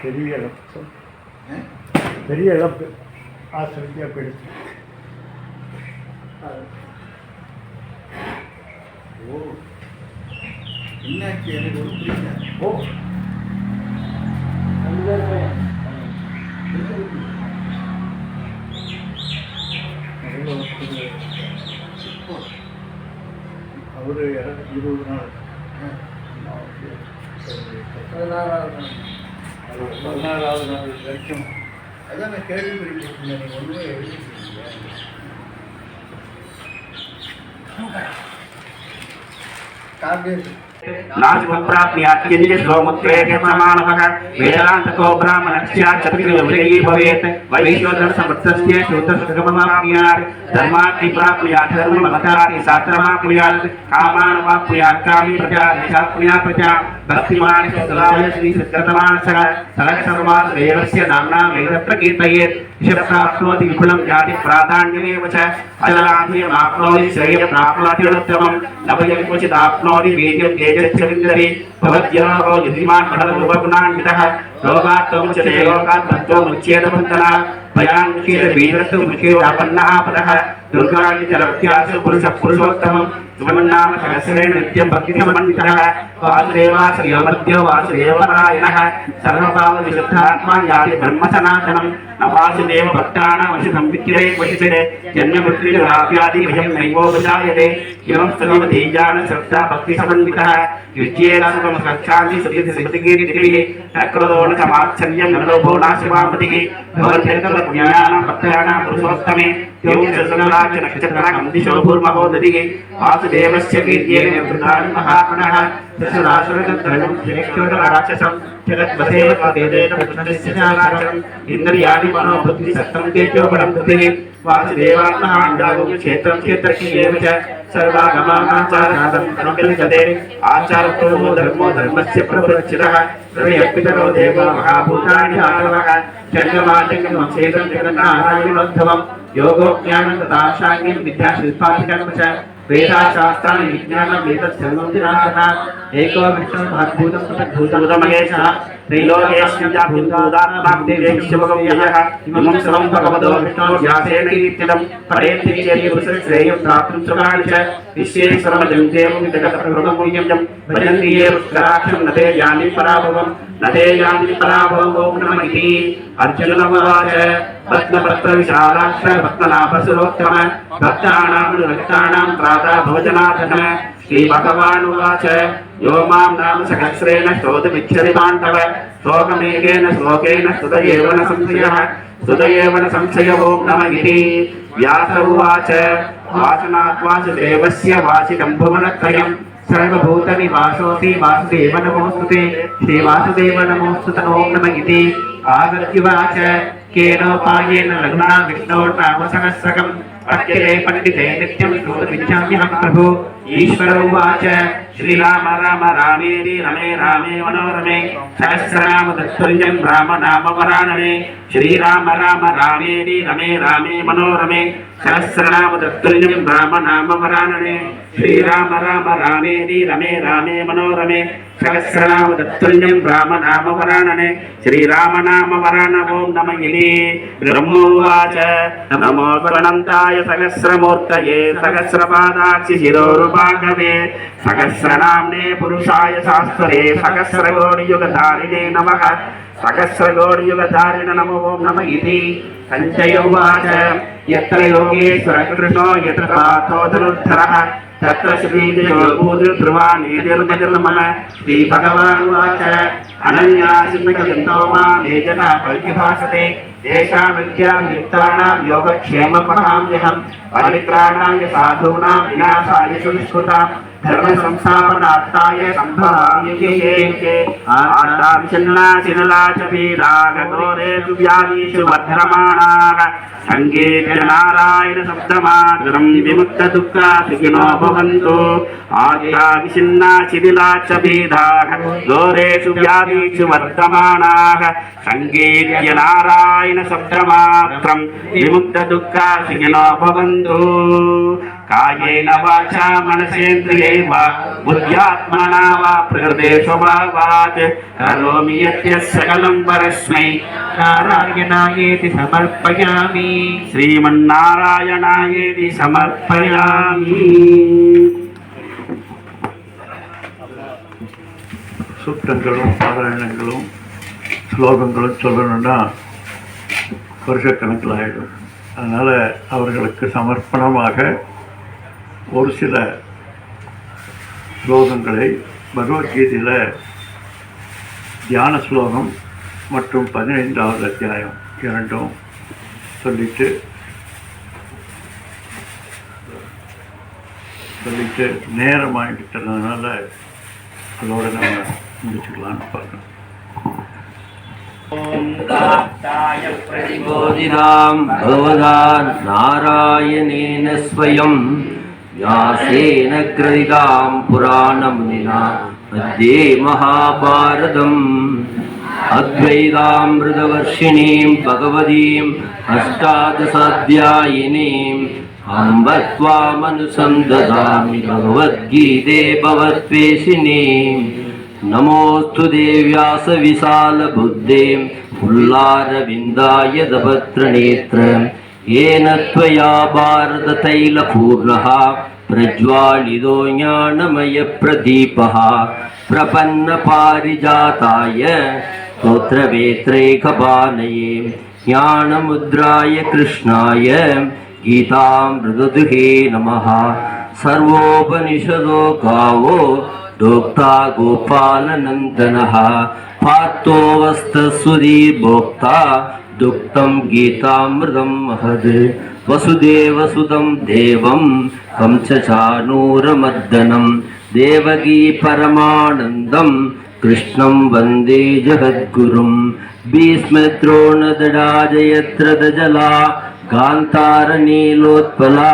பெரிய இழப்பு, பெரிய இழப்பு. ஆசிரியர் போயிடுச்சு. ஓ, என்னாச்சு? எனக்கு ஒரு புரியல. ஓ, அவரு 20 நாள் 16வது நாள் வரைக்கும். அதான் நான் கேள்விப்பட்டிருக்கேன். நீங்கள் ஒன்றுமே எழுதிருக்கீங்க. नाजप्राप्यात् किञ्चित् सौमुत्रेण समानः वेदान्तको ब्राह्मणस्य चतुर्विधि भवेत् वैश्वदर्शवत्सस्य श्रोतसुखमवाप्नुयात् धर्मार्थे प्राप्नुयात् धर्ममतार्थे शास्त्रमाप्नुयात् कामानवाप्नुयात् कामी प्रजा प्रजा भक्तिमान् सदाय श्री सत्कृतमानसः सहस्रमास देवस्य नाम्ना वेदप्रकीर्तयेत् प्राप्नोति विपुलं जाति प्राधान्यमेव च अजलाभिमाप्नोति श्रेयप्राप्नोत्तमं नवयं क्वचित् आप्नोति वेद्यं तेजश्चरिन्दरे भवद्योगो यदिमान् फलमुपगुणान्वितः लोकात्तमुच्यते लोकात् तत्त्वमुच्येदबन्धनात् भयान्मुखेन वीरस्तु मुखे आपन्नः पदः दुर्गादिचरत्यासु पुरुषोत्तमं सुमन्नाम सहस्रेण नित्यं भक्तिसमन्वितः वासुदेवाश्रयो वासुदेवनारायणः सर्वभावविशुद्धात्मा याति ब्रह्मसनातनं न वासुदेव भक्तानामशि संविद्यते वशिष्ठे जन्ममृत्युजराव्याधि भयं नैवोपजायते एवं सर्व तेजान श्रद्धा भक्तिसमन्वितः युज्येनासुखं सच्छान्ति सतिकीर्तिभिः न क्रोधो न समाच्छल्यं न लोभो नाशिवामतिः भवत्यन्तर्ज्ञानानां भक्तानां पुरुषोत्तमे एवं ससनराज नक्षत्राकं दिशो भूर्महो दधिः वासुदेवस्य कीर्त्येन वृद्धान् महात्मनः दशरासुरगन्धर्वं श्रेष्ठोदराक्षसं जगद्वसेव तदेदेन पुनश्च चाराचरम् इन्द्रियाणि मनो बुद्धिसत्तं तेजोबलं बुद्धिः वासुदेवात्महाण्डागं क्षेत्रं क्षेत्रज्ञ एव च सर्वागमाचारनादं अनुकल्पते आचारपूर्वो धर्मो धर्मस्य प्रवृच्छितः हृदयपितरो देवो महाभूतानि आगवः जङ्गमाजङ्गमं क्षेत्रं जगन्नारायणोद्धवं योगो ज्ञानं तथा शाङ्गं विद्याशिल्पादिकं च वेदाशास्त्राणि विज्ञानं वेदधर्मं विराजः एको विष्णुर्भूतं तद्भूतमहेशः त्रैलोक्यस्य भूतात्मादेवं यः इमं सर्वं भगवतो विष्णुर्व्यासेन कीर्तितं पठेत् चेत् पुरुषश्रेयं प्राप्तुं सुखानि च विश्वे सर्वजन्तेवं जगत्प्रभुमूल्यं भजन्ति ये पुष्कराक्षं न ते यानि पराभवम् ॐ नमः इति अर्जुनमुवाच पद्मपत्रविशालाक्ष भक्तनाभसुरोत्तम भक्तानां रक्तानां प्रातः भवजनाथन श्रीभगवानुवाच यो मां नाम सहस्रेण स्तोतुमिच्छति पाण्डव श्लोकमेकेन श्लोकेन स्तुतयेव न संशयो ॐ नमः इति व्यास उवाच वासनात्वासुदेवस्य वाचिकं भुवनत्रयं सर्वभूतनिवासोऽसि वासुदेव नमोऽस्तुते श्रीवासुदेव नमोऽस्तुत ॐ नमः इति आगत्युवाच केनोपायेन लग्ना विष्णोर्नाम सहस्रकम् अक्किले पण्डिते नित्यं श्रोतुमिच्छाम्यहं प्रभु ईश्वर उवाच श्रीराम राम रामेति रमे रामे मनोरमे सहस्रनाम तत्तुल्यं राम नाम वरानने श्रीराम राम रामेति रमे रामे मनोरमे सहस्रनाम तत्तुल्यं राम नाम वरानने श्रीराम राम रामेति रमे रामे मनोरमे सहस्रनाम तत्तुल्यं राम नाम वरानने श्रीराम नाम वरान ओं नमः इति ब्रह्मोवाच नमो अनन्ताय सहस्रमूर्तये सहस्रपादाक्षि शिरोरुपाकवे सहस्रनाम्ने पुरुषाय शास्त्रे सहस्रकोटियुगधारिणे नमः सहस्रकोटियुगधारिणे नमो ओं नमः इति सञ्जय उवाच यत्र योगेश्वर कृष्णो यत्र पार्थो धनुर्धरः तत्र श्रीदेवभूतिर्ध्रुवा नीतिर्मतिर्मम श्रीभगवानुवाच अनन्यासिन्नकविन्दो मां ये जना परिभाषते तेषां विद्यायुक्तानां योगक्षेमपराम्यहं परित्राणाय साधूनां विनाशाय सुनिष्कृतां धर्मसंस्थापनार्थाय सम्भवामि आत्ताविचिन्नाचिनलाचपीडागघोरेषु व्याधीषु वर्धमानाः सङ्गीर्यनारायण शब्दमात्रं विमुक्तदुःखा सुखिनो भवन्तु आत्ताविचिन्नाचिनिलाचपीडाः घोरेषु व्याधीषु वर्धमानाः सङ्गीर्यनारायण शब्दमात्रं विमुक्तदुःखा सुखिनो भवन्तु। कायेन वाचा मनसेन्द्रियैर्व बुद्ध्यात्मना वा प्रकृते स्वभावात् करोमि यद्यत् सकलं परस्मै नारायणायेति समर्पयामि श्रीमन्नारायणायेति समर्पयामि. சூத்திரங்களும் பாராயணங்களும் ஸ்லோகங்களும் சொல்லணும்னா வருஷக்கணக்கில் ஆகிடும். அதனால் அவர்களுக்கு சமர்ப்பணமாக ஒரு சில ஸ்லோகங்களை பகவத்கீதையில் தியான ஸ்லோகம் மற்றும் 15வது அத்தியாயம் இரண்டும் சொல்லிட்டு நேரமாகிட்டதுனால அதோடு நம்ம முடிச்சுக்கலான்னு பார்க்கணும். प्रतिबोधितां भगवता नारायणेन स्वयं व्यासेन ग्रथितां पुराणमुनिना मध्ये महाभारतम् अद्वैतामृतवर्षिणीं भगवतीम् अष्टादशाध्यायिनीम् अम्ब त्वामनुसन्दधामि भगवद्गीते भवद्वेषिणीम् नमोऽस्तु देव्यास विशालबुद्धे फुल्लारविन्दाय दभत्रनेत्र येन त्वया भारततैलपूर्णः प्रज्वालितो ज्ञानमयप्रदीपः प्रपन्नपारिजाताय स्तोत्रवेत्रैकपाणये ज्ञानमुद्राय कृष्णाय गीतामृतदुहे नमः. सर्वोपनिषदो गावो दोक्ता गोपालनन्दनः पार्थो वस्तुसुधीर्भोक्ता दुक्तं गीतामृतं महद् वसुदेवसुतं देवं कंसचाणूरमर्दनं देवकी परमानन्दं कृष्णं वन्दे जगद्गुरुं. भीष्मद्रोणदडाजयत्रदजला गान्तारनीलोत्पला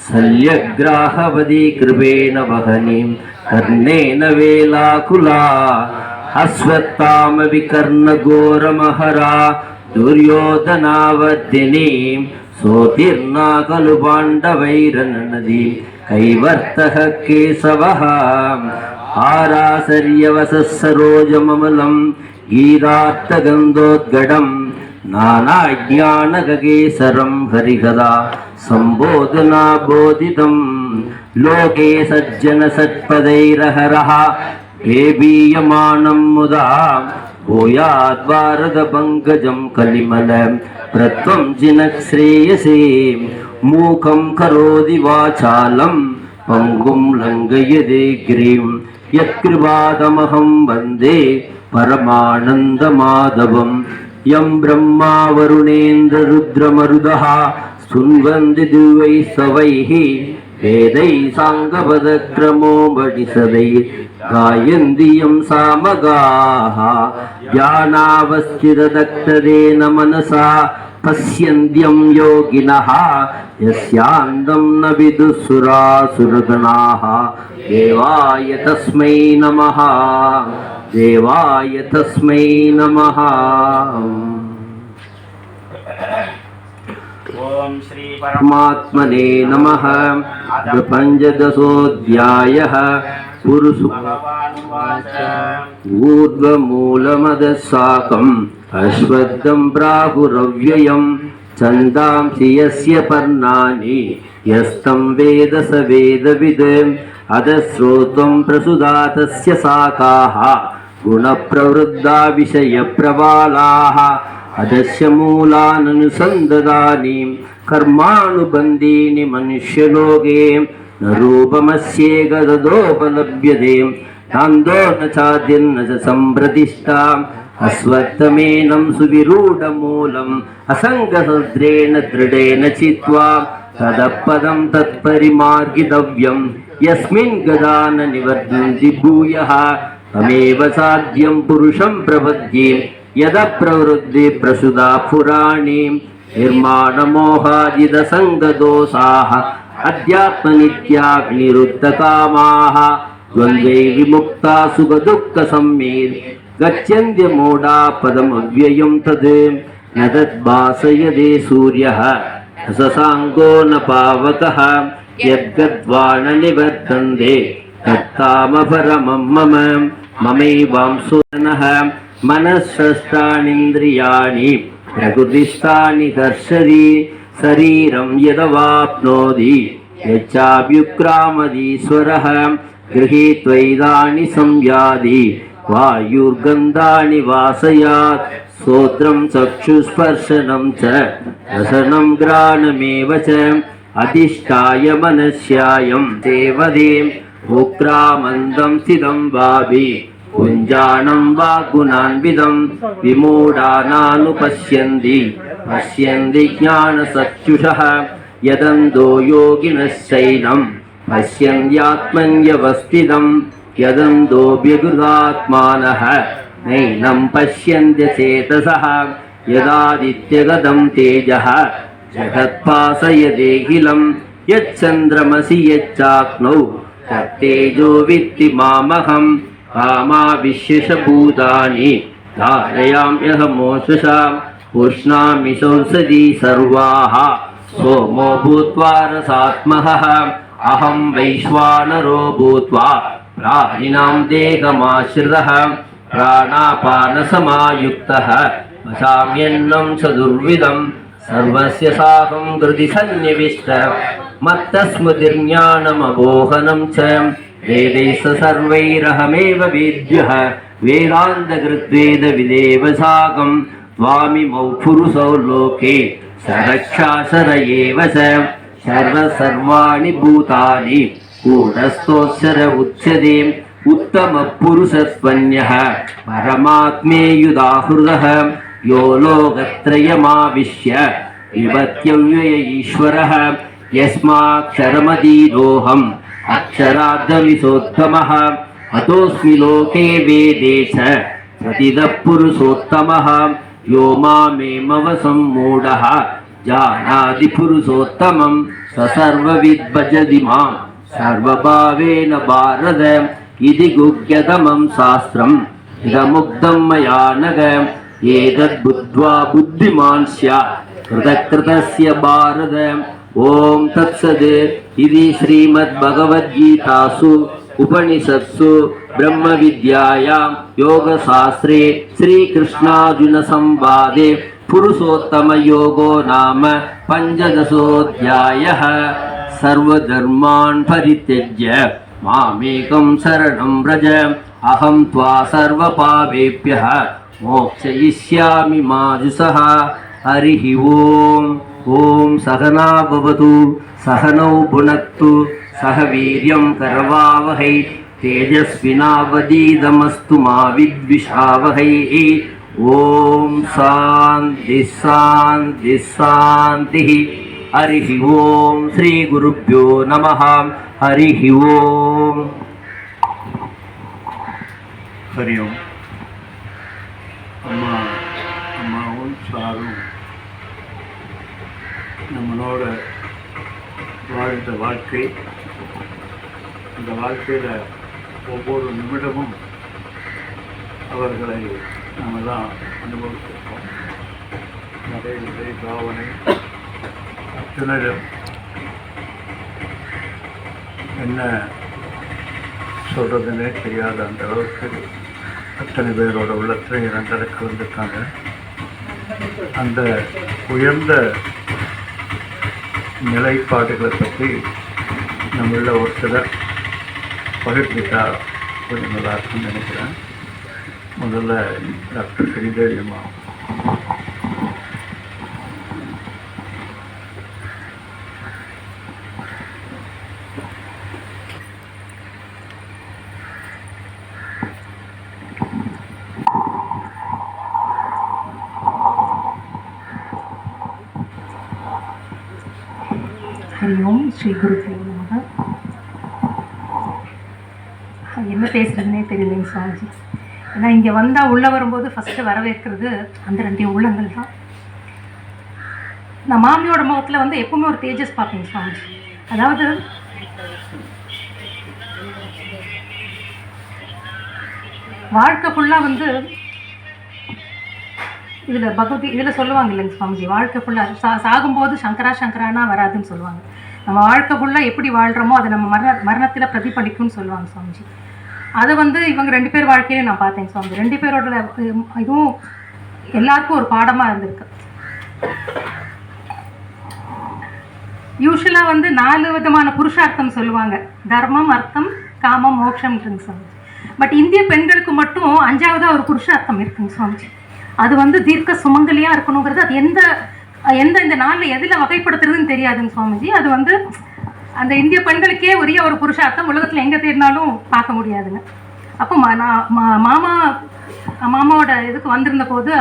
शल्यग्राहवती कृपेण वहनीं कर्णेन वेलाकुला अश्वत्थामविकर्णघोरमहरा दुर्योधनावर्धिनीं सोतीर्णा खलु पाण्डवैरनदी कैवर्तः केशवः आरासर्यवसः सरोजममलं गीतार्थगन्धोद्गडं नानाज्ञानगकेसरं हरिकदा सम्बोधना बोधितं लोके सज्जनसत्पदैरहरः बेबीयमानं मुदा भूयाद्भारतपङ्कजं कलिमल प्रत्वं जिनश्रेयसे मूकं करोति वाचालं पङ्गुं लङ्घयते गिरिं यत्कृपातमहं वन्दे परमानन्दमाधवं. यं ब्रह्मा वरुणेन्द्ररुद्रमरुदः स्तुन्वन्ति दिव्यैस्तवैः वेदैः साङ्गपदक्रमोपनिषदैः गायन्ति यं सामगाः ध्यानावस्थितदत्तदेन मनसा पश्यन्त्यं योगिनः यस्यान्तं न विदुःसुरासुरगणाः. देवाय तस्मै नमः, देवाय तस्मै नमः. ओम श्री परमात्मने नमः. पंचदशोऽध्यायः. ऊर्ध्वमूलमदशाकम् अश्वत्थं प्राहुरव्ययं छन्दांसि यस्य पर्णानि यस्तं वेद स वेदविद् अधश्रोतं प्रसुता तस्य शाखाः गुणप्रवृद्धा विषयप्रबालाः अधस्य मूलाननुसन्ददानि कर्मानुबन्धीनि मनुष्यलोके न रूपमस्येकदोपलभ्यते नान्दो न चाद्यन्न च सम्प्रतिष्ठा अश्वत्थमेनं सुविरूढमूलम् असङ्गसद्रेण दृढेन चित्वा तदपदं तत्परिमार्गितव्यं यस्मिन् गदा न निवर्तन्ति भूयः तमेव साध्यं पुरुषं प्रपद्ये यदा प्रवृद्धि प्रसुदा पुराणी निर्माणमोहाजितसङ्गदोषाः अध्यात्मनित्या विनिरुद्धकामाः द्वन्द्वै विमुक्ता सुखदुःखसम्मेत् गच्छन्त्य मूढा पदमव्ययं तद् न तद्भासयते सूर्यः शशाङ्को न पावकः यद्गत्वा न निवर्तन्ते तत्तामपरमं मम ममैवांसो नः मनःषष्ठानीन्द्रियाणि प्रकृतिस्थानि कर्षति शरीरं यदवाप्नोति यच्चाप्युक्रामदीश्वरः गृहीत्वैदानि संयाति वायुर्गन्धानि वासयात् श्रोत्रं चक्षुस्पर्शनं च रसनं घ्राणमेव च अधिष्ठाय मनस्यायं देवदें उक्रामन्दं स्थितं वापि कुञ्जानं वा गुणान्वितं विमूढानानुपश्यन्ति पश्यन्ति ज्ञानचक्षुषः यदन्तो योगिनश्चैनं पश्यन्त्यात्मन्यवस्थितं यदन्तोऽभ्यकृतात्मानः नैनं पश्यन्त्यचेतसः यदादित्यगतं तेजः जगत्पासयदेखिलं यच्चन्द्रमसि यच्चाग्नौ तत्तेजो वित्ति मामहं कामाविश्यभूतानि धारयाम्यहमोषसा उष्णामि संसदि सर्वाः सोमो भूत्वा रसात्मकः अहं वैश्वानरो भूत्वा प्राणिनां देहमाश्रितः प्राणापानसमायुक्तः वसाम्यन्नं चतुर्विधं सर्वस्य साकं कृति सन्निविष्ट मत्तस्मृतिर्ज्ञानमबोहनं च वेदैः सर्वैरहमेव वेद्यः वेदान्तकृद्वेदविदेव साकं त्वामिमौ पुरुषौ लोके सरक्षासर एव च सर्वसर्वाणि भूतानि कूटस्थोऽक्षर उच्यते उत्तमपुरुषस्त्वन्यः परमात्मेयुदाहृतः यो लोकत्रयमाविश्य विभत्यव्यय ईश्वरः यस्माक्षरमतीतोऽहम् अक्षराद्धमिसोत्तमः अतोऽस्मि लोके वेदे च प्रतितः पुरुषोत्तमः यो मामेमवसम्मूढः जानाति पुरुषोत्तमं स सर्वविद्भजति मां सर्वभावेन भारत इति गुह्यतमं शास्त्रम् इदमुक्तं मया नघ एतद्बुद्ध्वा बुद्धिमान् स्यात् कृतकृतस्य भारत ॐ तत्सत् इति श्रीमद्भगवद्गीतासु उपनिषत्सु ब्रह्मविद्यायां योगशास्त्रे श्रीकृष्णार्जुनसंवादे पुरुषोत्तमयोगो नाम पञ्चदशोऽध्यायः सर्वधर्मान् परित्यज्य मामेकं शरणं व्रज अहं त्वा सर्वपापेभ्यः मोक्षयिष्यामि मा जुषः हरिः ॐ सहना भवतु सहनौ भुनक्तु सह वीर्यं करवावहै तेजस्विनावधीतमस्तु मा विद्विषावहै ॐ शान्ति शान्ति शान्तिः हरिः ॐ श्रीगुरुभ्यो नमः हरिः ॐ ஹரி ஓம். அம்மாவும் சாரும் நம்மளோட வாழ்ந்த வாழ்க்கை, அந்த வாழ்க்கையில் ஒவ்வொரு நிமிடமும் அவர்களை நாமெல்லாம் அனுபவிச்சிருக்கோம். நடைமுறை பாவனை அத்தனையும் என்ன சொல்கிறதுனே தெரியாத அந்த அளவுக்கு அத்தனை பேரோட உள்ளத்தில் இரண்டரைக்கு வந்துட்டாங்க. அந்த உயர்ந்த நிலைப்பாடுகளை பற்றி நம்மள ஒரு சிலர் பகிர்ந்துட்டா கொஞ்சம் நல்லா இருக்குன்னு நினைக்கிறேன். முதல்ல டாக்டர் ஸ்ரீதேவி அம்மா. ஹரி ஓம் ஸ்ரீ குருபியோ நமக. என்ன பேசுகிறதுனே தெரியலைங்க சுவாமிஜி. ஏன்னா இங்கே வந்தால் உள்ளே வரும்போது ஃபஸ்ட்டு வரவேற்கிறது அந்த ரெண்டு உள்ளங்கள் தான். நான் மாமியோட முகத்தில் வந்து எப்பவுமே ஒரு தேஜஸ் பார்ப்பேங்க சுவாமிஜி. அதாவது வாழ்க்கை ஃபுல்லாக வந்து இதில் சொல்லுவாங்க இல்லைங்க சுவாமிஜி, வாழ்க்கை ஃபுல்லாக சாகும்போது சங்கரா சங்கரானா வராதுன்னு சொல்லுவாங்க. நம்ம வாழ்க்கை ஃபுல்லாக எப்படி வாழ்கிறோமோ அதை நம்ம மரணத்தில் பிரதிபலிக்கும்னு சொல்லுவாங்க சுவாமிஜி. அதை வந்து இவங்க 2 பேர் வாழ்க்கையிலே நான் பார்த்தேன் சுவாமி. 2 பேரோட இதுவும் எல்லாருக்கும் ஒரு பாடமாக இருந்திருக்கு. யூஸ்வலாக வந்து 4 விதமான புருஷார்த்தம் சொல்லுவாங்க, தர்மம், அர்த்தம், காமம், மோட்சம்ன்றங்க சுவாமிஜி. பட் இந்திய பெண்களுக்கு மட்டும் 5ஆவதாக ஒரு புருஷார்த்தம் இருக்குங்க சுவாமிஜி. அது வந்து தீர்க்க சுமங்கலியாக இருக்கணுங்கிறது அது எந்த இந்த நாளில் எதில் வகைப்படுத்துறதுன்னு தெரியாதுங்க சுவாமிஜி. அது வந்து அந்த இந்திய பெண்களுக்கே உரிய ஒரு புருஷார்த்தம் உலகத்தில் எங்கே தேடினாலும் பார்க்க முடியாதுங்க. அப்போ நான் மாமாவோட இதுக்கு வந்திருந்த போது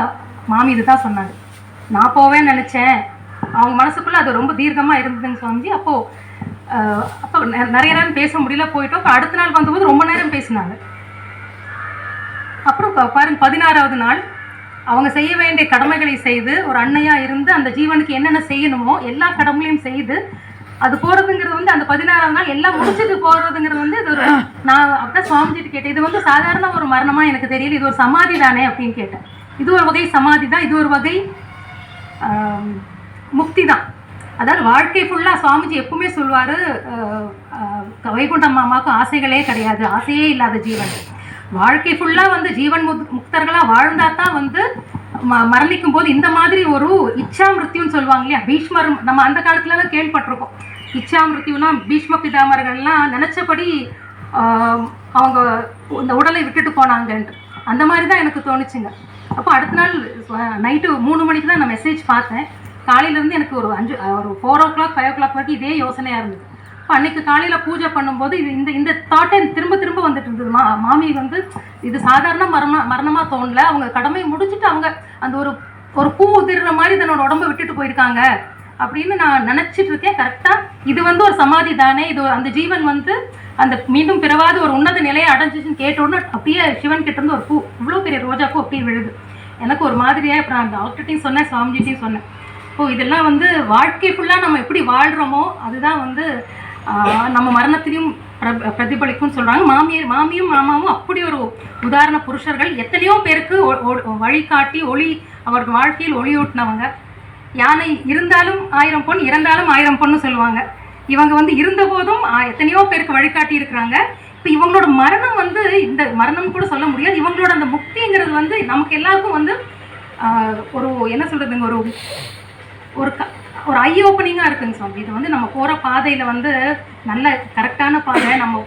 மாமி இதுதான் சொன்னாங்க. நான் போவேன்னு நினச்சேன், அவங்க மனசுக்குள்ளே அது ரொம்ப தீர்க்கமாக இருந்ததுங்க சுவாமிஜி. அப்போ நிறைய நேரம் பேச முடியல, போயிட்டோம். இப்போ அடுத்த நாள் வந்தபோது ரொம்ப நேரம் பேசினாங்க. அப்புறம் பாருங்க, 16ஆவது நாள் அவங்க செய்ய வேண்டிய கடமைகளை செய்து ஒரு அன்னையாக இருந்து அந்த ஜீவனுக்கு என்னென்ன செய்யணுமோ எல்லா கடமைகளையும் செய்து அது போகிறதுங்கிறது வந்து அந்த 16ஆவது நாள் எல்லாம் முடிச்சுட்டு போகிறதுங்கிறது வந்து இது ஒரு, நான் அப்படியே சுவாமிஜிட்டு கேட்டேன், இது வந்து சாதாரண ஒரு மரணமாக எனக்கு தெரியல, இது ஒரு சமாதி தானே அப்படின்னு கேட்டேன். இது ஒரு வகை சமாதி தான், இது ஒரு வகை முக்தி தான். அதாவது வாழ்க்கை ஃபுல்லாக சுவாமிஜி எப்பவுமே சொல்லுவார், வைகுண்டம் மாமாவுக்கு ஆசைகளே கிடையாது, ஆசையே இல்லாத ஜீவன். வாழ்க்கை ஃபுல்லாக வந்து ஜீவன் முக்தர்களாக வாழ்ந்தா தான் வந்து மரணிக்கும் போது இந்த மாதிரி ஒரு இச்சா மிருத்யுன்னு சொல்லுவாங்க இல்லையா. பீஷ்மர் நம்ம அந்த காலத்துலலாம் கேள்விப்பட்டிருக்கோம். இச்சா மிருத்யுனா பீஷ்ம பிதாமர்கள்லாம் நினச்சபடி அவங்க இந்த உடலை விட்டுட்டு போனாங்கன்ட்டு அந்த மாதிரி தான் எனக்கு தோணுச்சுங்க. அப்போ அடுத்த நாள் நைட்டு 3 மணிக்கு தான் நான் மெசேஜ் பார்த்தேன். காலையிலேருந்து எனக்கு ஒரு 4 o'clock 5 o'clock வரைக்கும் இதே யோசனையாக இருந்தது. இப்போ அன்றைக்கு காலையில் பூஜை பண்ணும்போது இது இந்த தாட்டை திரும்ப வந்துட்டு இருந்தது. மாமி வந்து இது சாதாரண மரணமாக தோணல, அவங்க கடமையை முடிச்சுட்டு அவங்க அந்த ஒரு பூ உதிர்ற மாதிரி தன்னோட உடம்பை விட்டுட்டு போயிருக்காங்க அப்படின்னு நான் நினச்சிட்டு இருக்கேன். கரெக்டாக இது வந்து ஒரு சமாதி தானே, இது அந்த ஜீவன் வந்து அந்த மீண்டும் பிறவாத ஒரு உன்னத நிலையை அடைஞ்சிச்சுன்னு கேட்ட உடனே அப்படியே சிவன் கிட்ட இருந்து ஒரு பூ, இவ்வளோ பெரிய ரோஜா பூ அப்படியே விழுது. எனக்கு ஒரு மாதிரியாக இப்போ நான் டாக்டர்கிட்டையும் சொன்னேன், சுவாமிஜிட்டையும் சொன்னேன். இப்போ இதெல்லாம் வந்து வாழ்க்கை ஃபுல்லாக நம்ம எப்படி வாழ்கிறோமோ அதுதான் வந்து நம்ம மரணத்திலையும் பிரதிபலிக்கும்னு சொல்கிறாங்க. மாமியும் மாமாவும் அப்படி ஒரு உதாரண புருஷர்கள். எத்தனையோ பேருக்கு வழிகாட்டி அவர்கள் வாழ்க்கையில் ஒளியூட்டினவங்க. யானை இருந்தாலும் 1000 பொன், இறந்தாலும் 1000 பொண்ணு சொல்லுவாங்க. இவங்க வந்து இருந்த போதும் எத்தனையோ பேருக்கு வழிகாட்டி இருக்கிறாங்க. இப்போ இவங்களோட மரணம் வந்து இந்த மரணம் கூட சொல்ல முடியாது. இவங்களோட அந்த முக்திங்கிறது வந்து நமக்கு எல்லாருக்கும் வந்து ஒரு என்ன சொல்கிறதுங்க, ஒரு ஐ ஓப்பனிங்காக இருக்குங்க சுவாமி. இது வந்து நம்ம போகிற பாதையில் வந்து நல்ல கரெக்டான பாதை, நம்ம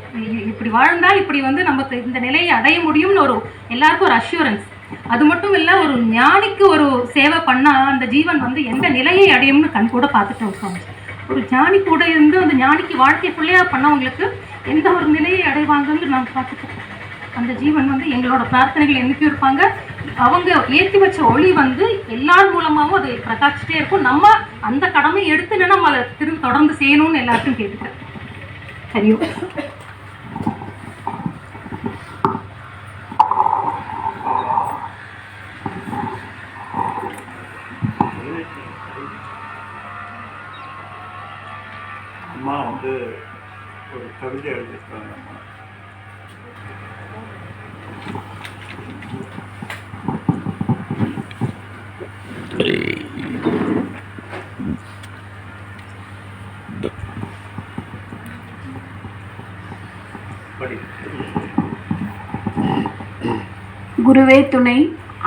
இப்படி வாழ்ந்தால் இப்படி வந்து நமக்கு இந்த நிலையை அடைய முடியும்னு எல்லாருக்கும் ஒரு அஷ்யூரன்ஸ். அது மட்டும் இல்லை, ஒரு ஞானிக்கு ஒரு சேவை பண்ணால் அந்த ஜீவன் வந்து எந்த நிலையை அடையும்னு கண் கூட பார்த்துட்டோம் சுவாமி. ஒரு ஞானி கூட இருந்து அந்த ஞானிக்கு வாழ்க்கை பிள்ளையாக பண்ணவங்களுக்கு எந்த ஒரு நிலையை அடைவாங்கன்னு நான் பார்த்துட்டோம். அந்த ஜீவன் வந்து எங்களோட பிரார்த்தனைகள் என்னைக்கும் இருப்பாங்க. அவங்க ஏற்றி வச்ச ஒளி வந்து எல்லார் மூலமாகவும் அது பிரகாசிச்சிட்டே இருக்கும். நம்ம அந்த கடமையை எடுத்துன்னு நம்ம அதை தொடர்ந்து செய்யணும்னு எல்லாருக்கும் கேட்டுக்கிறேன். சரியும் அம்மா வந்து ஒரு கவிதை எழுதியிருக்காங்க. அம்மா குருவே துணை.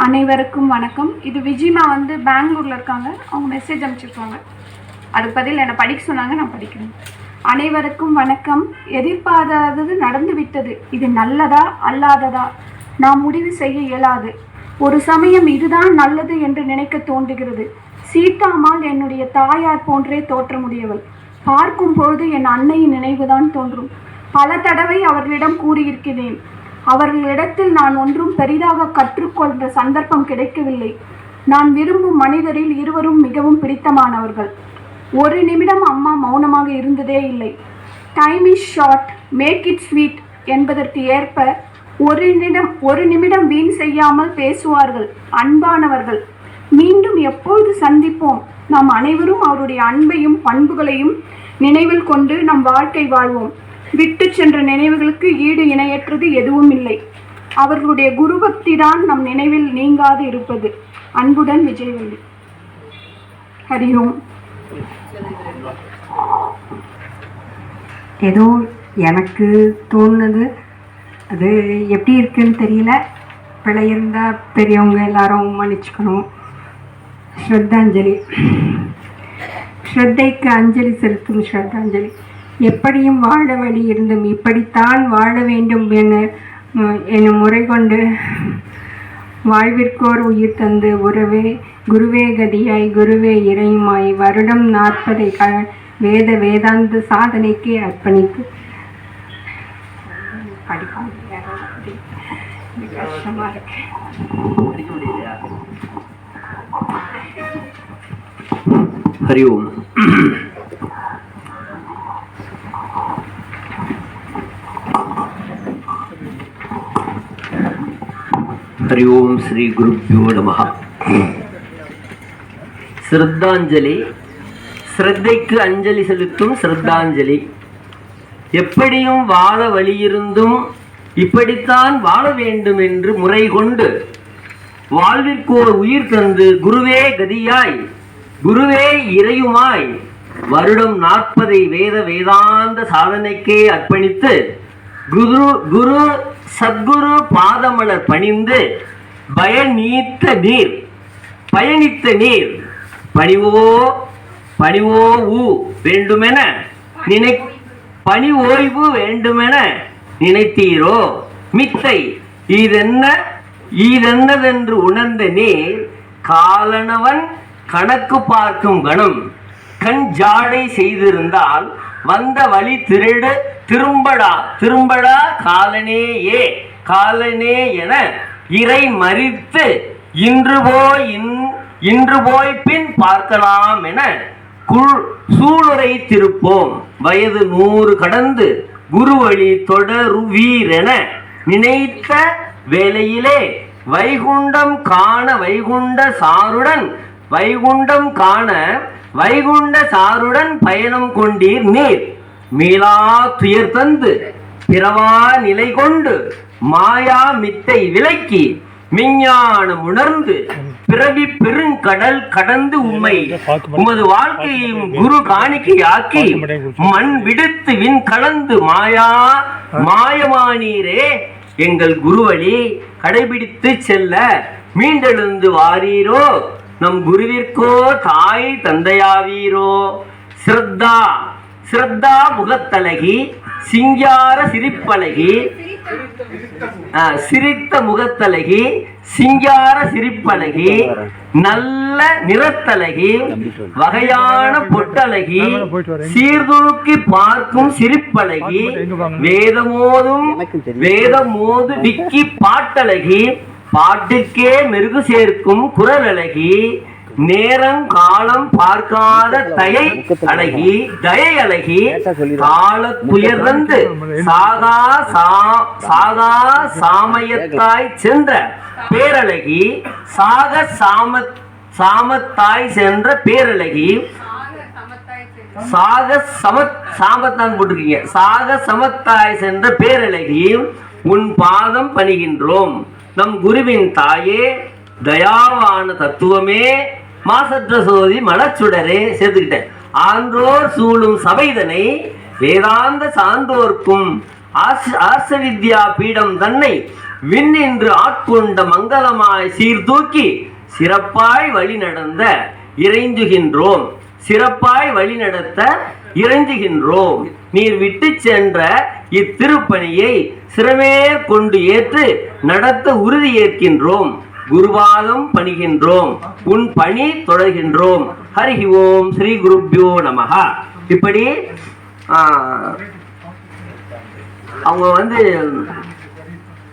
அனைவருக்கும் வணக்கம். இது விஜிமா வந்து பெங்களூரில் இருக்காங்க. அவங்க மெசேஜ் அனுப்பிச்சிருக்காங்க, அதுக்கு பதில் என்னை படிக்க சொன்னாங்க, நான் படிக்கிறேன். அனைவருக்கும் வணக்கம். எதிர்பாராதது நடந்துவிட்டது. இது நல்லதா அல்லாததா நாம் முடிவு செய்ய இயலாது. ஒரு சமயம் இதுதான் நல்லது என்று நினைக்க தோன்றுகிறது. சீதாம்மாள் என்னுடைய தாயார் போன்றே தோற்றமுடையவள். பார்க்கும் பொழுது என் அன்னையின் நினைவுதான் தோன்றும். பல தடவை அவர்களிடம் கூறியிருக்கிறேன். அவர்களிடத்தில் நான் ஒன்றும் பெரிதாக கற்றுக்கொண்ட சந்தர்ப்பம் கிடைக்கவில்லை. நான் விரும்பும் மனிதரில் இருவரும் மிகவும் பிடித்தமானவர்கள். ஒரு நிமிடம் அம்மா மௌனமாக இருந்ததே இல்லை. Time is short, make it sweet என்பதற்கு ஏற்ப ஒரு நிமிடம் வீண் செய்யாமல் பேசுவார்கள். அன்பானவர்கள். மீண்டும் எப்பொழுது சந்திப்போம்? நாம் அனைவரும் அவருடைய அன்பையும் பண்புகளையும் நினைவில் கொண்டு நம் வாழ்க்கை வாழ்வோம். விட்டு சென்ற நினைவுகளுக்கு ஈடு இணையற்றது எதுவும் இல்லை. அவர்களுடைய குருபக்தி தான் நம் நினைவில் நீங்காது இருப்பது. அன்புடன் விஜயவள்ளி. ஹரி ஓம். ஏதோ எனக்கு தோணுது, அது எப்படி இருக்குன்னு தெரியல. பிழை இருந்தால் பெரியவங்க எல்லாரும் மன்னிச்சுக்கணும். ஸ்ரத்தாஞ்சலி. ஸ்ரத்தைக்கு அஞ்சலி செலுத்தும் ஸ்ரத்தாஞ்சலி. எப்படியும் வாழ வழி இருந்தும் இப்படித்தான் வாழ வேண்டும் என்னும் முறை கொண்டு வாழ்விற்கோர் உயிர் தந்து உறவே குருவே கதியாய் குருவே இறையுமாய் வருடம் 40 வேதாந்த சாதனைக்கு அர்ப்பணித்து கஷ்டமா இருக்கு. ஹரி ஓம். ஹரி ஓம் ஸ்ரீ குருப்யோ நமஹ. ஸ்ரத்தாஞ்சலி. ஸ்ரத்தைக்கு அஞ்சலி செலுத்தும் ஸ்ரத்தாஞ்சலி. எப்படியும் வாழ வழியிருந்தும் இப்படித்தான் வாழ வேண்டும் என்று முறை கொண்டு வாழ்விற்கோர் உயிர் தந்து குருவே கதியாய் குருவே இறையுமாய் வருடம் 40 வேதாந்த சாதனைக்கே அர்ப்பணித்து குரு சத்குரு பாதமலர் பணிந்து பயணித்த நீர் பணிவோ வேண்டுமென பணி ஓய்வு வேண்டுமென நினைத்தீரோ மித்தை ஈதென்னதென்று உணர்ந்த நீர் காலனவன் கணக்கு பார்க்கும் கணம் கண் ஜாடை செய்திருந்தால் வந்த வழி திரும்படா காலனே என இறை மறித்து இன்று போய் பின் பார்க்கலாம் என சூளுரை திருப்போம். வயது 100 கடந்து குருவழி தொடருவீரென நினைத்த வேளையிலே வைகுண்டம் சாருடன் பயணம் கொண்டீர் நீர். மீளா துயர் தந்து பிறவா நிலை கொண்டு மாயா மித்தை விலக்கி விஞ்ஞானம் உணர்ந்து பிறவி பெருங்கடல் கடந்து உமது வாழ்க்கையும் குரு காணிக்கையாக்கி மண் விடுத்து விண் கலந்து மாயமானீரே. எங்கள் குருவழி கடைபிடித்து செல்ல மீண்டெழுந்து வாரீரோ. நம் குருவிற்கோ தாய் தந்தையாவீரோ. ஸ்ரத்தா முகத்தழகி சிங்கார சிரிப்பழகி சிரித்த முகத்தழகி சிங்கார சிரிப்பழகி நல்ல நிறத்தழகி வகையான பொட்டழகி சீர்தூக்கி பார்க்கும் சிரிப்பழகி வேதமோது விக்கி பாட்டழகி பாட்டுக்கே மெருகு சேர்க்கும் குரல் அழகி நேரம் காலம் பார்க்காத தயை அழகி கால துயர்ந்து சாகா சாமயத்தாய் சென்ற பேரழகி சாமத்தாய் சென்ற பேரழகி சமத்தாய் சென்ற பேரழகி உன் பாதம் பணிகின்றோம். நம் குருவின் தாயே தயாவான தத்துவமே மாசற்ற சோதி மலச்சுடரே சேர்த்துக்கிட்டேன். ஆன்றோர் சூழும் சபைதனை வேதாந்த சான்றோர்க்கும் ஆர்ஷவித்யா பீடம் தன்னை விண்ணின்று ஆட்கொண்ட மங்களமாய் சீர்தூக்கி சிறப்பாய் வழி நடத்த இறைஞ்சுகின்றோம். நீர் விட்டு சென்ற இத்திருப்பணியை சிறமே கொண்டு ஏற்று நடத்த உறுதி ஏற்கின்றோம். குருவாதம் பணிகின்றோம். உன் பணி தொடர்கின்றோம். ஹரி ஓம் ஸ்ரீ குருப்யோ நமஹ. இப்படி அவங்க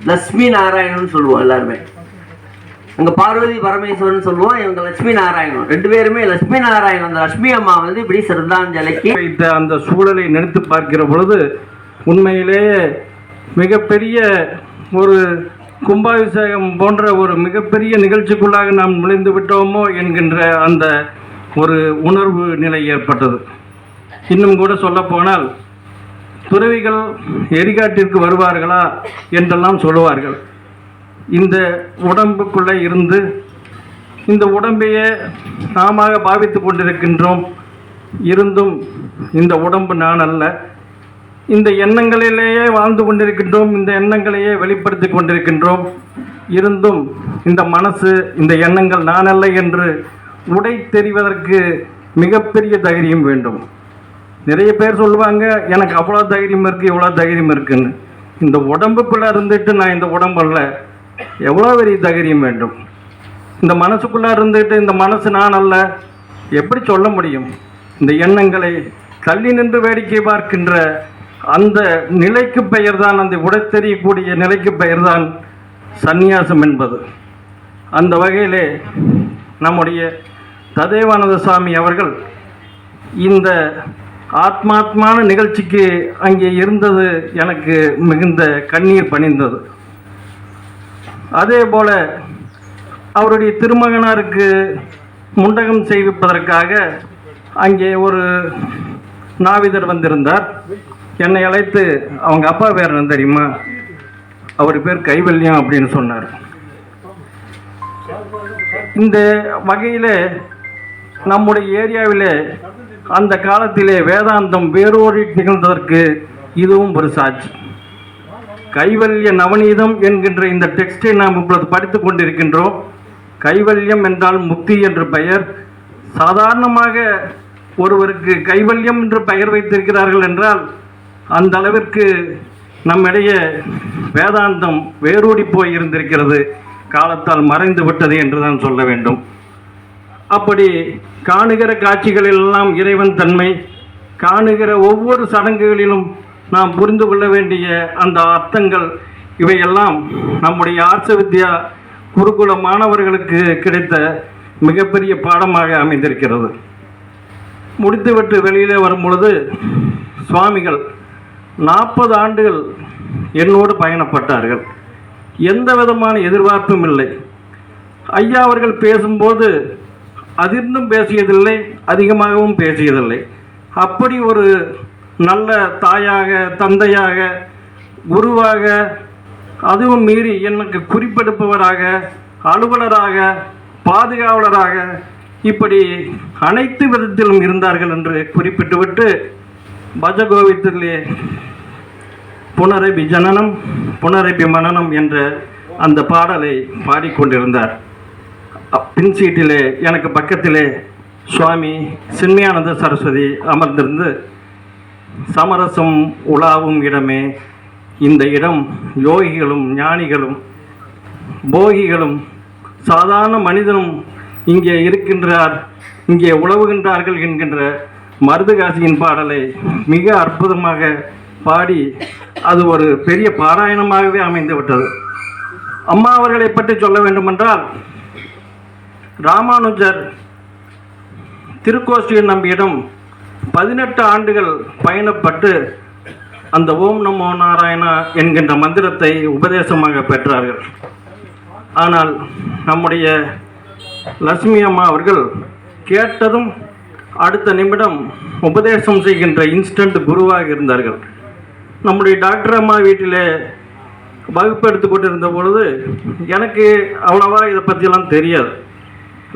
லட்சுமி நாராயணன் சொல்லுவோம். எல்லாருமே அங்க பார்வதி பரமேஸ்வரன் சொல்லுவோம், இவங்க லட்சுமி நாராயணன். 2 பேருமே லட்சுமி நாராயணன். அந்த லட்சுமி அம்மா இப்படி சிறந்தாஞ்சலிக்கு அந்த சூழலை நினைத்து பார்க்கிற பொழுது உண்மையிலேயே மிகப்பெரிய ஒரு கும்பாபிஷேகம் போன்ற ஒரு மிகப்பெரிய நிகழ்ச்சிக்குள்ளாக நாம் நுழைந்து விட்டோமோ என்கின்ற அந்த ஒரு உணர்வு நிலை ஏற்பட்டது. இன்னும் கூட சொல்லப்போனால் துறவிகள் எரிகாட்டிற்கு வருவார்களா என்றெல்லாம் சொல்லுவார்கள். இந்த உடம்புக்குள்ளே இருந்து இந்த உடம்பையே நாம பாவித்து கொண்டிருக்கின்றோம். இருந்தும் இந்த உடம்பு நான் அல்ல, இந்த எண்ணங்களிலேயே வாழ்ந்து கொண்டிருக்கின்றோம், இந்த எண்ணங்களையே வெளிப்படுத்தி கொண்டிருக்கின்றோம். இருந்தும் இந்த மனசு, இந்த எண்ணங்கள் நானல்ல என்று உடை தெரிவதற்கு மிகப்பெரிய தைரியம் வேண்டும். நிறைய பேர் சொல்லுவாங்க, எனக்கு அவ்வளோ தைரியம் இருக்குது, இவ்வளோ தைரியம் இருக்குன்னு. இந்த உடம்புக்குள்ளே இருந்துட்டு நான் இந்த உடம்பல்ல, எவ்வளோ பெரிய தைரியம் வேண்டும். இந்த மனசுக்குள்ளே இருந்துட்டு இந்த மனசு நான் அல்ல எப்படி சொல்ல முடியும்? இந்த எண்ணங்களை தள்ளி நின்று வேடிக்கை பார்க்கின்ற அந்த நிலைக்கு பெயர்தான், அந்த உடை தெரியக்கூடிய நிலைக்கு பெயர்தான் சந்நியாசம் என்பது. அந்த வகையிலே நம்முடைய ததேவானந்த சுவாமி அவர்கள் இந்த ஆத்மாத்மான நிகழ்ச்சிக்கு அங்கே இருந்தது எனக்கு மிகுந்த கண்ணீர் பணிந்தது. அதே போல அவருடைய திருமகனாருக்கு முண்டகம் செய்விப்பதற்காக அங்கே ஒரு நாவிதர் வந்திருந்தார். என்னை அழைத்து, அவங்க அப்பா பேர் என்ன தெரியுமா? அவர் பேர் கைவல்யம் அப்படின்னு சொன்னார். இந்த வகையில் நம்முடைய ஏரியாவிலே அந்த காலத்திலே வேதாந்தம் வேரோடி நிகழ்ந்ததற்கு இதுவும் ஒரு சாட்சி. கைவல்ய நவநீதம் என்கின்ற இந்த டெக்ஸ்டை நாம் இப்பொழுது படித்து கொண்டிருக்கின்றோம். கைவல்யம் என்றால் முக்தி என்று பெயர். சாதாரணமாக ஒருவருக்கு கைவல்யம் என்று பெயர் வைத்திருக்கிறார்கள் என்றால் அந்த அளவிற்கு நம்மிடையே வேதாந்தம் வேரூடி போய் இருந்திருக்கிறது, காலத்தால் மறைந்து விட்டது என்று தான் சொல்ல வேண்டும். அப்படி காணுகிற காட்சிகளெல்லாம் இறைவன் தன்மை, காணுகிற ஒவ்வொரு சடங்குகளிலும் நாம் புரிந்து கொள்ள வேண்டிய அந்த அர்த்தங்கள், இவையெல்லாம் நம்முடைய ஆர்ஷ வித்யா குருகுல மாணவர்களுக்கு கிடைத்த மிகப்பெரிய பாடமாக அமைந்திருக்கிறது. முடித்துவிட்டு வெளியிலே வரும் பொழுது சுவாமிகள் 40 ஆண்டுகள் என்னோடு பயணப்பட்டார்கள். எந்த விதமான எதிர்பார்ப்பும் இல்லை. ஐயா அவர்கள் பேசும்போது அதிர்ந்தும் பேசியதில்லை, அதிகமாகவும் பேசியதில்லை. அப்படி ஒரு நல்ல தாயாக, தந்தையாக, குருவாக, அதுவும் மீறி எனக்கு குறிப்பெடுப்பவராக, அலுவலராக, பாதுகாவலராக, இப்படி அனைத்து விதத்திலும் இருந்தார்கள் என்று குறிப்பிட்டுவிட்டு பஜகோவித்திலே புனரபி ஜனனம் புனரபி மனனம் என்ற அந்த பாடலை பாடிக்கொண்டிருந்தார். பின் சீட்டிலே எனக்கு பக்கத்திலே சுவாமி சின்மயானந்த சரஸ்வதி அமர்ந்திருந்து, சமரசம் உலாவும் இடமே இந்த இடம், யோகிகளும் ஞானிகளும் போகிகளும் சாதாரண மனிதனும் இங்கே இருக்கின்றார், இங்கே உழவுகின்றார்கள் என்கின்ற மருதுகாசியின் பாடலை மிக அற்புதமாக பாடி அது ஒரு பெரிய பாராயணமாகவே அமைந்து விட்டது. அம்மா அவர்களை பற்றி சொல்ல வேண்டுமென்றால், ராமானுஜர் திருக்கோஷ்டியன் நம்பியிடம் 18 ஆண்டுகள் பயணப்பட்டு அந்த ஓம் நமோ நாராயணா என்கின்ற மந்திரத்தை உபதேசமாக பெற்றார்கள். ஆனால் நம்முடைய லட்சுமி அம்மா அவர்கள் கேட்டதும் அடுத்த நிமிடம் உபதேசம் செய்கின்ற இன்ஸ்டன்ட் குருவாக இருந்தார்கள். நம்முடைய டாக்டர் அம்மா வீட்டில் வகுப்பு எடுத்து கொண்டிருந்த பொழுது எனக்கு அவ்வளவா இதை பற்றியெல்லாம் தெரியாது.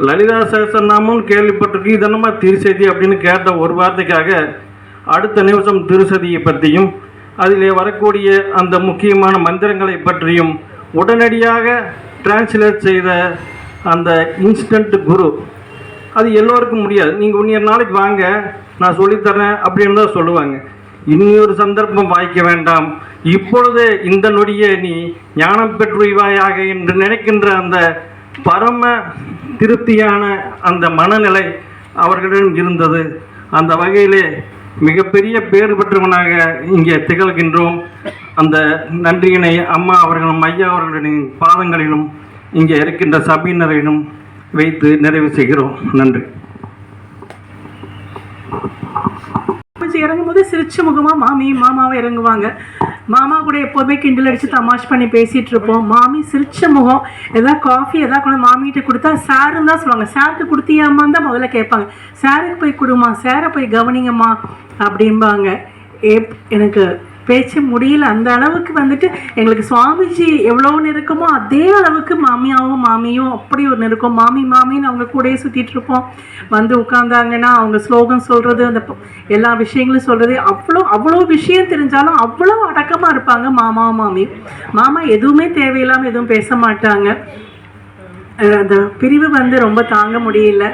லலிதா சகஸ்ரநாமம் கேள்விப்பட்டிருக்கு, இதனமா திருசதி அப்படின்னு கேட்ட ஒரு வார்த்தைக்காக அடுத்த நிமிஷம் திருசதியை பற்றியும் அதிலே வரக்கூடிய அந்த முக்கியமான மந்திரங்களை பற்றியும் உடனடியாக டிரான்ஸ்லேட் செய்த அந்த இன்ஸ்டன்ட் குரு. அது எல்லோருக்கும் முடியாது. நீங்கள் இன்னொரு நாளைக்கு வாங்க, நான் சொல்லித்தரேன் அப்படின்னு தான் சொல்லுவாங்க. இன்னொரு சந்தர்ப்பம் வாய்க்க வேண்டாம், இப்பொழுதே இந்த நொடியே நீ ஞானம் பெற்றுவாயாக என்று நினைக்கின்ற அந்த பரம திருப்தியான அந்த மனநிலை அவர்களிடம் இருந்தது. அந்த வகையிலே மிகப்பெரிய பேறு பெற்றவனாக இங்கே திகழ்கின்றோம். அந்த நன்றியினை அம்மா அவர்களும் ஐயா அவர்களின் பாதங்களிலும் இங்கே இருக்கின்ற சபையினரிலும் வைத்து நிறைவு செய்கிறோம். நன்றி. இறங்கும்போது சிரிச்ச முகமாக மாமாவை இறங்குவாங்க. மாமா கூட எப்போதுமே கிண்டல் அடித்து தமாஷ் பண்ணி பேசிகிட்டு இருப்போம். மாமி சிரிச்ச முகம். எதாவது காஃபி எதாவது கொண்டு மாமிகிட்ட கொடுத்தா சாருன்னு தான் சொல்லுவாங்க. சாருக்கு கொடுத்தியாமான்னு தான் முதல்ல கேட்பாங்க. சாருக்கு போய் கொடுமா, சாரை போய் கவனிங்கம்மா அப்படிம்பாங்க. எனக்கு பேச்சு முடியல. அந்த அளவுக்கு வந்துட்டு எங்களுக்கு சுவாமிஜி எவ்வளோ நெருக்கமோ அதே அளவுக்கு மாமியும் அப்படி ஒரு நெருக்கம். மாமின்னு அவங்க கூடயே சுற்றிட்டு இருப்போம். வந்து உட்காந்தாங்கன்னா அவங்க ஸ்லோகம் சொல்கிறது, அந்த எல்லா விஷயங்களும் சொல்கிறது, அவ்வளோ விஷயம் தெரிஞ்சாலும் அவ்வளோ அடக்கமாக இருப்பாங்க மாமியும். மாமா எதுவுமே தேவையில்லாமல் எதுவும் பேச மாட்டாங்க. அந்த பிரிவு வந்து ரொம்ப தாங்க முடியல.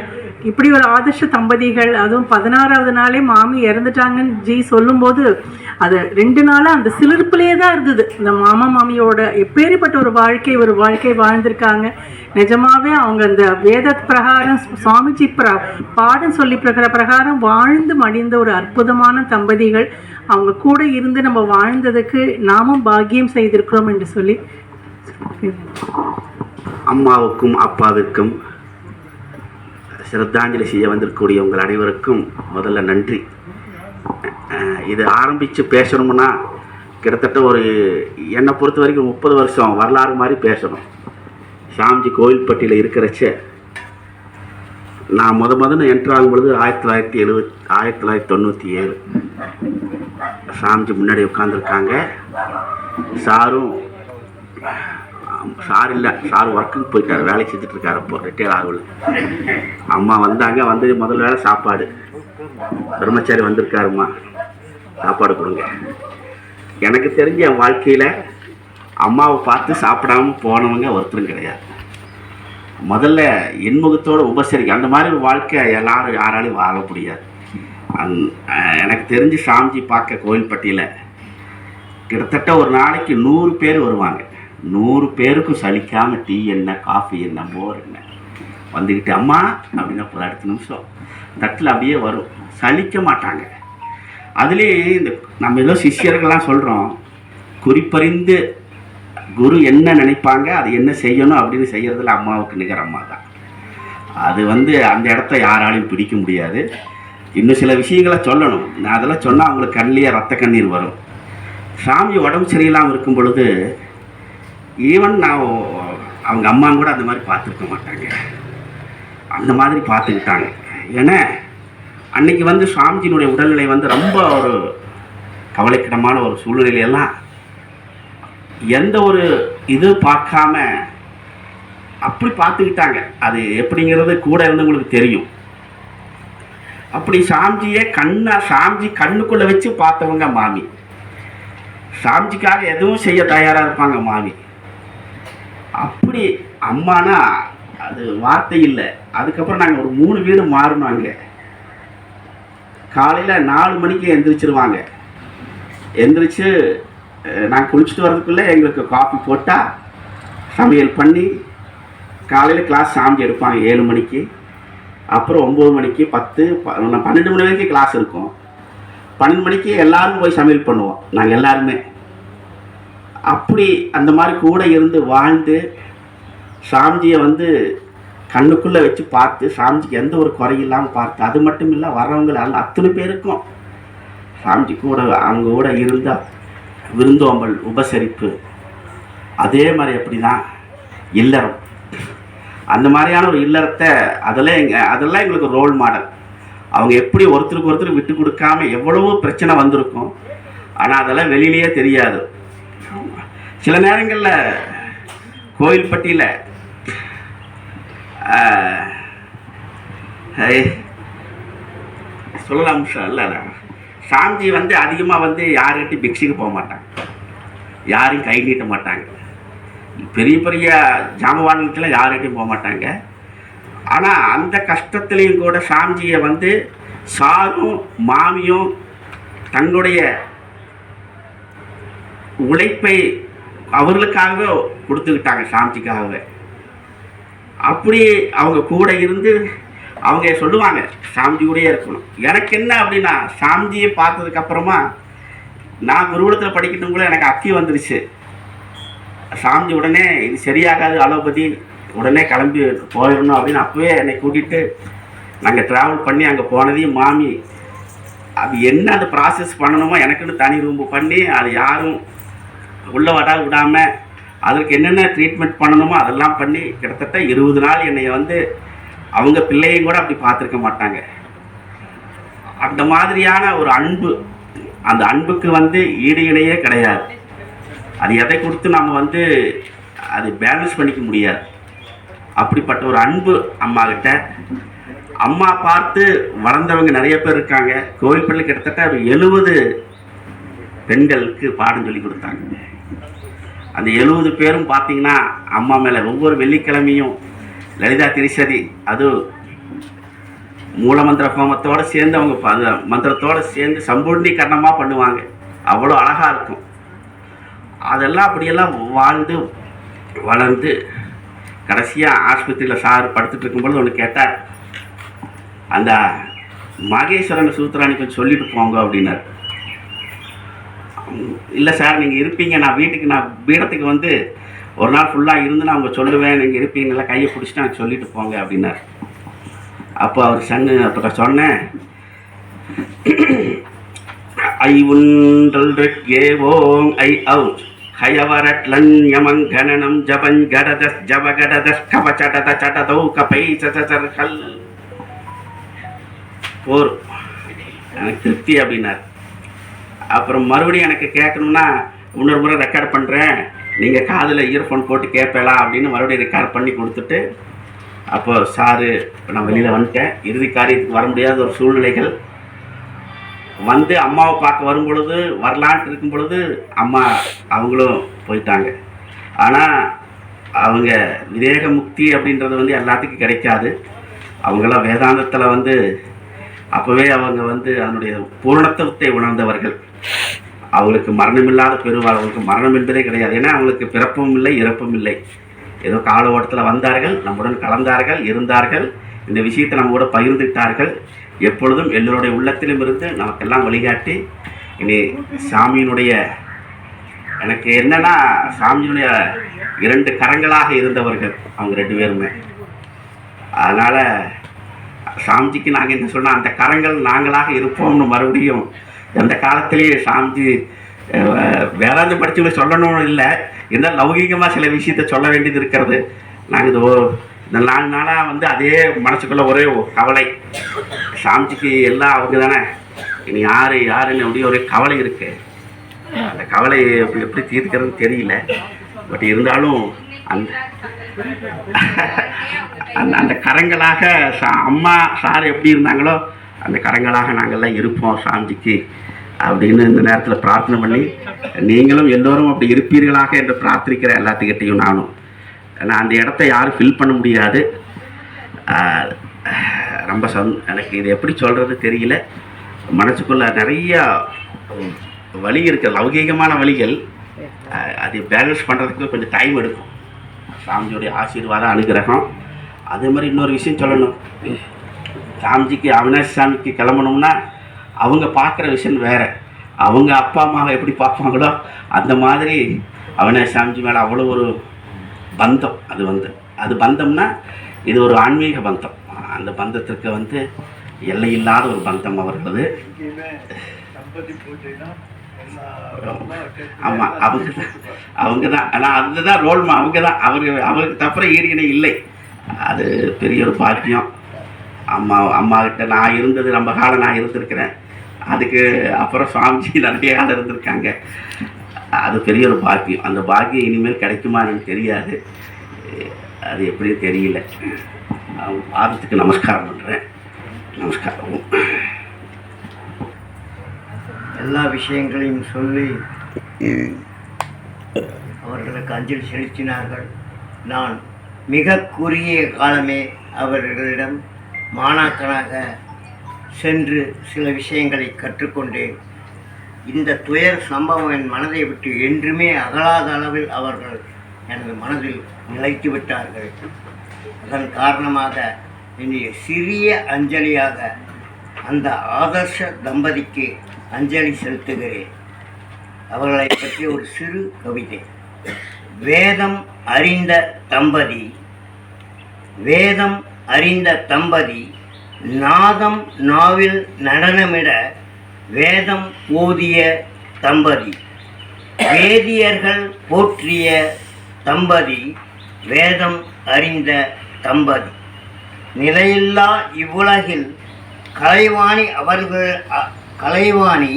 இப்படி ஒரு ஆதர்ஷ தம்பதிகள், அதுவும் 16வது நாளே மாமி இறந்துட்டாங்கன்னு ஜி சொல்லும்போது அது 2 நாளாக அந்த சிலிர்ப்புலேயே தான் இருந்தது. இந்த மாமியோட எப்பேற்பட்ட ஒரு வாழ்க்கை வாழ்ந்திருக்காங்க. நிஜமாவே அவங்க அந்த வேத பிரகாரம் சுவாமிஜி பாடம் சொல்லி பிரகாரம் வாழ்ந்து மடிந்த ஒரு அற்புதமான தம்பதிகள். அவங்க கூட இருந்து நம்ம வாழ்ந்ததுக்கு நாமும் பாக்கியம் செய்திருக்கிறோம் என்று சொல்லி அம்மாவுக்கும் அப்பாவிற்கும் சிரத்தாஞ்சலி செய்ய வந்திருக்கக்கூடிய உங்கள் அனைவருக்கும் முதல்ல நன்றி. இது ஆரம்பித்து பேசணும்னா கிட்டத்தட்ட ஒரு என்னை பொறுத்த வரைக்கும் 30 வருஷம் வரலாறு மாதிரி பேசணும். சாமிஜி கோவில்பட்டியில் இருக்கிறச்ச நான் முதல்ல என்ட்ரு ஆகும் பொழுது 1997 சாமிஜி முன்னாடி உட்காந்துருக்காங்க. சார் இல்லை, சார் ஒர்க்குக்கு போயிட்டார், வேலை செஞ்சுட்டு இருக்காரு. அப்போ ரிட்டையர் ஆகல. அம்மா வந்தாங்க. வந்து முதல் வேலை சாப்பாடு. பிரம்மச்சாரி வந்திருக்காருமா, சாப்பாடு கொடுங்க. எனக்கு தெரிஞ்ச என் வாழ்க்கையில் அம்மாவை பார்த்து சாப்பிடாம போனவங்க ஒருத்தரும் கிடையாது. முதல்ல என்முகத்தோட உபசரிக்க, அந்த மாதிரி ஒரு வாழ்க்கை யாராலையும் வாழ முடியாது. எனக்கு தெரிஞ்சு சாமிஜி பார்க்க கோவில்பட்டியில் கிட்டத்தட்ட ஒரு நாளைக்கு 100 பேர் வருவாங்க. 100 பேருக்கும் சலிக்காமல் டீ என்ன, காஃபி என்ன, மோர் என்ன வந்துக்கிட்டு அம்மா அப்படின்னா ஒரு அடுத்த நிமிஷம் தட்டில் அப்படியே வரும். சலிக்க மாட்டாங்க. அதுலேயே இந்த நம்ம ஏதோ சிஷ்யர்கள்லாம் சொல்கிறோம், குறிப்பறிந்து குரு என்ன நினைப்பாங்க அது என்ன செய்யணும் அப்படின்னு செய்கிறதுல அம்மாவுக்கு நிகர் அம்மா தான். அது அந்த இடத்த யாராலையும் பிடிக்க முடியாது. இன்னும் சில விஷயங்களை சொல்லணும். நான் அதெல்லாம் சொன்னால் அவங்களுக்கு கண்ணிலேயே ரத்த கண்ணீர் வரும். சாமி உடம்பு சரியில்லாமல் இருக்கும் பொழுது ஈவன் நான் அவங்க அம்மான்னு கூட அந்த மாதிரி பார்த்துருக்க மாட்டாங்க. அந்த மாதிரி பார்த்துக்கிட்டாங்க. ஏன்னா அன்னைக்கு சாமிஜியினுடைய உடல்நிலை ரொம்ப ஒரு கவலைக்கிடமான ஒரு சூழ்நிலையெல்லாம் எந்த ஒரு இது பார்க்காம அப்படி பார்த்துக்கிட்டாங்க. அது எப்படிங்கிறது கூட இருந்தவங்களுக்கு தெரியும். அப்படி சாமிஜியை சாமிஜி கண்ணுக்குள்ளே வச்சு பார்த்தவங்க மாமி. சாமிஜிக்காக எதுவும் செய்ய தயாராக இருப்பாங்க மாமி. அப்படி அம்மானா அது வார்த்தை இல்லை. அதுக்கப்புறம் நாங்கள் ஒரு 3 வீடு மாறினாங்க. காலையில் 4 மணிக்கு எந்திரிச்சிருவாங்க. எந்திரிச்சு நாங்கள் குளிச்சுட்டு வர்றதுக்குள்ளே எங்களுக்கு காஃபி போட்டால் சமையல் பண்ணி காலையில் கிளாஸ் சாமிஜி எடுப்பாங்க 7 மணிக்கு. அப்புறம் 9 மணிக்கு 10, 12 மணி வரைக்கும் கிளாஸ் இருக்கும். 12 மணிக்கு எல்லாரும் போய் சமையல் பண்ணுவோம் நாங்கள் எல்லாருமே. அப்படி அந்த மாதிரி கூட இருந்து வாழ்ந்து சாமிஜியை கண்ணுக்குள்ளே வச்சு பார்த்து சாமிஜிக்கு எந்த ஒரு குறையில்லாமல் பார்த்து, அது மட்டும் இல்லை வர்றவங்க அத்தனை பேருக்கும் சாமிஜி கூட அவங்க கூட இருந்தால் விருந்தோம்பல் உபசரிப்பு. அதே மாதிரி அப்படி தான் இல்லறம். அந்த மாதிரியான ஒரு இல்லறத்தை அதெல்லாம் எங்களுக்கு ரோல் மாடல். அவங்க எப்படி ஒருத்தருக்கு ஒருத்தர் விட்டு கொடுக்காம எவ்வளவோ பிரச்சனை வந்திருக்கும். ஆனால் அதெல்லாம் வெளியிலேயே தெரியாது. சில நேரங்களில் கோவில்பட்டியில் சொல்லலாம் இல்லை, சாமிஜி அதிகமாக யார்கிட்டையும் பிக்ஷுக்கு போக மாட்டாங்க, யாரையும் கை நீட்ட மாட்டாங்க. பெரிய பெரிய ஜாமவான்களுக்கெல்லாம் யார்கிட்டையும் போக மாட்டாங்க. ஆனால் அந்த கஷ்டத்துலேயும் கூட சாமிஜியை சாரும் மாமியும் தங்களுடைய உழைப்பை அவர்களுக்காகவே கொடுத்துக்கிட்டாங்க, சாமிஜிக்காகவே. அப்படி அவங்க கூட இருந்து அவங்க சொல்லுவாங்க சாமிஜி கூடயே இருக்கணும். எனக்கு என்ன அப்படின்னா, சாமிஜியை பார்த்ததுக்கப்புறமா நான் குருகுலத்தில் படிக்கட்டும் கூட எனக்கு அக்கி வந்துருச்சு. சாமிஜி உடனே இது சரியாகாது, அலோபதி உடனே கிளம்பி போயிடணும் அப்படின்னு அப்போவே என்னை கூட்டிகிட்டு நாங்கள் ட்ராவல் பண்ணி அங்கே போனதையும் மாமி அது என்ன அந்த ப்ராசஸ் பண்ணணுமோ எனக்குன்னு தனி ரூம் பண்ணி அது யாரும் உள்ள விடாமல் அதற்கு என்னென்ன ட்ரீட்மெண்ட் பண்ணணுமோ அதெல்லாம் பண்ணி கிட்டத்தட்ட 20 நாள் என்னை அவங்க பிள்ளையும் கூட அப்படி பார்த்துருக்க மாட்டாங்க. அந்த மாதிரியான ஒரு அன்பு அந்த அன்புக்கு வந்து ஈடு இணையே கிடையாது. அது எதை கொடுத்து நாம் வந்து அது பேலன்ஸ் பண்ணிக்க முடியாது. அப்படிப்பட்ட ஒரு அன்பு அம்மா கிட்ட. அம்மா பார்த்து வளர்ந்தவங்க நிறைய பேர் இருக்காங்க. கோவில் பள்ளி கிட்டத்தட்ட ஒரு 70 பெண்களுக்கு பாடம் சொல்லி கொடுத்தாங்க. அந்த 70 பேரும் பார்த்தீங்கன்னா அம்மா மேலே ஒவ்வொரு வெள்ளிக்கிழமையும் லலிதா திரிசதி, அது மூலமந்திர ஹோமத்தோடு சேர்ந்து அவங்க அது மந்திரத்தோடு சேர்ந்து சம்பூர்ணீகரணமாக பண்ணுவாங்க. அவ்வளோ அழகாக இருக்கும். அதெல்லாம் அப்படியெல்லாம் வாழ்ந்து வளர்ந்து கடைசியாக ஆஸ்பத்திரியில் சார் படுத்துட்டு இருக்கும்பொழுது ஒன்று கேட்டார், அந்த மகேஸ்வரன் சூத்திராணி கொஞ்சம் சொல்லிட்டு போங்க அப்படின்னார். இல்லை சார் நீங்கள் இருப்பீங்க, நான் பீடத்துக்கு வந்து ஒரு நாள் ஃபுல்லாக இருந்து நான் அவங்க சொல்லுவேன், நீங்கள் இருப்பீங்க, நல்லா கையை பிடிச்சிட்டு எனக்கு சொல்லிட்டு போங்க அப்படின்னார். அப்போ அவர் அப்போ சொன்னேன், ஐ உண்டல் ஏவோம் ஐ அவுட் ஹயவரட் லன்யமங் கணனம் ஜபன் கடதஸ் ஜப கடதஸ் கப சடத சடதோ கபை சசர் போர் எனக்கு திருப்தி அப்படின்னார். அப்புறம் மறுபடியும் எனக்கு கேட்கணும்னா இன்னொரு முறை ரெக்கார்ட் பண்ணுறேன், நீங்கள் காதில் இயர்ஃபோன் போட்டு கேட்பலாம் அப்படின்னு மறுபடியும் ரெக்கார்ட் பண்ணி கொடுத்துட்டு, அப்போ சாரு நான் வெளியில் வந்துட்டேன். இறுதி காரியத்துக்கு வர முடியாத ஒரு சூழ்நிலைகள் வந்து அம்மாவை பார்க்க வரும் பொழுது வரலான்ட்டு இருக்கும் பொழுது அம்மா அவங்களும் போயிட்டாங்க. ஆனால் அவங்க விவேக முக்தி அப்படின்றது வந்து எல்லாத்துக்கும் கிடைக்காது. அவங்களாம் வேதாந்தத்தில் வந்து அப்போவே அவங்க வந்து அதனுடைய பூரணத்துவத்தை உணர்ந்தவர்கள். அவங்களுக்கு மரணமில்லாத பெருவாள், அவங்களுக்கு மரணம் என்பதே கிடையாது. ஏன்னா அவங்களுக்கு பிறப்பும் இல்லை இறப்பும் இல்லை. ஏதோ கால ஓட்டத்தில் வந்தார்கள், நம்முடன் கலந்தார்கள், இருந்தார்கள், இந்த விஷயத்தை நம்ம கூட பகிர்ந்துட்டார்கள். எப்பொழுதும் எல்லோருடைய உள்ளத்திலும் இருந்து நமக்கெல்லாம் வழிகாட்டி, இனி சாமியினுடைய எனக்கு என்னன்னா சாமியினுடைய 2 கரங்களாக இருந்தவர்கள் அவங்க 2 பேருமே. அதனால் சாமிஜிக்கு நாங்கள் என்ன சொன்னால் அந்த கரங்கள் நாங்களாக இருப்போம்னு மறுபடியும் எந்த காலத்திலேயே சாமிஜி வேதாந்தம் படித்தவங்க சொல்லணும்னு இல்லை, இருந்தால் லௌகீகமாக சில விஷயத்த சொல்ல வேண்டியது இருக்கிறது. நாங்கள் இந்த 4 நாளாக வந்து அதே மனசுக்குள்ளே ஒரே கவலை, சாமிஜிக்கு எல்லாம் அவங்க தானே, இனி யாருன்னு அப்படியே ஒரே கவலை இருக்குது. அந்த கவலை எப்படி தீர்க்கிறதுன்னு தெரியல. பட் இருந்தாலும் அந்த கரங்களாக அம்மா சார் எப்படி இருந்தாங்களோ அந்த கரங்களாக நாங்கள்லாம் இருப்போம் சாமிஜிக்கு அப்படின்னு இந்த நேரத்தில் பிரார்த்தனை பண்ணி, நீங்களும் எல்லோரும் அப்படி இருப்பீர்களாக என்று பிரார்த்திக்கிற எல்லாத்துக்கிட்டையும் நானும். ஏன்னா அந்த இடத்த யாரும் ஃபில் பண்ண முடியாது. ரொம்ப எனக்கு இது எப்படி சொல்கிறது தெரியல. மனசுக்குள்ளே நிறையா வலி இருக்குது, லௌகீகமான வலிகள். அது பேலன்ஸ் பண்ணுறதுக்கு கொஞ்சம் டைம் எடுக்கும். சாமிஜியோடைய ஆசீர்வாதம் அனுகிரகம். அதே மாதிரி இன்னொரு விஷயம் சொல்லணும், சாமிஜிக்கு அவினாஷ் சாமிக்கு கிளம்பணும்னா அவங்க பார்க்குற விஷயம் வேறு. அவங்க அப்பா அம்மாவை எப்படி பார்ப்பாங்களோ அந்த மாதிரி அவினாஷ் சாமிஜி மேலே அவ்வளோ ஒரு பந்தம். அது பந்தம்னா இது ஒரு ஆன்மீக பந்தம். அந்த பந்தத்திற்கு வந்து எல்லையில்லாத ஒரு பந்தம் அவர்களது. ஆமாம், அவங்க தான். ஆனால் அதுதான் ரோல்மா, அவங்க தான். அவருக்கு தப்புற ஈடுகிணை இல்லை. அது பெரிய ஒரு பாக்கியம். அம்மாக்கிட்ட நான் இருந்தது ரொம்ப காலம் நான் இருந்திருக்கிறேன். அதுக்கு அப்புறம் சுவாமிஜி நிறைய காலம் இருந்திருக்காங்க. அது பெரிய ஒரு பாக்கியம். அந்த பாக்கியம் இனிமேல் கிடைக்குமா எனக்கு தெரியாது, அது எப்படியும் தெரியல. அவங்க பாதத்துக்கு நமஸ்காரம் பண்ணுறேன். நமஸ்காரம். எல்லா விஷயங்களையும் சொல்லி அவர்களுக்கு அஞ்சலி செலுத்தினார்கள். நான் மிக குறுகிய காலமே அவர்களிடம் மாணாக்கனாக சென்று சில விஷயங்களை கற்றுக்கொண்டேன். இந்த துயர் சம்பவம் என் மனதை விட்டு என்றுமே அகலாத அளவில் அவர்கள் எனது மனதில் நிலைத்து விட்டார்கள். அதன் காரணமாக என்னுடைய சிறிய அஞ்சலியாக அந்த ஆதர்ஷ தம்பதிக்கு அஞ்சலி செலுத்துகிறேன். அவர்களை பற்றி ஒரு சிறு கவிதை. வேதம் அறிந்த தம்பதி நாதம் நாவில் நடனமிட வேதம் ஓதிய தம்பதி, வேதியர்கள் போற்றிய தம்பதி, வேதம் அறிந்த தம்பதி. நிலையில்லா இவ்வுலகில் கலைவாணி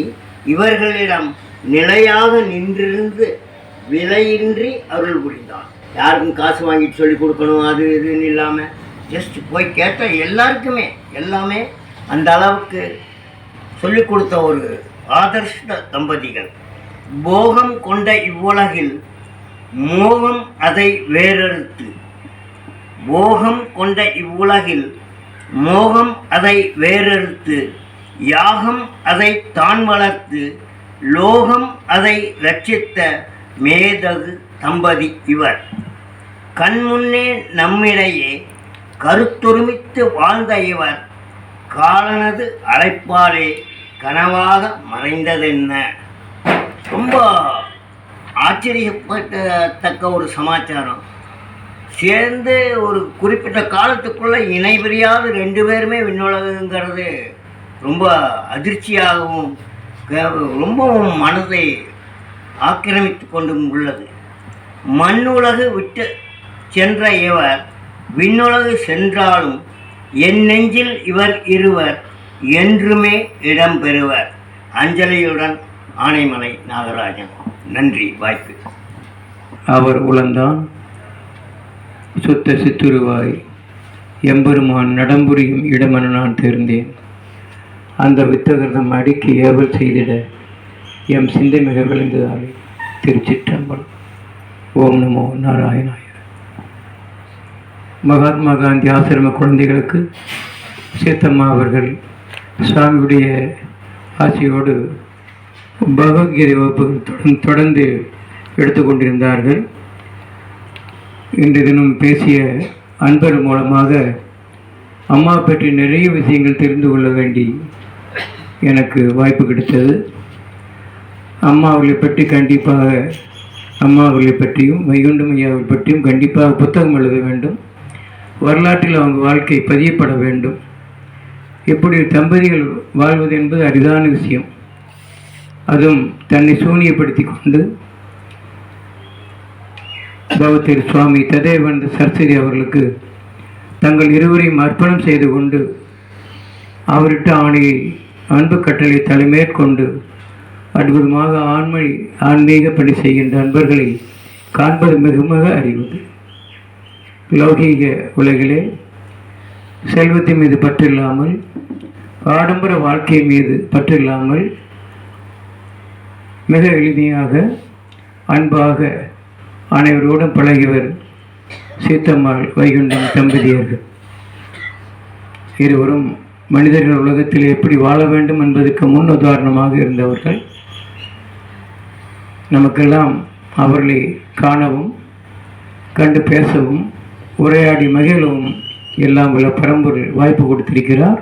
இவர்களிடம் நிலையாக நின்றிருந்து விலையின்றி அருள் புரிந்தான். யாருக்கும் காசு வாங்கிட்டு சொல்லி கொடுக்கணும் அது இதுன்னு இல்லாமல் ஜஸ்ட் போய் கேட்டால் எல்லாருக்குமே எல்லாமே அந்த அளவுக்கு சொல்லிக் கொடுத்த ஒரு ஆதர்ஷ தம்பதிகள். போகம் கொண்ட இவ்வுலகில் மோகம் அதை வேறறுத்து, போகம் கொண்ட இவ்வுலகில் மோகம் அதை வேறறுத்து, யாகம் அதை தான் வளர்த்து, லோகம் அதை ரட்சித்த மேதகு தம்பதி இவர். கண்முன்னே நம்மிடையே கருத்துரிமித்து வாழ்ந்த இவர் காலனது அழைப்பாலே கனவாக மறைந்ததென்ன. ரொம்ப ஆச்சரியப்படத்தக்க ஒரு சமாச்சாரம். சேர்ந்து ஒரு குறிப்பிட்ட காலத்துக்குள்ளே இணை பிரியாத 2 பேருமே விண்ணுலகுங்கிறது ரொம்ப அதிர்ச்சியாகவும் ரொம்பவும் மனதை ஆக்கிரமித்து கொண்டும் உள்ளது. மண்ணுலகு விட்டு சென்ற இவர் விண்ணுலகு சென்றாலும் என் நெஞ்சில் இவர் இருவர் என்றுமே இடம் பெறுவர். அஞ்சலியுடன் ஆனைமலை நாகராஜன். நன்றி வாய்ப்பு. அவர் உளந்தான் சுத்த சித்துருவாய் எம்பெருமான் நடம்புரியும் இடமென நான் தேர்ந்தேன். அந்த வித்தகர்தம் அடிக்கு ஏவல் செய்திட எம் சிந்தை மிக விளைந்ததாலே திருச்சிற்றம்பலம். ஓம் நமோ நாராயணாய. மகாத்மா காந்தி ஆசிரம குழந்தைகளுக்கு சீத்தம்மா அவர்கள் சுவாமியுடைய ஆட்சியோடு பகவத்கீதை வகுப்புகள் தொடர்ந்து எடுத்துக்கொண்டிருந்தார்கள். இன்று தினம் பேசிய அன்பர் மூலமாக அம்மா பற்றி நிறைய விஷயங்கள் தெரிந்து கொள்ள வேண்டி எனக்கு வாய்ப்பு கிடைத்தது. அம்மாவர்களை பற்றி கண்டிப்பாக அம்மாவர்களை பற்றியும் வைகுண்டம் ஐயாவை பற்றியும் கண்டிப்பாக புத்தகம் எழுத வேண்டும். வரலாற்றில் அவங்க வாழ்க்கை பதியப்பட வேண்டும். இப்படி தம்பதிகள் வாழ்வது என்பது அரிதான விஷயம். அதுவும் தன்னை சூனியப்படுத்தி கொண்டு பகவதிர் சுவாமி ததேவந்த சரஸ்வதி அவர்களுக்கு தங்கள் இருவரையும் அர்ப்பணம் செய்து கொண்டு அவரிட்ட ஆணையை அன்பு கட்டளை தலைமேற்கொண்டு அற்புதமாக ஆன்மீக பணி செய்கின்ற அன்பர்களை காண்பது மிக மிக அறிவது. லௌகீக உலகிலே செல்வத்தின் மீது பற்றில்லாமல், ஆடம்பர வாழ்க்கை மீது பற்றில்லாமல் மிக எளிமையாக அன்பாக அனைவரோடும் பழகியவர் சீத்தம்மாள் வைகுண்டம் தம்பதியர்கள். இருவரும் மனிதர்கள் உலகத்தில் எப்படி வாழ வேண்டும் என்பதற்கு முன் உதாரணமாக இருந்தவர்கள். நமக்கெல்லாம் அவர்களை காணவும் கண்டு பேசவும் உரையாடி மகிழவும் எல்லாம் உள்ள பரம்பொருள் வாய்ப்பு கொடுத்திருக்கிறார்.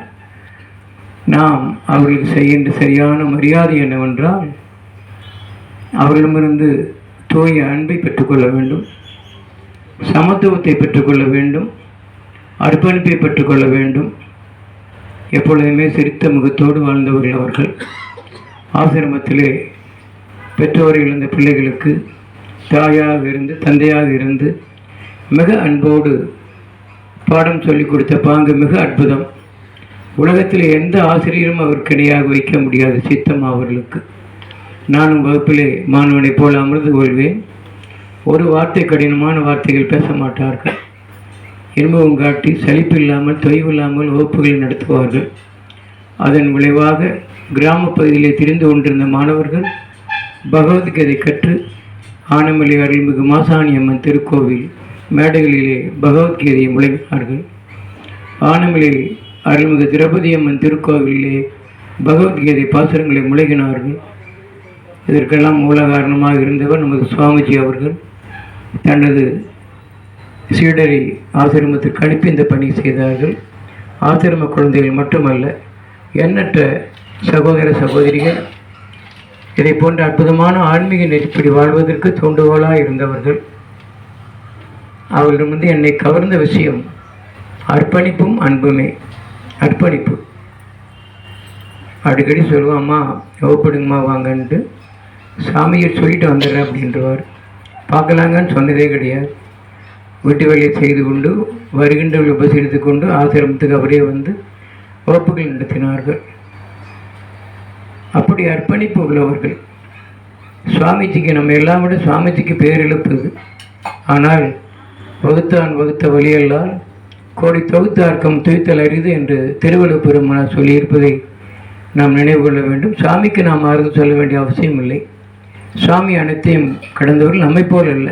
நாம் அவர்களுக்கு செய்கின்ற சரியான மரியாதை என்னவென்றால் அவர்களிடமிருந்து தூய அன்பை பெற்றுக்கொள்ள வேண்டும், சமத்துவத்தை பெற்றுக்கொள்ள வேண்டும், அர்ப்பணிப்பை பெற்றுக்கொள்ள வேண்டும். எப்பொழுதுமே சிரித்த முகத்தோடு வாழ்ந்தவர்கள் அவர்கள். ஆசிரமத்திலே பெற்றோரை இழந்த பிள்ளைகளுக்கு தாயாக இருந்து தந்தையாக இருந்து மிக அன்போடு பாடம் சொல்லிக் கொடுத்த பாங்கு மிக அற்புதம். உலகத்தில் எந்த ஆசிரியரும் அவருக்கு இணையாக வைக்க முடியாது சீத்தம்மா அவர்களுக்கு. நானும் வகுப்பிலே மாணவனைப் போல் அமர்ந்து கொள்வேன். ஒரு வார்த்தை கடினமான வார்த்தைகள் பேச மாட்டார்கள். இன்பம் காட்டி சலிப்பு இல்லாமல் தொய்வு இல்லாமல் வகுப்புகளை நடத்துவார்கள். அதன் விளைவாக கிராம பகுதியிலே திரிந்து கொண்டிருந்த மாணவர்கள் பகவத்கீதை கற்று ஆனமலை அருள்மிகு மாசாணி அம்மன் திருக்கோவில் மேடைகளிலே பகவத்கீதையை முழங்கினார்கள். ஆனமலை அருள்மிகு திரௌபதி அம்மன் திருக்கோவிலே பகவத்கீதை பாசுரங்களை முழங்கினார்கள். இதற்கெல்லாம் மூல காரணமாக இருந்தவர் நமது சுவாமிஜி அவர்கள். தனது சீடரை ஆசிரமத்திற்கு அனுப்பி இந்த பணி செய்தார்கள். ஆசிரம குழந்தைகள் மட்டுமல்ல, எண்ணற்ற சகோதர சகோதரிகள் இதை போன்ற அற்புதமான ஆன்மீக நெறிப்படி வாழ்வதற்கு தூண்டுகோலாக இருந்தவர்கள். அவர்களிடம் என்னை கவர்ந்த விஷயம் அர்ப்பணிப்பும் அன்புமே. அர்ப்பணிப்பு அடிக்கடி சொல்லுவோம், அம்மா யோகப்படுங்கம்மா வாங்கன்ட்டு சாமியை சொல்லிட்டு வந்துடுறேன் அப்படின்றவார். பார்க்கலாங்கன்னு சொன்னதே கிடையாது. வீட்டு வேலையை செய்து கொண்டு வருகின்றவர்களை உபசரித்து கொண்டு ஆசிரமத்துக்கு அவரே வந்து வகுப்புகள் நடத்தினார்கள். அப்படி அர்ப்பணிப்பு உள்ளவர்கள். சுவாமிஜிக்கு நம்ம எல்லாம் விட சுவாமிஜிக்கு பேர் எழுப்புது. ஆனால் வகுத்தான் வகுத்த வழியெல்லாம் கோடி தொகுத்தார்க்கம் துய்த்தல் அரிது என்று திருவள்ளுவர் பெருமானார் சொல்லியிருப்பதை நாம் நினைவு கொள்ள வேண்டும். சுவாமிக்கு நாம் ஆறுதல் சொல்ல வேண்டிய அவசியம் இல்லை. சுவாமி அனைத்தையும் கடந்தவர்கள் நம்மை போல் அல்ல.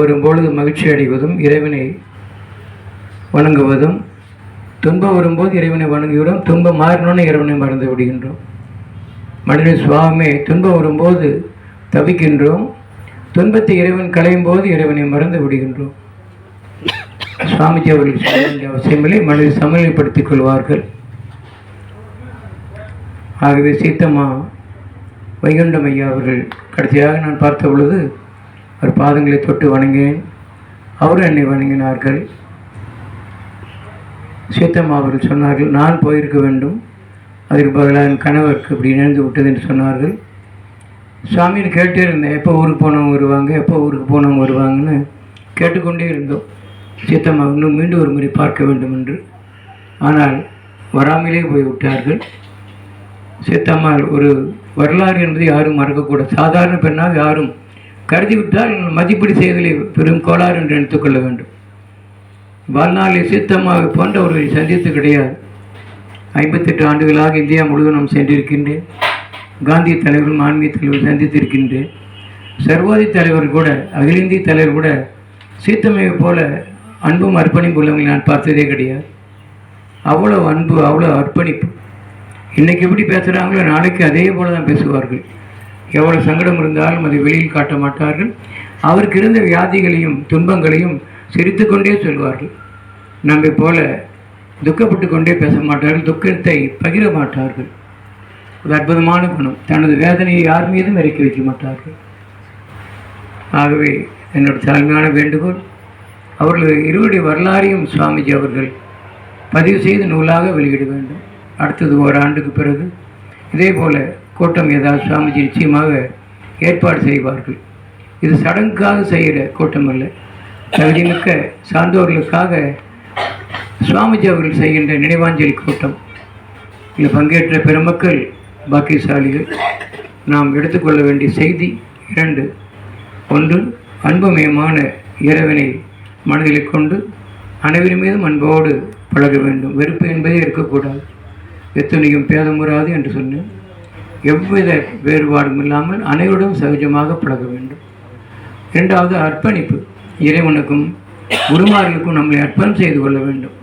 வரும்பொழுது மகிழ்ச்சி அடைவதும் இறைவனை வணங்குவதும், துன்பம் வரும்போது இறைவனை வணங்குகிறோம், துன்பம் மாறினோன்னு இறைவனை மறந்து விடுகின்றோம். மனித சுவாமி துன்பம் வரும்போது தவிக்கின்றோம், துன்பத்தை இறைவன் களையும் போது இறைவனை மறந்து விடுகின்றோம். சுவாமிஜி அவர்கள் சொல்ல வேண்டிய அவசியமில்லை, மனதை சமநிலைப்படுத்திக் கொள்வார்கள். ஆகவே சீத்தம்மா வைகுண்டம் ஐயா அவர்கள் கடைசியாக நான் பார்த்த பொழுது அவர் பாதங்களை தொட்டு வணங்கினேன். அவரும் என்னை வணங்கினார்கள். சீத்தம்மா அவர்கள் சொன்னார்கள், நான் போயிருக்க வேண்டும், அதற்கு பதிலாக என் கணவருக்கு இப்படி நினைந்து விட்டது என்று சொன்னார்கள். சுவாமின்னு கேட்டே இருந்தேன், எப்போ ஊருக்கு போனவங்க வருவாங்க, எப்போ ஊருக்கு போனவங்க வருவாங்கன்னு கேட்டுக்கொண்டே இருந்தோம். சீத்தம்மா இன்னும் மீண்டும் ஒரு முறை பார்க்க வேண்டும் என்று. ஆனால் வராமலே போய்விட்டார்கள். சீத்தம்மா ஒரு வரலாறு என்பது யாரும் மறக்கக்கூடாது. சாதாரண பெண்ணாக யாரும் கருதிவிட்டால் மதிப்பீடு செய்வதிலே பெரும் கோளாறு என்று எடுத்துக்கொள்ள வேண்டும். வாழ்நாளில் சீத்தம்மாவை போன்ற ஒரு சந்தித்து கிடையாது. 58 ஆண்டுகளாக இந்தியா முழுவதும் நான் சென்றிருக்கின்றேன். காந்திய தலைவரும் ஆன்மீக தலைவர் சந்தித்திருக்கின்றேன். சர்வாதி தலைவர் கூட, அகில இந்திய தலைவர் கூட சீத்தம்மையை போல அன்பும் அர்ப்பணிப்பு உள்ளவங்களை நான் பார்த்ததே கிடையாது. அவ்வளோ அன்பு, அவ்வளோ அர்ப்பணிப்பு. இன்றைக்கி எப்படி பேசுகிறாங்களோ நாளைக்கு அதே போல தான் பேசுவார்கள். எவ்வளோ சங்கடம் இருந்தாலும் அதை வெளியில் காட்ட மாட்டார்கள். அவருக்கு இருந்த வியாதிகளையும் துன்பங்களையும் சிரித்து கொண்டே சொல்வார்கள். நம்மை போல துக்கப்பட்டு கொண்டே பேச மாட்டார்கள், துக்கத்தை பகிர மாட்டார்கள். ஒரு அற்புதமான குணம். தனது வேதனையை யார் மீதும் இறக்கி வைக்க மாட்டார்கள். ஆகவே என்னோட தாழ்மையான வேண்டுகோள், அவர்கள் இருவருடைய வரலாறையும் சுவாமிஜி அவர்கள் பதிவு செய்து நூலாக வெளியிட வேண்டும். அடுத்தது ஓராண்டுக்கு பிறகு இதே போல் கூட்டம் ஏதாவது சுவாமிஜி நிச்சயமாக ஏற்பாடு செய்வார்கள். இது சடங்குக்காக செய்கிற கூட்டம் அல்ல, தகுதிமிக்க சார்ந்தோர்களுக்காக சுவாமிஜி அவர்கள் செய்கின்ற நினைவாஞ்சலி கூட்டம். இதில் பங்கேற்ற பெருமக்கள் பாக்கியசாலிகள். நாம் எடுத்துக்கொள்ள வேண்டிய செய்தி 2. 1, அன்புமயமான இறைவனை மனதில் கொண்டு அனைவரும் மீதும் அன்போடு பழக வேண்டும். வெறுப்பு என்பதே இருக்கக்கூடாது. எத்தனையும் பேதமுறாது என்று சொன்னேன். எவ்வித வேறுபாடும் இல்லாமல் அனைவருடன் சகஜமாக பழக வேண்டும். 2வது அர்ப்பணிப்பு. இறைவனுக்கும் குருமார்களுக்கும் நம்மளை அர்ப்பணம் செய்து கொள்ள வேண்டும்.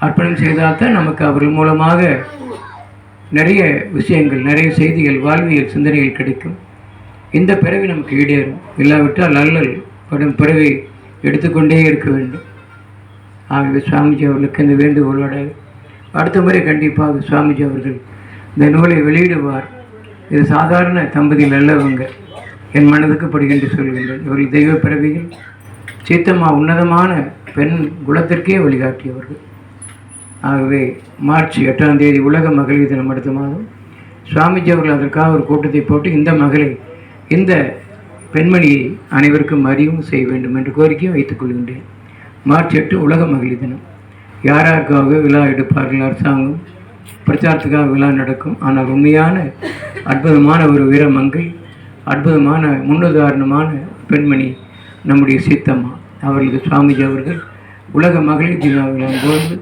அர்ப்பணம் செய்தால்தான் நமக்கு அவர்கள் மூலமாக நிறைய விஷயங்கள், நிறைய செய்திகள், வாழ்வியல் சிந்தனைகள் கிடைக்கும். இந்த பிறவி நமக்கு ஈடேறும். இல்லாவிட்டால் அல்லல் படும் பிறவி எடுத்துக்கொண்டே இருக்க வேண்டும். ஆகவே சுவாமிஜி அவர்களுக்கு இந்த வேண்டுகோளோட அடுத்த முறை கண்டிப்பாக சுவாமிஜி அவர்கள் இந்த நூலை வெளியிடுவார். இது சாதாரண தம்பதியில் அல்லவங்க, என் மனதுக்கு படுகின்ற சொல்கின்றேன். இவர்கள் தெய்வ பிறவிகள். சீத்தம்மா உன்னதமான பெண் குலத்திற்கே வழிகாட்டியவர்கள். ஆகவே மார்ச் 8ஆம் தேதி உலக மகளிர் தினம் அடுத்த மாதம் சுவாமிஜி அவர்கள் அதற்காக ஒரு கூட்டத்தை போட்டு இந்த மகளை, இந்த பெண்மணியை அனைவருக்கும் அறிவும் செய்ய வேண்டும் என்ற கோரிக்கையை வைத்துக் கொள்கின்றேன். மார்ச் 8 உலக மகளிர் தினம். யாராருக்காக விழா எடுப்பார்கள்? அரசாங்கம் பிரச்சாரத்துக்காக விழா நடக்கும். ஆனால் உண்மையான அற்புதமான ஒரு வீரமங்கை, அற்புதமான முன்னுதாரணமான பெண்மணி நம்முடைய சீத்தம்மா. அவர்களுக்கு சுவாமிஜி அவர்கள் உலக மகளிர் தின விழாவின் போது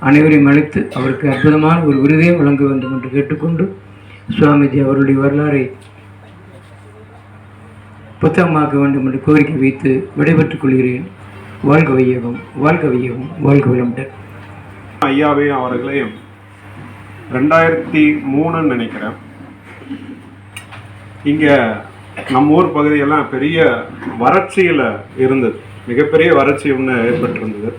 அனைவரையும் அழைத்து அவருக்கு அற்புதமான ஒரு விருதை வழங்க வேண்டும் என்று கேட்டுக்கொண்டு சுவாமிஜி அவருடைய வரலாறை புத்தகமாக்க வேண்டும் என்று கோரிக்கை வைத்து விடைபெற்றுக் கொள்கிறேன். வாழ்க வையகம், வாழ்க வையகம், வாழ்க வளமுடன். ஐயாவையும் அவர்களையும் 2003 நினைக்கிறேன், இங்கே நம்ம ஊர் பகுதியெல்லாம் பெரிய வறட்சியில் இருந்தது. மிகப்பெரிய வறட்சி ஒன்று ஏற்பட்டிருந்தது.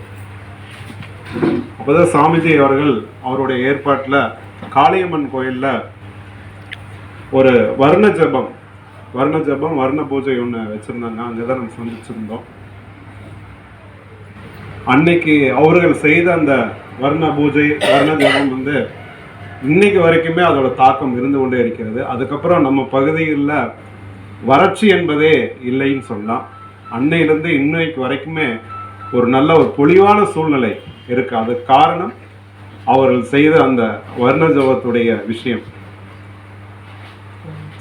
அப்போதான் சாமிஜி அவர்கள் அவருடைய ஏற்பாட்டில் காளியம்மன் கோயிலில் ஒரு வர்ண ஜபம், வர்ண பூஜை ஒன்று வச்சுருந்தாங்க. அங்கே தான் நம்ம சந்திச்சிருந்தோம். அன்னைக்கு அவர்கள் செய்த அந்த வர்ண பூஜை, வர்ண ஜபம் இன்னைக்கு வரைக்குமே அதோட தாக்கம் இருந்து கொண்டே இருக்கிறது. அதுக்கப்புறம் நம்ம பகுதிகளில் வறட்சி என்பதே இல்லைன்னு சொல்லலாம். அன்னையிலேருந்து இன்னைக்கு வரைக்குமே ஒரு நல்ல ஒரு பொலிவான சூழ்நிலை இருக்கு. அதுக்கு காரணம் அவர்கள் செய்த அந்த வர்ண ஜபத்துடைய விஷயம்.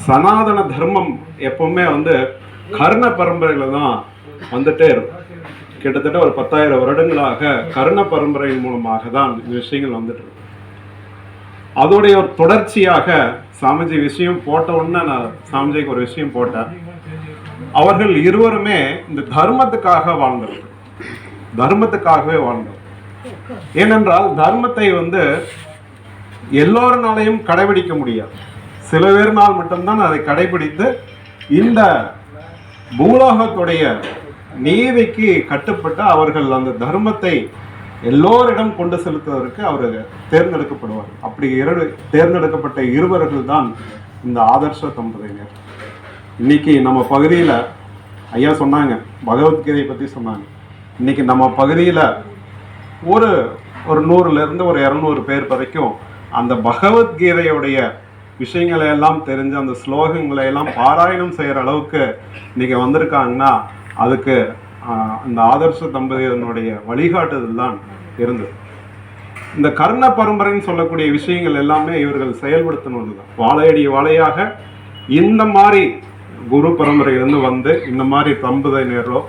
சனாதன தர்மம் எப்பவுமே வந்து கர்ண பரம்பரையில தான் வந்துட்டே இருக்கும். கிட்டத்தட்ட ஒரு 10,000 வருடங்களாக கர்ண பரம்பரையின் மூலமாக தான் இந்த விஷயங்கள் வந்துட்டு இருக்கு. அதோடைய ஒரு தொடர்ச்சியாக சாமிஜி விஷயம் போட்ட உடனே நான் சாமிஜிக்கு ஒரு விஷயம் போட்டேன். அவர்கள் இருவருமே இந்த தர்மத்துக்காக வாழ்ந்தவர்கள், தர்மத்துக்காகவே வாழ்ந்தவர். ஏனென்றால் தர்மத்தை வந்து எல்லோருனாலையும் கடைபிடிக்க முடியாது, சில பேர்னால் மட்டும்தான் அதை கடைபிடித்து இந்த பூலோகத்துடைய நீதிக்கு கட்டுப்பட்டு அவர்கள் அந்த தர்மத்தை எல்லோரிடம் கொண்டு செலுத்துவதற்கு அவர் தேர்ந்தெடுக்கப்படுவார். அப்படி தேர்ந்தெடுக்கப்பட்ட இருவர்கள் தான் இந்த ஆதர்ஷ தம்பதியினர். இன்னைக்கு நம்ம பகுதியில் ஐயா சொன்னாங்க, பகவத்கீதை பற்றி சொன்னாங்க. இன்னைக்கு நம்ம பகுதியில் ஒரு 100லேருந்து ஒரு 200 பேர் வரைக்கும் அந்த பகவத்கீதையுடைய விஷயங்களை எல்லாம் தெரிஞ்சு அந்த ஸ்லோகங்களை எல்லாம் பாராயணம் செய்கிற அளவுக்கு இன்னைக்கு வந்திருக்காங்கன்னா அதுக்கு இந்த ஆதர்ஷ தம்பதியினுடைய வழிகாட்டுதல் தான் இருந்தது. இந்த கர்ண பரம்பரைன்னு சொல்லக்கூடிய விஷயங்கள் எல்லாமே இவர்கள் செயல்படுத்தணும் தான். வாழையடி வாழையாக இந்த மாதிரி குரு பரம்பரையிலிருந்து வந்து இந்த மாதிரி தம்பதியினரோ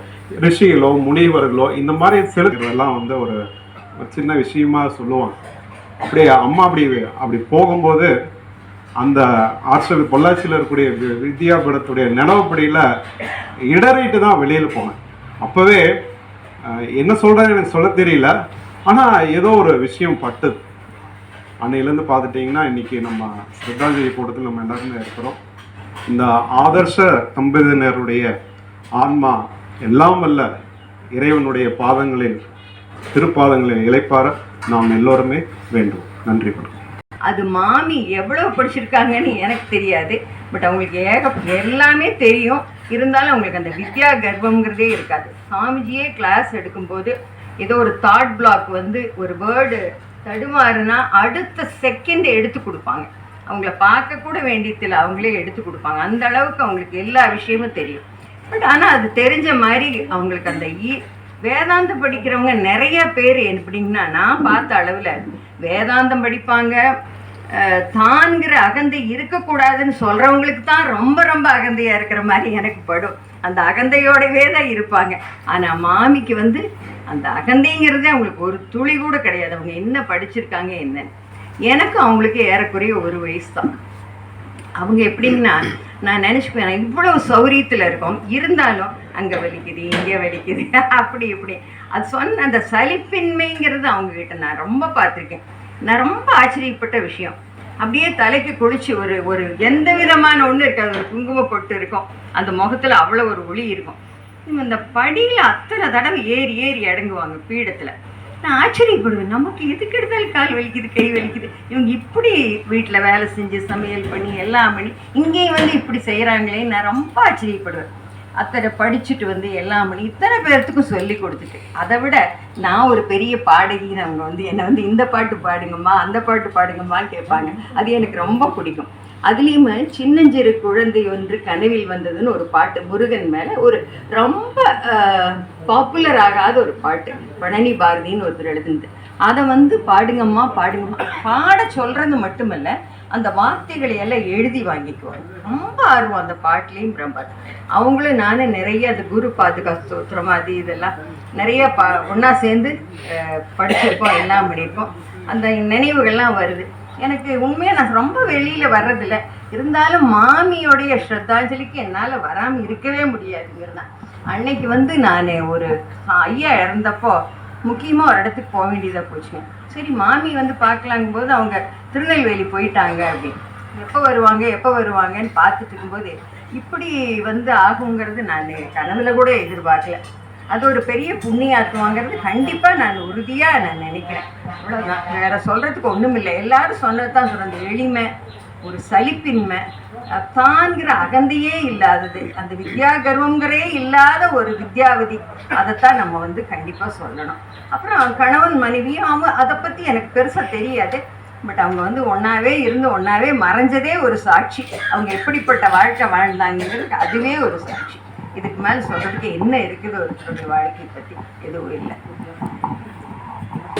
ரிஷிகளோ முனிவர்களோ இந்த மாதிரி செலுத்துறதெல்லாம் வந்து ஒரு சின்ன விஷயமா சொல்லுவாங்க. அப்படியே அம்மா அப்படி போகும்போது அந்த ஆற்றல் பொள்ளாச்சியில் இருக்கக்கூடிய வித்யாபீடத்துடைய நிலவுப்படியில் இடறிட்டு தான் வெளியில் போனேன். அப்போவே என்ன சொல்கிறேன்னு எனக்கு சொல்ல தெரியல, ஆனால் ஏதோ ஒரு விஷயம் பட்டுது. அன்னையிலேருந்து பார்த்துட்டிங்கன்னா இன்றைக்கி நம்ம ஸ்ரத்தாஞ்சலி கூட்டத்தில் நம்ம எல்லாருமே இருக்கிறோம். இந்த ஆதர்ஷ தம்பதியினருடைய ஆன்மா எல்லாம் வல்ல இறைவனுடைய பாதங்களில் திருப்பாதங்களில் இளைப்பார நாம் எல்லோருமே வேண்டும். நன்றி. அது மாமி எவ்வளவு படிச்சிருக்காங்கன்னு எனக்கு தெரியாது, பட் அவங்களுக்கு எல்லாமே தெரியும். இருந்தாலும் அவங்களுக்கு அந்த வித்யா கர்வம்ங்கிறதே இருக்காது. சாமிஜியே கிளாஸ் எடுக்கும்போது ஏதோ ஒரு தாட் பிளாக் வந்து ஒரு வேர்டு தடுமாறுனா அடுத்த செகண்ட் எடுத்து கொடுப்பாங்க. அவங்கள பார்க்க கூட வேண்டியதில்லை, அவங்களே எடுத்து கொடுப்பாங்க. அந்த அளவுக்கு அவங்களுக்கு எல்லா விஷயமும் தெரியும். பட் ஆனால் அது தெரிஞ்ச மாதிரி அவங்களுக்கு அந்த வேதாந்தம் படிக்கிறவங்க நிறைய பேர் எப்படின்னா, நான் பார்த்த அளவில் வேதாந்தம் படிப்பாங்க, தான்கிற அகந்தை இருக்கக்கூடாதுன்னு சொல்கிறவங்களுக்கு தான் ரொம்ப ரொம்ப அகந்தையாக இருக்கிற மாதிரி எனக்கு படும். அந்த அகந்தையோடவே தான் இருப்பாங்க. ஆனால் மாமிக்கு வந்து அந்த அகந்தைங்கிறதே அவங்களுக்கு ஒரு துளி கூட கிடையாது. அவங்க என்ன படிச்சிருக்காங்க என்னன்னு. எனக்கு அவங்களுக்கு ஏறக்குறைய 1 வயசு தான். அவங்க எப்படின்னா, நான் நினச்சிப்பேன் இவ்வளவு சௌரியத்தில் இருக்கோம், இருந்தாலும் அங்கே வலிக்குது இங்கே வலிக்குது அப்படி இப்படி அது சொன்ன அந்த சலிப்பின்மைங்கிறது அவங்கக்கிட்ட நான் ரொம்ப பார்த்துருக்கேன். நான் ரொம்ப ஆச்சரியப்பட்ட விஷயம். அப்படியே தலைக்கு குளிச்சு ஒரு எந்த விதமான ஒன்று இருக்காது, ஒரு குங்கும பொட்டு இருக்கும், அந்த முகத்தில் அவ்வளோ ஒரு ஒளி இருக்கும். இவங்க இந்த படியில் அத்தனை தடவை ஏறி ஏறி இறங்குவாங்க பீடத்தில். நான் ஆச்சரியப்படுவேன், நமக்கு எதுக்கு எடுத்தாலும் கால் வலிக்குது கை வலிக்குது, இவங்க இப்படி வீட்டில் வேலை செஞ்சு சமையல் பண்ணி எல்லாம் பண்ணி இங்கேயும் வந்து இப்படி செய்கிறாங்களேன்னு நான் ரொம்ப ஆச்சரியப்படுவேன். அத்தனை படிச்சுட்டு வந்து எல்லாம் பண்ணி இத்தனை பேர்த்துக்கும் சொல்லி கொடுத்துட்டு, அதை விட நான் ஒரு பெரிய பாடகின்னு அவங்க வந்து என்னை வந்து இந்த பாட்டு பாடுங்கம்மா அந்த பாட்டு பாடுங்கம்மான்னு கேட்பாங்க. அது எனக்கு ரொம்ப பிடிக்கும். அதுலேயுமே சின்னஞ்சிறு குழந்தை ஒன்று கனவில் வந்ததுன்னு ஒரு பாட்டு, முருகன் மேலே ஒரு ரொம்ப பாப்புலர் ஆகாத ஒரு பாட்டு, பழனி பாரதின்னு ஒருத்தர் எழுதுனது. அதை வந்து பாடுங்கம்மா பாடுங்கம்மா பாட சொல்கிறது மட்டுமல்ல, அந்த வார்த்தைகளை எல்லாம் எழுதி வாங்கிக்குவாங்க. ரொம்ப ஆர்வம் அந்த பாட்டுலேயும் ரொம்ப. அவங்களும் நானும் நிறைய அந்த குரு பாதுகாப்பு ஸ்தோத்திரம் அது இதெல்லாம் நிறைய ஒன்றா சேர்ந்து படிச்சிருக்கோம், எல்லாம் பண்ணியிருக்கோம். அந்த நினைவுகள்லாம் வருது எனக்கு. உண்மையாக நான் ரொம்ப வெளியில் வர்றதில்லை, இருந்தாலும் மாமியோடைய ஸ்ரத்தாஞ்சலிக்கு என்னால் வராமல் இருக்கவே முடியாதுங்கிறது தான். அன்னைக்கு வந்து நான் ஒரு ஐயா இறந்தப்போ முக்கியமாக ஒரு இடத்துக்கு போக வேண்டியதாக போச்சுங்க. சரி மாமி வந்து பார்க்கலாங்கும் போது அவங்க திருநெல்வேலி போயிட்டாங்க அப்படின்னு. எப்போ வருவாங்கன்னு பார்த்துட்டு இருக்கும்போது இப்படி வந்து ஆகுங்கிறது நான் கனவுல கூட எதிர்பார்க்கல. அது ஒரு பெரிய புண்ணியாத்துவாங்கிறது கண்டிப்பாக நான் உறுதியாக நான் நினைக்கிறேன். அவ்வளோதான், வேறு சொல்கிறதுக்கு ஒன்றும் இல்லை. எல்லாரும் சொன்னது தான் சொல்கிறேன். அந்த எளிமை, ஒரு சலிப்பின்மை, தான்கிற அகந்தையே இல்லாதது, அந்த வித்யா கர்வங்கிறே இல்லாத ஒரு வித்யாவதி, அதைத்தான் நம்ம வந்து கண்டிப்பாக சொல்லணும். அப்புறம் கணவன் மனைவியும் அவங்க அதை பற்றி எனக்கு பெருசாக தெரியாது, பட் அவங்க வந்து ஒன்றாவே இருந்து ஒன்றாவே மறைஞ்சதே ஒரு சாட்சி. அவங்க எப்படிப்பட்ட வாழ்க்கை வாழ்ந்தாங்கிறதுக்கு அதுவே ஒரு சாட்சி. இதுக்கு மேலே சொல்கிறதுக்கு என்ன இருக்குது ஒரு வாழ்க்கையை பற்றி? எதுவும் இல்லை.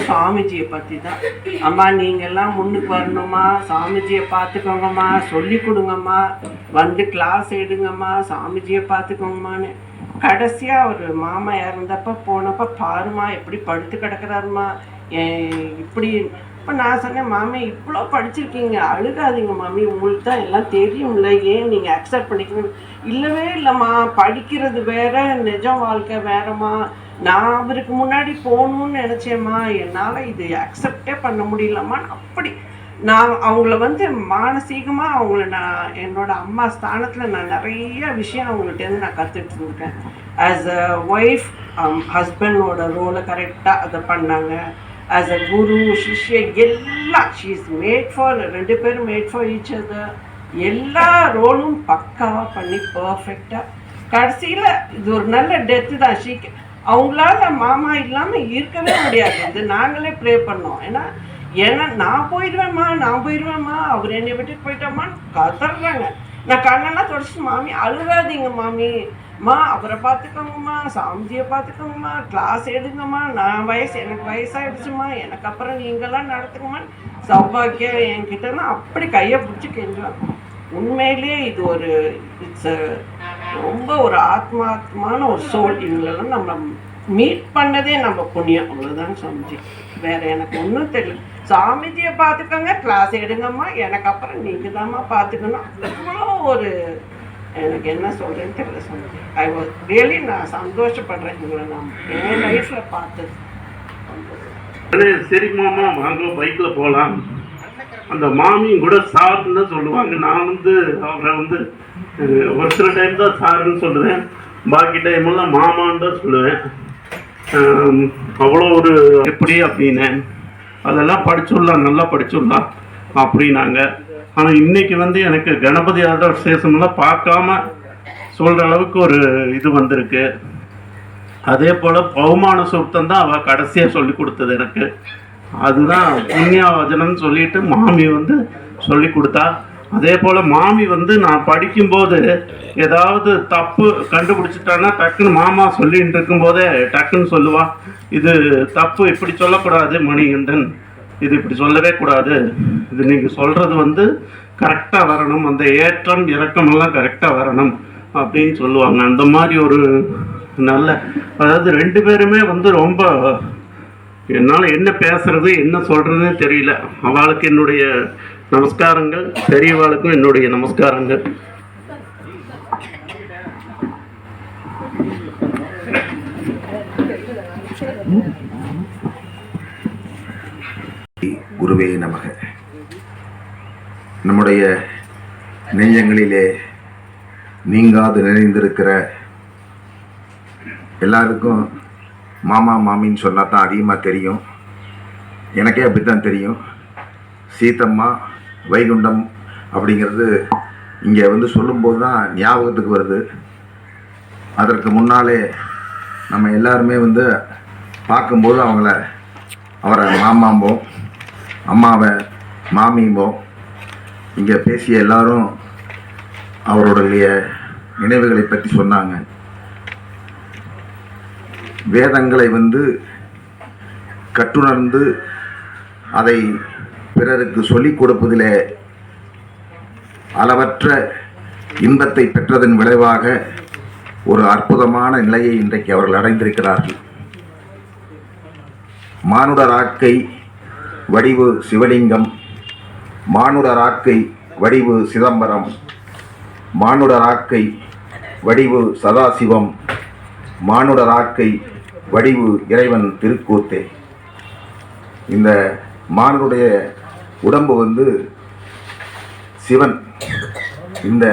சாமிஜியை பற்றி தான். அம்மா நீங்கள்லாம் முன்னுக்கு வரணுமா, சாமிஜியை பார்த்துக்கோங்கம்மா, சொல்லி கொடுங்கம்மா, வந்து கிளாஸ் எடுங்கம்மா, சாமிஜியை பார்த்துக்கோங்கம்மான்னு. கடைசியாக ஒரு மாமா இறந்தப்போ போனப்போ பாருமா எப்படி படுத்து கிடக்குறாருமா இப்படி. இப்போ நான் சொன்னேன், மாமி இவ்வளோ படிச்சிருக்கீங்க, அழுகாதீங்க மாமி, உங்களுக்கு தான் எல்லாம் தெரியும்ல, ஏன் நீங்கள் அக்செப்ட் பண்ணிக்கணும். இல்லவே இல்லைம்மா, படிக்கிறது வேற, நிஜம் வாழ்க்கை வேறம்மா. நான் அவருக்கு முன்னாடி போகணுன்னு நினச்சேம்மா, என்னால் இது அக்செப்டே பண்ண முடியலம்மா. அப்படி நான் அவங்கள வந்து மானசீகமாக அவங்கள நான் என்னோட அம்மா ஸ்தானத்தில் நான் நிறைய விஷயம் அவங்கள்ட்டேருந்து நான் கற்றுட்டு இருக்கேன். ஆஸ் அ ஒய்ஃப் ஹஸ்பண்டோட ரோலை கரெக்டாக அதை பண்ணாங்க. ஆஸ் அ குரு சிஷ்ய எல்லாம் ஷீ இஸ் மேட் ஃபார், 2 பேரும் மேட் ஃபார் ஈச் அதர். எல்லா ரோலும் பக்காவாக பண்ணி பர்ஃபெக்டாக. கடைசியில் இது ஒரு நல்ல டெத்து தான். அவங்களால மாமா இல்லாமல் இருக்கவே முடியாது. இது நாங்களே ப்ரே பண்ணோம். ஏன்னா நான் போயிடுவேம்மா, அவர் என்னை விட்டுட்டு போயிட்டோம்மான்னு கத்துறாங்க. நான் கண்ணெல்லாம் தொடச்சிட்டு, மாமி அழுகாதீங்க மாமி, அவரை பார்த்துக்கோங்கம்மா, சாமிஜியை பார்த்துக்கோங்கம்மா, கிளாஸ் எடுங்கம்மா, எனக்கு வயசாகிடுச்சுமா, எனக்கு அப்புறம் நீங்களாம் நடத்துங்கம்மா. சௌபாக்கியா என்கிட்டலாம் அப்படி கையை பிடிச்சி கெஞ்சுவாங்க. உண்மையிலேயே இது ஒரு ரொம்ப ஒரு ஆத்மாத்மான ஒரு சோல். இவங்களெல்லாம் நம்ம மீட் பண்ணதே நம்ம புண்ணியம், அவ்வளோதான் சாமிஜி. வேற எனக்கு ஒன்றும் தெரியல. சாமிஜியை பார்த்துக்கோங்க, கிளாஸ் எடுங்கம்மா, எனக்கு அப்புறம் நீங்கள் தான்மா பார்த்துக்கணும். அவ்வளோ ஒரு எனக்கு என்ன சொல்கிறேன்னு தெரியல சாமிஜி. ஐ வாஸ் ரியலி நான் சந்தோஷப்படுறேன் இவங்களை நான் என் லைஃப்பில் பார்த்தது. சரி மாமா வாங்க பைக்கில் போகலாம். அந்த மாமியும் கூட சார்ன்னு தான் சொல்லுவாங்க. நான் வந்து அவரை வந்து ஒரு சில டைம் தான் சாருன்னு சொல்லுவேன், பாக்கி டைமெல்லாம் மாமான்னு தான் சொல்லுவேன். அவ்வளோ ஒரு எப்படி அப்படின்னு அதெல்லாம் படிச்சுடலாம், நல்லா படிச்சுடலாம் அப்படின்னாங்க. ஆனால் இன்னைக்கு வந்து எனக்கு கணபதி ஆதர விசேஷமெல்லாம் பார்க்காம சொல்கிற அளவுக்கு ஒரு இது வந்திருக்கு. அதே போல் பௌமான சுத்தம் தான் அவள் கடைசியாக சொல்லி கொடுத்தது எனக்கு. அதுதான் புண்ணியாவஜனம்னு சொல்லிட்டு மாமி வந்து சொல்லி கொடுத்தா. அதே போல் மாமி வந்து நான் படிக்கும்போது ஏதாவது தப்பு கண்டுபிடிச்சிட்டான்னா டக்குன்னு மாமா சொல்லிட்டு இருக்கும்போதே டக்குன்னு சொல்லுவா, இது தப்பு, இப்படி சொல்லக்கூடாது மணிகண்டன், இது இப்படி சொல்லவே கூடாது, இது நீங்கள் சொல்கிறது வந்து கரெக்டாக வரணும், அந்த ஏற்றம் இறக்கமெல்லாம் கரெக்டாக வரணும் அப்படின்னு சொல்லுவாங்க. அந்த மாதிரி ஒரு நல்ல, அதாவது 2 பேருமே வந்து ரொம்ப, என்னால் என்ன பேசுறது என்ன சொல்கிறதுன்னு தெரியல. அவளுக்கு என்னுடைய நமஸ்காரங்கள், பெரியவாளுக்கும் என்னுடைய நமஸ்காரங்கள். குருவே நமக. நம்முடைய நெஞ்சங்களிலே நீங்காது நிறைந்திருக்கிற எல்லாருக்கும் மாமா மாமின்னு சொன்னால் தான் அதிகமாக தெரியும். எனக்கே அப்படி தான் தெரியும். சீத்தம்மா வைகுண்டம் அப்படிங்கிறது இங்கே வந்து சொல்லும்போது தான் ஞாபகத்துக்கு வருது. அதற்கு முன்னாலே நம்ம எல்லாருமே வந்து பார்க்கும்போது அவரை மாமாம்போம், அம்மாவை மாமிம்போம். இங்கே பேசிய எல்லாரும் அவருடைய நினைவுகளை பற்றி சொன்னாங்க. வேதங்களை வந்து கற்றுணர்ந்து அதை பிறருக்கு சொல்லிக் கொடுப்பதிலே அளவற்ற இன்பத்தை பெற்றதன் விளைவாக ஒரு அற்புதமான நிலையை இன்றைக்கு அவர்கள் அடைந்திருக்கிறார்கள். மானுடராக்கை வடிவு சிவலிங்கம், மானுடராக்கை வடிவு சிதம்பரம், மானுடராக்கை வடிவு சதாசிவம், மானுடராக்கை வடிவு இறைவன் திருக்கூத்தே. இந்த மானுடைய உடம்பு வந்து சிவன். இந்த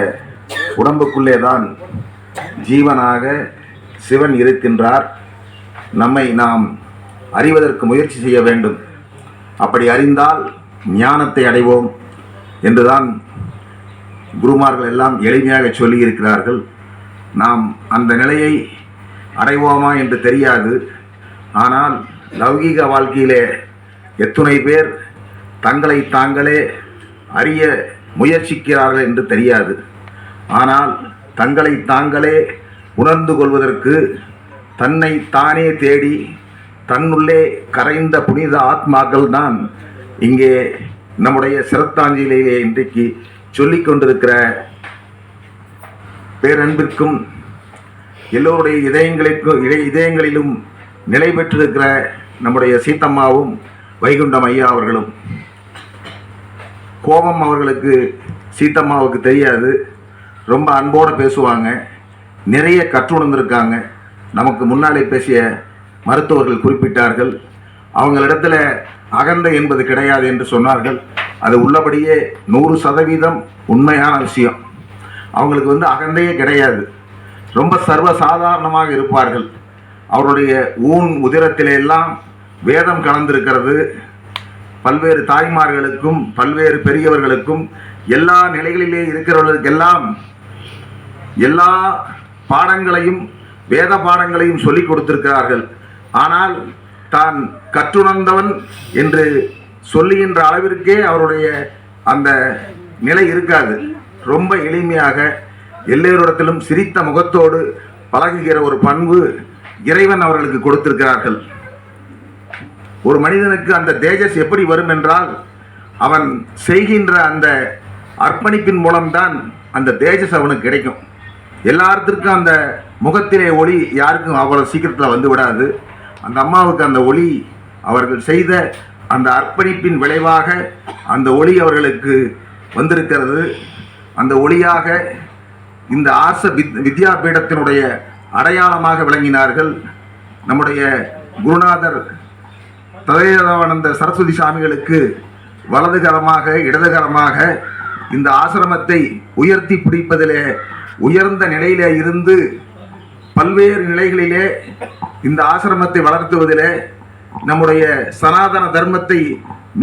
உடம்புக்குள்ளே தான் ஜீவனாக சிவன் இருக்கின்றார். நம்மை நாம் அறிவதற்கு முயற்சி செய்ய வேண்டும். அப்படி அறிந்தால் ஞானத்தை அடைவோம் என்றுதான் குருமார்கள் எல்லாம் எளிமையாக சொல்லியிருக்கிறார்கள். நாம் அந்த நிலையை அடைவோமா என்று தெரியாது. ஆனால் லௌகீக வாழ்க்கையிலே எத்துணை பேர் தங்களை தாங்களே அறிய முயற்சிக்கிறார்கள் என்று தெரியாது. ஆனால் தங்களை தாங்களே உணர்ந்து கொள்வதற்கு தன்னை தானே தேடி தன்னுள்ளே கரைந்த புனித ஆத்மாக்கள் தான் இங்கே நம்முடைய சிரத்தாஞ்சலியிலே இன்றைக்கு சொல்லிக் கொண்டிருக்கிற பேரன்பிற்கும் எல்லோருடைய இதயங்களிலும் நிலை பெற்றிருக்கிற நம்முடைய சீத்தம்மாவும் வைகுண்டம் ஐயா அவர்களும். கோபம் அவர்களுக்கு சீத்தம்மாவுக்கு தெரியாது, ரொம்ப அன்போடு பேசுவாங்க, நிறைய கற்றுணர்ந்திருக்காங்க. நமக்கு முன்னாலே பேசிய மருத்துவர்கள் குறிப்பிட்டார்கள், அவங்களிடத்துல அகந்தை என்பது கிடையாது என்று சொன்னார்கள். அது உள்ளபடியே 100% உண்மையான விஷயம். அவங்களுக்கு அகந்தையே கிடையாது, ரொம்ப சர்வசாதாரணமாக இருப்பார்கள். அவருடைய உதிரத்திலே எல்லாம் வேதம் கலந்திருக்கிறது. பல்வேறு தாய்மார்களுக்கும் பல்வேறு பெரியவர்களுக்கும் எல்லா நிலைகளிலே இருக்கிறவர்களுக்கெல்லாம் எல்லா பாடங்களையும் வேத பாடங்களையும் சொல்லிக் கொடுத்திருக்கிறார்கள். ஆனால் தான் கற்றுணர்ந்தவன் என்று சொல்லுகின்ற அளவிற்கே அவருடைய அந்த நிலை இருக்காது. ரொம்ப எளிமையாக எல்லோரிடத்திலும் சிரித்த முகத்தோடு பழகுகிற ஒரு பண்பு இறைவன் அவர்களுக்கு கொடுத்திருக்கிறார்கள். ஒரு மனிதனுக்கு அந்த தேஜஸ் எப்படி வரும் என்றால், அவன் செய்கின்ற அந்த அர்ப்பணிப்பின் மூலம்தான் அந்த தேஜஸ் அவனுக்கு கிடைக்கும். எல்லாத்திற்கும் அந்த முகத்திலே ஒளி யாருக்கும் அவ்வளவு சீக்கிரத்தில் வந்து விடாது. அந்த அம்மாவுக்கு அந்த ஒளி அவர்கள் செய்த அந்த அர்ப்பணிப்பின் விளைவாக அந்த ஒளி அவர்களுக்கு வந்திருக்கிறது. அந்த ஒளியாக இந்த ஆர்ஷ வித்யாபீடத்தினுடைய அடையாளமாக விளங்கினார்கள். நம்முடைய குருநாதர் ததேதானந்த சரஸ்வதி சாமிகளுக்கு வலதுகரமாக இடதுகரமாக இந்த ஆசிரமத்தை உயர்த்தி பிடிப்பதிலே உயர்ந்த நிலையிலே இருந்து பல்வேறு நிலைகளிலே இந்த ஆசிரமத்தை வளர்த்துவதிலே நம்முடைய சனாதன தர்மத்தை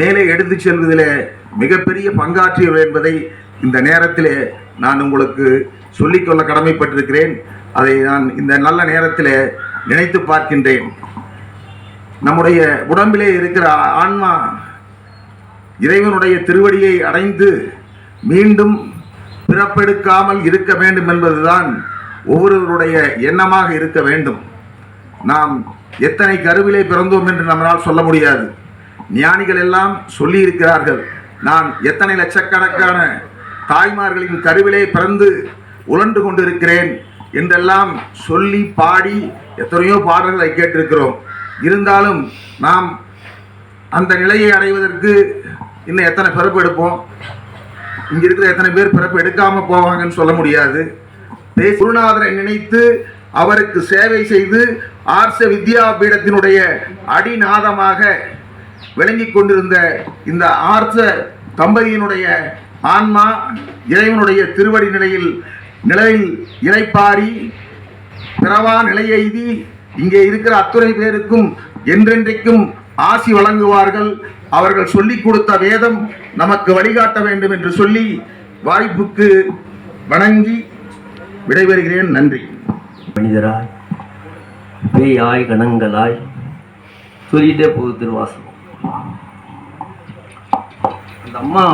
மேலே எடுத்து செல்வதிலே மிகப்பெரிய பங்காற்றியவர் என்பதை இந்த நேரத்திலே நான் உங்களுக்கு சொல்லிக்கொள்ள கடமைப்பட்டிருக்கிறேன். அதை நான் இந்த நல்ல நேரத்தில் நினைத்து பார்க்கின்றேன். நம்முடைய உடம்பிலே இருக்கிற ஆன்மா இறைவனுடைய திருவடியை அடைந்து மீண்டும் பிறப்பெடுக்காமல் இருக்க வேண்டும் என்பதுதான் ஒவ்வொருவருடைய எண்ணமாக இருக்க வேண்டும். நாம் எத்தனை கருவிலே பிறந்தோம் என்று நம்மளால் சொல்ல முடியாது. ஞானிகள் எல்லாம் சொல்லி இருக்கிறார்கள், நான் எத்தனை லட்சக்கணக்கான தாய்மார்களின் கருவிலே பிறந்து உழண்டு கொண்டிருக்கிறேன் என்றெல்லாம் சொல்லி பாடி எத்தனையோ பாடல்களை கேட்டிருக்கிறோம். இருந்தாலும் நாம் அந்த நிலையை அடைவதற்கு இன்னும் எத்தனை பிறப்பு எடுப்போம், இங்கே இருக்கிற எத்தனை பேர் பிறப்பு எடுக்காமல் போவாங்கன்னு சொல்ல முடியாது. குருநாதரை நினைத்து அவருக்கு சேவை செய்து ஆர்ஷ வித்யாபீடத்தினுடைய அடிநாதமாக விளங்கி கொண்டிருந்த இந்த ஆர்ஷ தம்பதியினுடைய ஆன்மா இறைவனுடைய திருவடி நிலையில் இளைப்பாரி பிறவா நிலையெய்தி இங்கே இருக்கிற அத்துணை பேருக்கும் என்றென்றைக்கும் ஆசி வழங்குவார்கள். அவர்கள் சொல்லிக் கொடுத்த வேதம் நமக்கு வழிகாட்ட வேண்டும் என்று சொல்லி வாய்ப்புக்கு வணங்கி விடைபெறுகிறேன். நன்றி. மனிதராய் பேயாய் கணங்களாய் சொல்லிட்டே போகுது திருவாசகம். அந்த அம்மா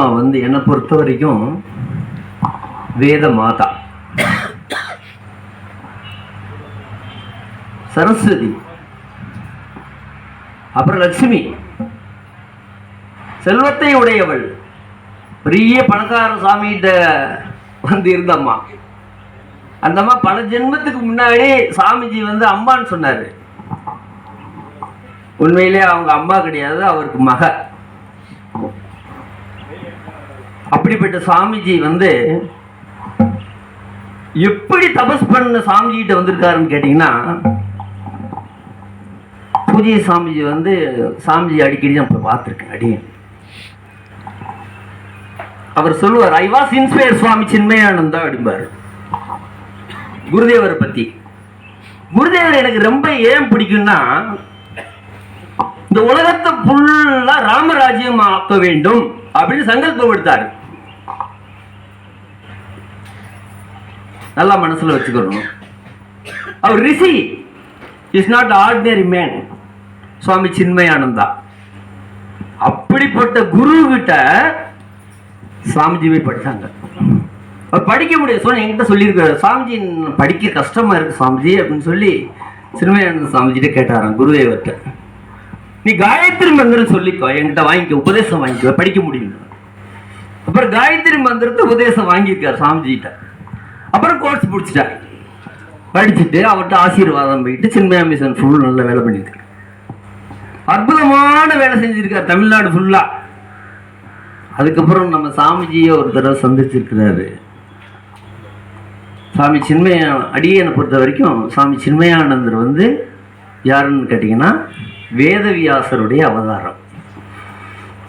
என்னை பொறுத்த வரைக்கும் வேத மாதா, சரஸ்வதி, அப்புறம் லட்சுமி, செல்வத்தை உடையவள், பெரிய பணக்கார சாமிகிட்ட இருந்தம்மா. அந்த அம்மா பல ஜென்மத்துக்கு முன்னாடி சாமிஜி அம்மான்னு சொன்னாரு. உண்மையிலே அவங்க அம்மா கிடையாது, அவருக்கு மக. அப்படிப்பட்ட சாமிஜி எப்படி தபஸ் பண்ண சாமிஜிகிட்ட வந்திருக்காருன்னு கேட்டீங்கன்னா, புதிய சாமிஜி சாமிஜி அடிக்கடி நான் பார்த்துருக்கேன். அடியேன் அவர் சொல்லுவார், ஐ வாஸ் இன்ஸ்பயர் சுவாமி சின்மயானந்தா அப்படிம்பார் குருதேவரை பத்தி. குருதேவர் எனக்கு ரொம்ப ஏன் பிடிக்கும்னா, இந்த உலகத்தை ஃபுல்லா ராமராஜ்யம் ஆக்க வேண்டும் அப்படின்னு சங்கல்பம் எடுத்தார். நல்லா மனசுல வச்சுக்கணும். அவர் ரிஷி, இஸ் நாட் ஆர்டினரி மேன். சுவாமி சின்மயானந்தா அப்படிப்பட்ட குரு கிட்ட சாமிஜிவை படிச்சாங்க. அவர் படிக்க முடியாது என்கிட்ட சொல்லியிருக்காரு, சாமிஜி படிக்க கஷ்டமா இருக்கு சாமிஜி அப்படின்னு சொல்லி சின்மயானந்த சாமிஜிட்ட கேட்டாராம் குருதேவர்கிட்ட. நீ காயத்ரி மந்திரம் சொல்லிக்கோ, என்கிட்ட வாங்கிக்க, உபதேசம் வாங்கிக்கோ, படிக்க முடியும். அப்புறம் காயத்ரி மந்திரத்தை உபதேசம் வாங்கியிருக்காரு சாமிஜிட்ட. அப்புறம் கோர்ஸ் பிடிச்சிட்டார். படிச்சுட்டு அவர்கிட்ட ஆசீர்வாதம் போயிட்டு சின்மயா மிஷன் ஃபுல் நல்ல வேலை பண்ணியிருக்காரு. அற்புதமான வேலை செஞ்சிருக்காரு தமிழ்நாடு ஃபுல்லா. அதுக்கப்புறம் நம்ம சாமிஜியை ஒரு தடவை சந்திச்சிருக்கிறாரு. சாமி சின்மயா அடியனை பொறுத்த வரைக்கும் சாமி சின்மயானந்தர் வந்து யாருன்னு கேட்டிங்கன்னா வேதவியாசருடைய அவதாரம்.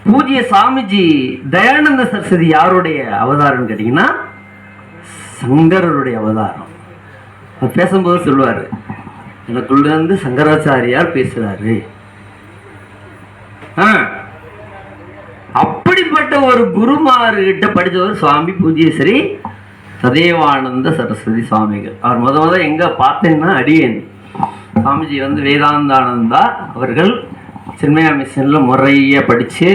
பூஜ்ய சாமிஜி தயானந்த சரஸ்வதி யாருடைய அவதாரம்னு கேட்டிங்கன்னா சங்கரருடைய அவதாரம். பேசும்போது சொல்லுவார், எனக்குள்ள இருந்து சங்கராச்சாரியார் பேசுறாரு. அப்படிப்பட்ட ஒரு குருமாரு கிட்ட படித்தவர் சுவாமி பூஜ்யஸ்ரீ சதேவானந்த சரஸ்வதி சுவாமிகள். அவர் முத எங்க பார்த்தீங்கன்னா அடியேன் சாமிஜி வந்து வேதாந்தானந்தா அவர்கள் சின்மயா மிஷன்ல முறைய படிச்சு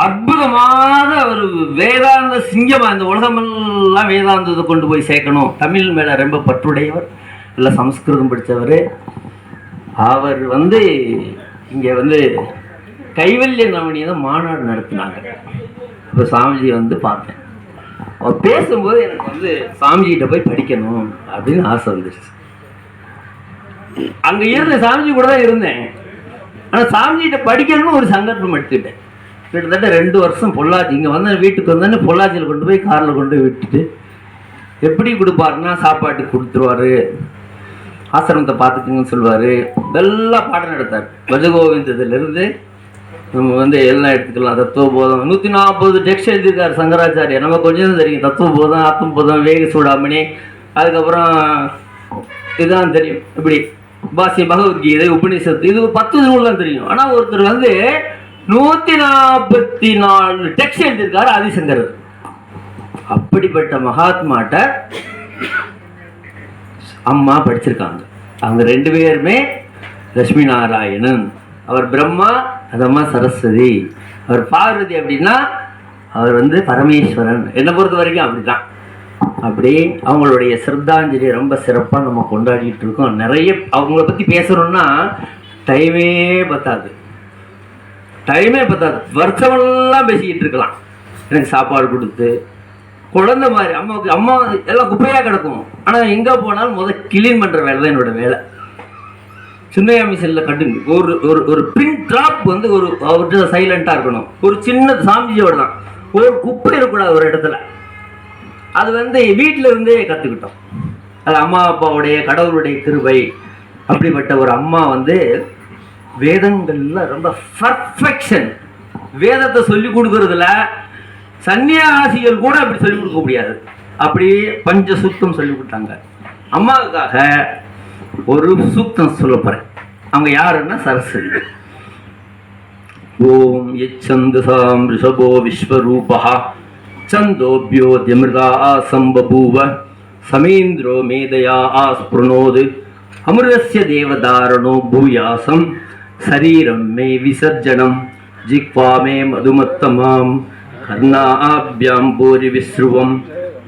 அற்புதமான ஒரு வேதாந்த சிங்கமா இந்த உலகமெல்லாம் வேதாந்தத்தை கொண்டு போய் சேர்க்கணும். தமிழ் மேல ரொம்ப பற்றுடையவர், இல்லை சமஸ்கிருதம் படித்தவர். அவர் வந்து இங்கே வந்து கைவல்ய நவனியை மாநாடு நடத்தினாங்க. இப்போ சாமிஜி வந்து பார்த்தேன். அவர் பேசும்போது எனக்கு வந்து சாமிஜிகிட்ட போய் படிக்கணும் அப்படின்னு ஆசை வந்துருச்சு. அங்கே இருந்த சாமிஜி கூட தான் இருந்தேன். ஆனால் சாமிஜிகிட்ட படிக்கணும்னு ஒரு சங்கல்பம் எடுத்துக்கிட்டேன். கிட்டத்தட்ட 2 வருஷம் பொள்ளாச்சி இங்கே வந்து வீட்டுக்கு வந்தோடனே பொள்ளாச்சியில் கொண்டு போய் காரில் கொண்டு போய் விட்டுட்டு எப்படி கொடுப்பாருன்னா சாப்பாட்டுக்கு கொடுத்துருவாரு, ஆசிரமத்தை பார்த்துக்குங்கன்னு சொல்லுவார். நல்லா பாடம் நடத்தார். பஜகோவிந்தத்திலிருந்து நம்ம வந்து எல்லாம் எடுத்துக்கலாம். தத்துவபோதம் 140 டெக்ஸ்ட் எழுதியிருக்காரு சங்கராச்சாரியா. நம்ம கொஞ்சம் தெரியும், தத்துவபோதம், ஆத்மபோதம், வேக சூடாமணி, அதுக்கப்புறம் இதுதான் தெரியும். இப்படி பாசி, பகவத்கீதை, உபநிஷத்து, இது 10 நூல்லாம் தெரியும். ஆனால் ஒருத்தர் வந்து 144 டெக்ஸ்ட் எழுதியிருக்காரு ஆதிசங்கரர். அப்படிப்பட்ட மகாத்மாட்ட அம்மா படிச்சிருக்காங்க. அவங்க 2 பேருமே லட்சுமி நாராயணன். அவர் பிரம்மா, அது அம்மா சரஸ்வதி. அவர் பார்வதி அப்படின்னா அவர் வந்து பரமேஸ்வரன். என்னை பொறுத்த வரைக்கும் அப்படிதான். அப்படி அவங்களுடைய சிரத்தாஞ்சலி ரொம்ப சிறப்பாக நம்ம கொண்டாடிட்டு இருக்கோம். நிறைய அவங்கள பற்றி பேசணும்னா டைமே பத்தாது. வருஷமெல்லாம் பேசிக்கிட்டு இருக்கலாம். எனக்கு சாப்பாடு கொடுத்து குழந்தை மாதிரி அம்மாவுக்கு அம்மா எல்லாம் குப்பையாக கிடக்கும். ஆனால் எங்கே போனாலும் முதல் கிளீன் பண்ணுற வேலை தான் என்னோட வேலை. சின்மயா மிஷனில் கட்டுங்க ஒரு ஒரு ஒரு பின் ட்ராப் வந்து ஒரு அவர்கிட்ட சைலண்ட்டாக இருக்கணும். ஒரு சின்ன சாமிஜியோட தான், ஒரு குப்பை இருக்கக்கூடாது ஒரு இடத்துல. அது வந்து வீட்டில் இருந்தே கற்றுக்கிட்டோம். அது அம்மா அப்பாவுடைய கடவுளுடைய கிருபை. அப்படிப்பட்ட ஒரு அம்மா வந்து வேதங்கள்ல ரொம்ப பர்ஃபெக்ஷன். வேதத்தை சொல்லி கொடுக்கறதுல சன்னியாசிகள் கூட அப்படி சொல்லிக் கொடுக்க முடியாது. அப்படி பஞ்ச சூக்தம் சொல்லி கொடுத்தாங்க. அம்மாவுக்காக ஒரு சூக்தம் சொல்ல போறேன். அவங்க யாருன்னா சரஸ்வதி. ஓம் யச்சந்தசாம் ரிஷபோ விஸ்வரூபா சந்தோபியோ திமிருதா சம்பபூவ சமேந்திரோ மேதயா ஆஸ்பிருணோது அமிர்தஸ்ய தேவதாரணோ பூயாசம் சரீரம் மே விசர்ஜனம் ஜிக்வா மே மதுமத்தமாம் கர்ணாபியாம் பூரி விஸ்ருவம்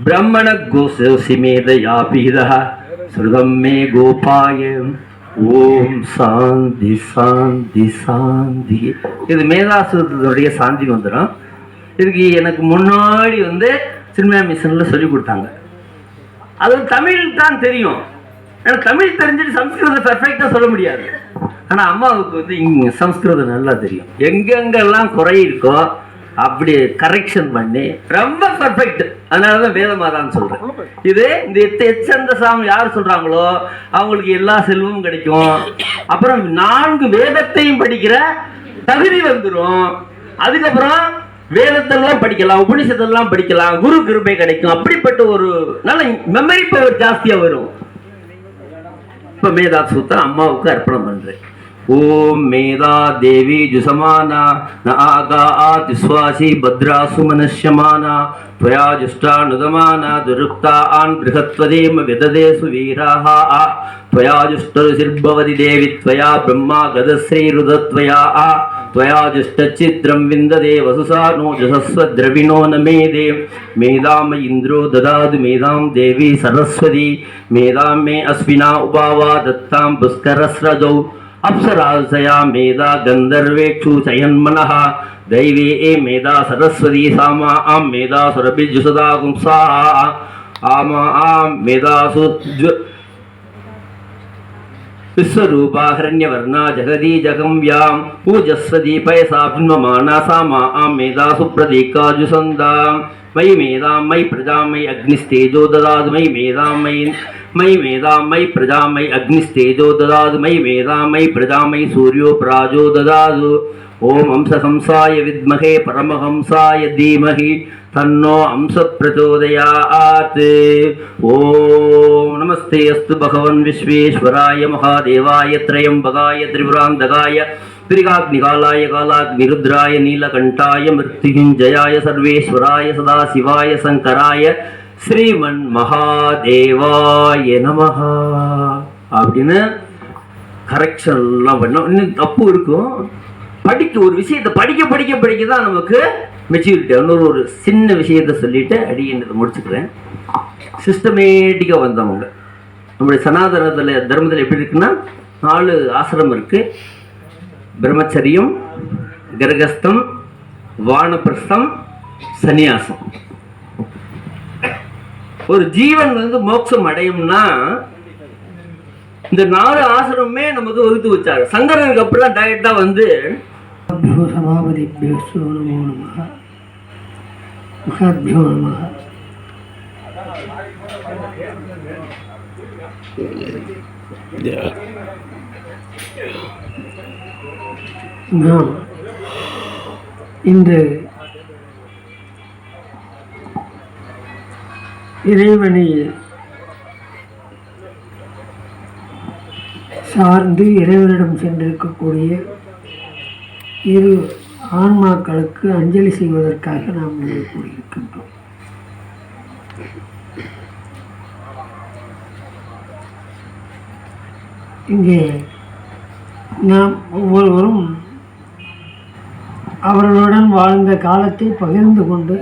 பிரம்மண கோசோசி மேதயா பீதः ஸ்ருதம் மே கோபாயம். ஓம் சாந்தி சாந்தி சாந்தி. இது மேதாசுரத்துடைய சாந்தி மந்திரம். இதுக்கு எனக்கு முன்னாடி வந்து சின்மயா மிஷன்ல சொல்லி கொடுத்தாங்க. அது தமிழ் தான் தெரியும். எனக்கு தமிழ் தெரிஞ்சுட்டு சம்ஸ்கிருதம் பெர்ஃபெக்டாக சொல்ல முடியாது. ஆனால் அம்மாவுக்கு வந்து இங்கே சம்ஸ்கிருதம் நல்லா தெரியும். எங்கெங்கெல்லாம் குறை இருக்கோ அப்படி கரெக்ஷன் பண்ணி ரொம்ப பர்ஃபெக்ட். அதனால தான் வேதமாதான்னு சொல்கிறேன். இது இந்த எச்சந்த சாமி யார் சொல்கிறாங்களோ அவங்களுக்கு எல்லா செல்வமும் கிடைக்கும். அப்புறம் 4 வேதத்தையும் படிக்கிற தகுதி வந்துடும். அதுக்கப்புறம் வேதத்தெல்லாம் படிக்கலாம், உபனிஷத்தெல்லாம் படிக்கலாம், குரு கிருபை கிடைக்கும். அப்படிப்பட்ட ஒரு நல்ல மெமரி பவர் ஜாஸ்தியாக வரும். இப்போ மேதா சூத்திரம் அம்மாவுக்கு அர்ப்பணம் பண்ணுறேன். ஓம் மேதா தேவி ஜுசமானா ந ஆகா ஆதிஸ்வாசி பத்ராசு மனஷ்யமானா त्वया जुष्टानुगमाना दुरुक्ता आन् बृहत्वदेम विददेषु वीराः त्वया जुष्टरुचिर्भवति देवि त्वया ब्रह्मा गदश्रीरुदत्वया त्वया जुष्टचित्रं विन्ददे वसुसा नो जसस्व द्रविणो न मेदे मेदाम इन्द्रो ददातु मेदां देवी सरस्वती मेदां मे अश्विना उपावा दत्तां पुष्करस्रजौ अप्सरासया मेधा गंधर्वेक्षु चयन्मनः दैवे मेधा सरस्वती सामा आम मेधा सुरभिजुसदा गुंसा आमा आम मेधासु विश्वरूपा हिरण्यवर्णा जगदी जगम्यां पूजस्वती पैसा बिन्वमाना सामा आम मेधासु प्रतीका जुसंदा मयि मेधा मयि प्रजा मयि अग्निस्तेजो ददातु मयि मेधा मयि प्रजा मयि अग्निस्तेजो ददातु मयि मेधा मयि प्रजा मयि सूर्यो प्राजो ददातु ओम हंसहंसाय विद्महे परमहंसाय धीमहि तन्नो हंस प्रचोदयात्। ओम नमस्ते अस्तु भगवन् विश्वेश्वराय महादेवाय त्रयंबकाय त्रिपुरांतकाय त्रिकाग्निकालाय कालाग्निरुद्राय नीलकंठाय मृत्युंजयाय सर्वेश्वराय सदाशिवाय शंकराय श्रीमन् महादेवाय நமஹ அப்படின்னு கரெக்ஷன்லாம் பண்ணோம். இன்னும் தப்பு இருக்கும். படிக்க ஒரு விஷயத்தை படிக்க தான் நமக்கு மெச்சூரிட்டி. ஒரு சின்ன விஷயத்தை சொல்லிட்டு அடின்றதை முடிச்சுக்கிறேன். சிஸ்டமேட்டிக்காக வந்தவங்க நம்முடைய சனாதனத்தில் தர்மத்தில் எப்படி இருக்குன்னா 4 ஆசிரமம் இருக்குது. பிரம்மச்சரியம், கிரகஸ்தம், வானப்பிரஸ்தம், சந்நியாசம். ஒரு ஜீவன் மோட்சம் அடையும்னா இந்த 4 ஆசிரமே நமக்கு வகுத்து வச்சாரு. சங்கரனுக்கு அப்படிலாம் டைரக்டா சபாபதிபியோ நமோ நமஹ மகாத்பியோ நமஹ. நாம் இன்று இறைவனை சார்ந்து இறைவனிடம் சென்றிருக்கக்கூடிய 2 ஆன்மாக்களுக்கு அஞ்சலி செய்வதற்காக நாம் இங்கே கூடியிருக்கின்றோம். இங்கே நாம் ஒவ்வொருவரும் அவர்களுடன் வாழ்ந்த காலத்தை பகிர்ந்து கொண்டு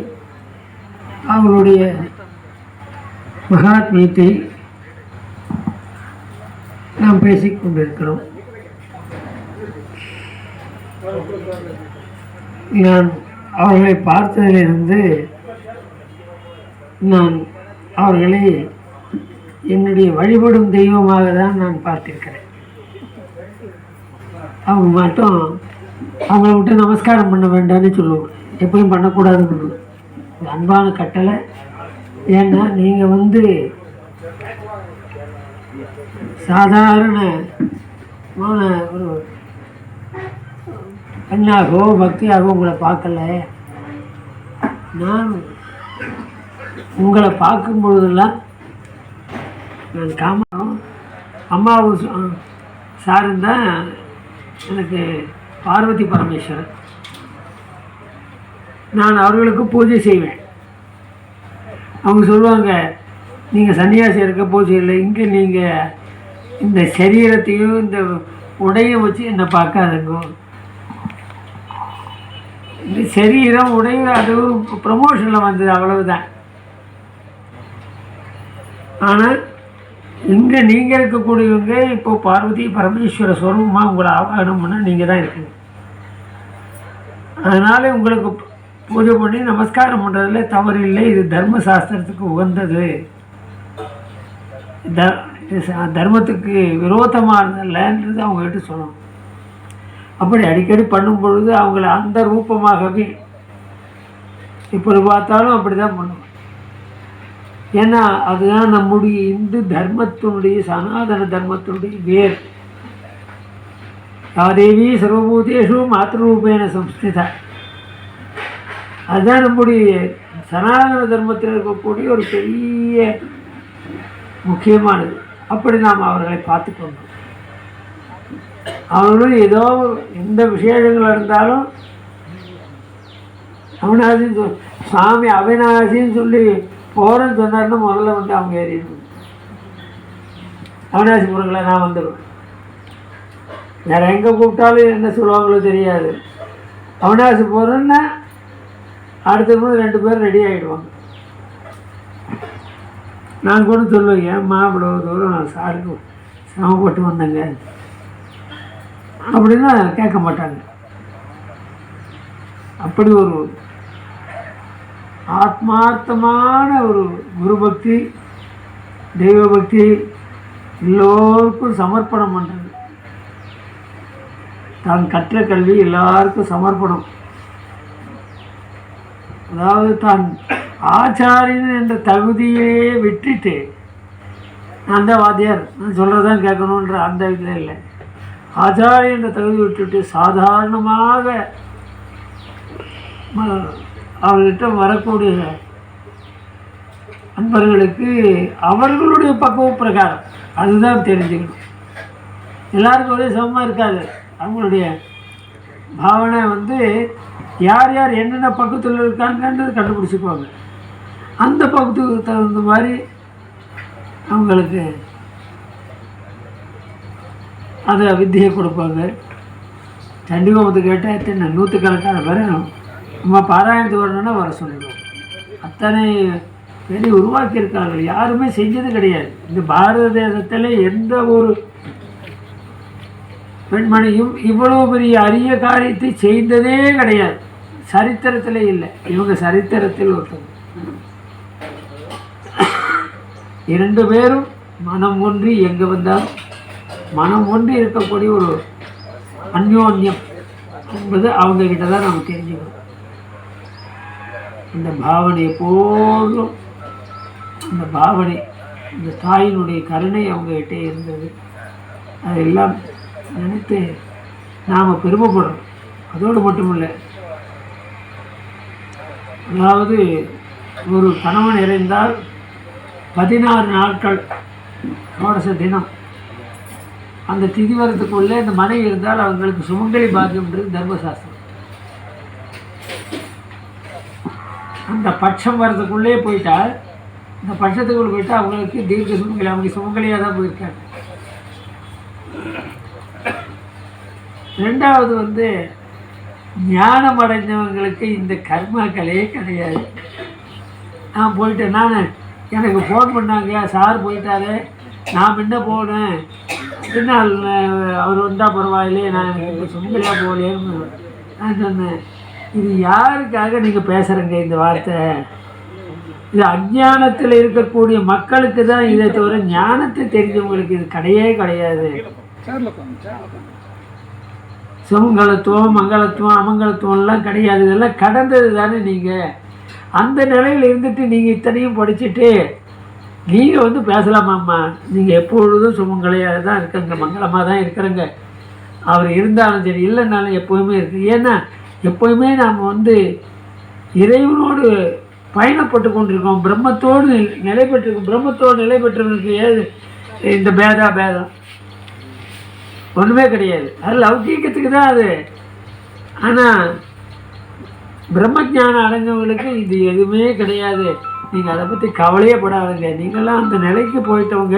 அவர்களுடைய மகாத்மியத்தை நாம் பேசிக்கொண்டிருக்கிறோம். நான் அவர்களை பார்த்ததிலிருந்து நான் அவர்களை என்னுடைய வழிபடும் தெய்வமாக தான் நான் பார்த்திருக்கிறேன். அவங்க மட்டும் அவங்கள விட்டு நமஸ்காரம் பண்ண வேண்டாம்னு சொல்லுவோம். எப்பயும் பண்ணக்கூடாதுன்னு அன்பான கட்டளை. ஏன்னா நீங்கள் சாதாரணமான ஒரு பெண்ணாகவோ பக்தியாகவோ உங்களை பார்க்கல. நான் உங்களை பார்க்கும் பொழுதெல்லாம் நான் அம்மாவும் சாரும் தான் எனக்கு பார்வதி பரமேஸ்வரன். நான் அவர்களுக்கு பூஜை செய்வேன். அவங்க சொல்லுவாங்க, நீங்கள் சன்னியாசி இருக்க பூஜை இல்லை, இங்கே நீங்கள் இந்த சரீரத்தையும் இந்த உடையும் வச்சு என்னை பார்க்காதுங்க. இந்த சரீரம் உடைய அது ப்ரமோஷனில் வந்தது, அவ்வளவுதான். ஆனால் இங்கே நீங்கள் இருக்கக்கூடியவங்க இப்போ பார்வதி பரமேஸ்வர ஸ்வரூபமாக உங்களை ஆகணும்னா நீங்கள் தான் இருக்கீங்க. அதனால் உங்களுக்கு பூஜை பண்ணி நமஸ்காரம் பண்ணுறதுல தவறு இல்லை. இது தர்மசாஸ்திரத்துக்கு உகந்தது, தர்மத்துக்கு விரோதமானதில்லைன்றது அவங்ககிட்ட சொல்லணும். அப்படி அடிக்கடி பண்ணும் பொழுது அவங்கள அந்த ரூபமாகவே இப்படி பார்த்தாலும் அப்படி தான் பண்ணுவோம். ஏன்னா அதுதான் நம்முடைய இந்து தர்மத்தினுடைய சனாதன தர்மத்தினுடைய வேர். யாதேவி சர்வபூதேஷு மாத்ருரூபேன சம்ஸ்திதா. அதுதான் நம்முடைய சனாதன தர்மத்தில் இருக்கக்கூடிய ஒரு பெரிய முக்கியமானது. அப்படி நாம் அவர்களை பார்த்து கொண்டோம். அவங்களும் ஏதோ எந்த விசேஷங்கள் இருந்தாலும் அவனாசின்னு சாமி அவினாசின்னு சொல்லி போகிறேன்னு சொன்னார்னா முதல்ல அவங்க ஏறிடணும். அவினாசிபுரங்களை நான் வந்துடுவேன். வேறு எங்கே கூப்பிட்டாலும் என்ன சொல்லுவாங்களோ தெரியாது. அவினாசி போகிறேன்னா அடுத்த முறை 2 பேர் ரெடி ஆகிடுவாங்க. நான் கூட சொல்லுவேன், ஏம்மா இவ்வளோ தூரம் சாருக்கு சிரமப்பட்டு வந்தேங்க. அப்படின்னா கேட்க மாட்டாங்க. அப்படி ஒரு ஆத்மார்த்தமான ஒரு குரு பக்தி, தெய்வ பக்தி, எல்லோருக்கும் சமர்ப்பணம் பண்ணுறது. தான் கற்ற கல்வி எல்லாருக்கும் சமர்ப்பணம். அதாவது தான் ஆச்சாரியன் என்ற தகுதியிலேயே விட்டுட்டு நான் தான் வாத்தியார், நான் சொல்கிறதான் கேட்கணுன்ற அந்த இதில் இல்லை. ஆச்சாரியன் என்ற தகுதி விட்டுட்டு சாதாரணமாக அவர்கிட்ட வரக்கூடிய அன்பர்களுக்கு அவர்களுடைய பக்குவ பிரகாரம் அதுதான் தெரிஞ்சுக்கணும். எல்லாருக்கும் ஒரே சமமாக இருக்காது. அவங்களுடைய பாவனை யார் யார் என்னென்ன பக்குவத்தில் இருக்காங்கன்றது கண்டுபிடிச்சிக்குவாங்க. அந்த பக்குவத்துக்கு தகுந்த மாதிரி அவங்களுக்கு அதை வித்தியை கொடுப்பாங்க. சண்டிகோபத்தை கேட்டால் எத்தனை நூற்றுக்கணக்கான பேர் நம்ம பாராயணத்துக்கு வரணுன்னா வர சொல்லிடுவோம். அத்தனை பேரை உருவாக்கியிருக்கார்கள். யாருமே செஞ்சது கிடையாது. இந்த பாரத தேசத்தில் எந்த ஒரு பெண்மணியும் இவ்வளோ பெரிய அரிய காரியத்தை செய்ததே கிடையாது. சரித்திரத்தில் இல்லை. இவங்க சரித்திரத்தில் ஒருத்தவங்க. 2 பேரும் மனம் ஒன்றி எங்கே வந்தாலும் மனம் ஒன்றி இருக்கக்கூடிய ஒரு அந்யோன்யம் என்பது அவங்கக்கிட்ட தான் நம்ம தெரிஞ்சுக்கணும். இந்த பாவனை எப்போதும் அந்த பாவனை, இந்த தாயினுடைய கருணை அவங்ககிட்ட இருந்தது. அதெல்லாம் நினைத்து நாம் பெருமைப்படுறோம். அதோடு மட்டும் இல்லை, அதாவது ஒரு கணவன் இறைந்தால் 16 நாட்கள் சோடச தினம் அந்த திதி வரத்துக்குள்ளே இந்த மனைவி இருந்தால் அவங்களுக்கு சுமங்கலி பாக்கியம்ன்றது தர்மசாஸ்திரம். அந்த பட்சம் வரதுக்குள்ளே போயிட்டால், இந்த பட்சத்துக்குள்ளே போயிட்டால் அவங்களுக்கு தீர்க்க சுமங்கலி, அவங்க சுமங்கலியாக தான் போயிருக்காங்க. 2வது ஞானம் அடைஞ்சவங்களுக்கு இந்த கர்மாக்களே கிடையாது. நான் போயிட்டேன், எனக்கு ஃபோன் பண்ணாங்க, சார் போயிட்டாரு, நான் என்ன போனேன், பின்னால் அவர் வந்தால் பரவாயில்லையே, நான் எனக்கு சுமங்கலியாக போகலேன்னு நான் சொன்னேன். இது யாருக்காக நீங்கள் பேசுகிறீங்க இந்த வார்த்தை? இது அஞ்ஞானத்தில் இருக்கக்கூடிய மக்களுக்கு தான் இதை தவிர ஞானத்தை தெரிஞ்சவங்களுக்கு இது கிடையாது. சுமங்கலத்துவம், மங்களத்துவம், அமங்கலத்துவம்லாம் கிடையாது. இதெல்லாம் கடந்தது தானே. நீங்கள் அந்த நிலையில் இருந்துட்டு நீங்கள் இத்தனையும் படிச்சுட்டு நீங்கள் பேசலாமாம்மா? நீங்கள் எப்பொழுதும் சுமங்கலையாக தான் இருக்கங்க, மங்களமாக தான் இருக்கிறங்க. அவர் இருந்தாலும் சரி, இல்லைன்னாலும் எப்போவுமே இருக்குது. ஏன்னா எப்போயுமே நாம் இறைவனோடு பயணப்பட்டு கொண்டிருக்கோம். பிரம்மத்தோடு நிலை பெற்றிருக்கோம். பிரம்மத்தோடு நிலை பெற்றவனுக்கு ஏது இந்த பேதம் ஒன்றுமே கிடையாது. அது லௌகீகத்துக்கு தான் அது. ஆனால் பிரம்மஞானம் அடைஞ்சவங்களுக்கு இது எதுவுமே கிடையாது. நீங்கள் அதை பற்றி கவலையே படாதுங்க, நீங்களாம் அந்த நிலைக்கு போயிட்டவங்க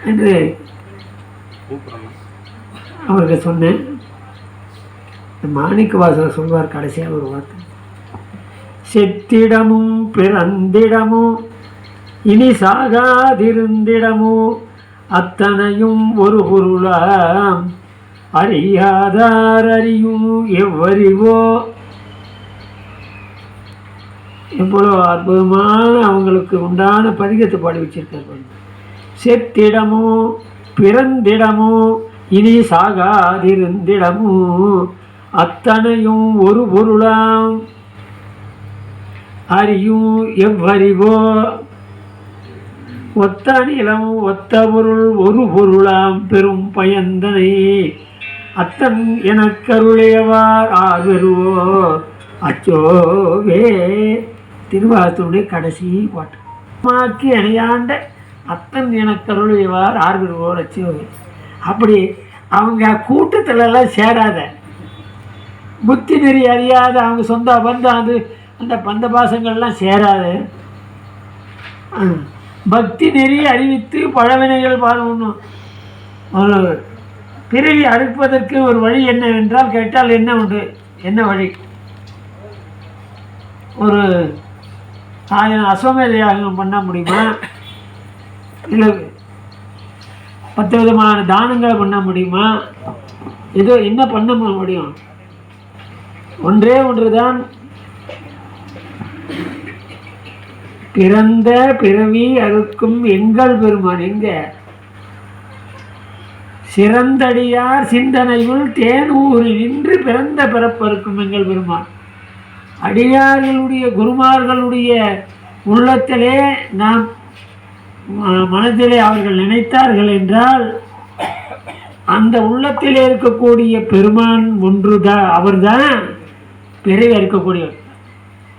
என்று அவருக்கு சொன்னேன். மாணிக்க வாசகர் சொல்வார் கடைசியாக ஒரு வார்த்தை, செத்திடமும் பிறந்திடமும் இனி சாகாதிருந்திடமும் அத்தனையும் ஒரு பொருளாம் அறியாதார் அறியும் எவ்வறிவோ. எவ்வளோ அற்புதமான அவங்களுக்கு உண்டான பதிகத்தை பாடி வச்சிருக்காரு. செத்திடமும் பிறந்திடமும் இனி சாகாதிருந்திடமும் அத்தனையும் ஒரு பொருளாம் அறியும் எவ்வறிவோ. ஒத்த நிலம் ஒத்த பொருள் ஒரு பொருளாம் பெரும் பயந்தனை அத்தன் எனக்கருளையவார் ஆகருவோ அச்சோவே. திருவாசூருடைய கடைசி பாட்டு. மாக்கி அணையாண்ட அத்தன் எனக்கருளையவார் ஆர்வருவோர் அச்சோவே. அப்படி அவங்க கூட்டத்திலெல்லாம் சேராத, புத்தி நெறி அறியாத, அவங்க சொந்த பந்தம் அது அந்த பந்த பாசங்கள்லாம் சேராது. பக்தி நெறி அறிவித்து பழவினைகள் பாடணும். ஒரு பிறவி அறுப்பதற்கு ஒரு வழி என்னவென்றால் கேட்டால் என்ன உண்டு? என்ன வழி? ஒரு 1000 அஸ்வமேத யாகம் பண்ண முடியுமா? இல்லை 10 விதமான தானங்களை பண்ண முடியுமா? ஏதோ என்ன பண்ண முடியும்? ஒன்றே ஒன்றுதான், பிறந்த பிறவி அறுக்கும் எங்கள் பெருமான். எங்க? சிறந்தடியார் சிந்தனையுள் தேனூரில் நின்று பிறந்த பிறப்பறுக்கும் எங்கள் பெருமான். அடியார்களுடைய குருமார்களுடைய உள்ளத்திலே நாம் மனதிலே அவர்கள் நினைத்தார்கள் என்றால் அந்த உள்ளத்திலே இருக்கக்கூடிய பெருமான் ஒன்றுதான், அவர்தான் பிறவி இருக்கக்கூடியவர்.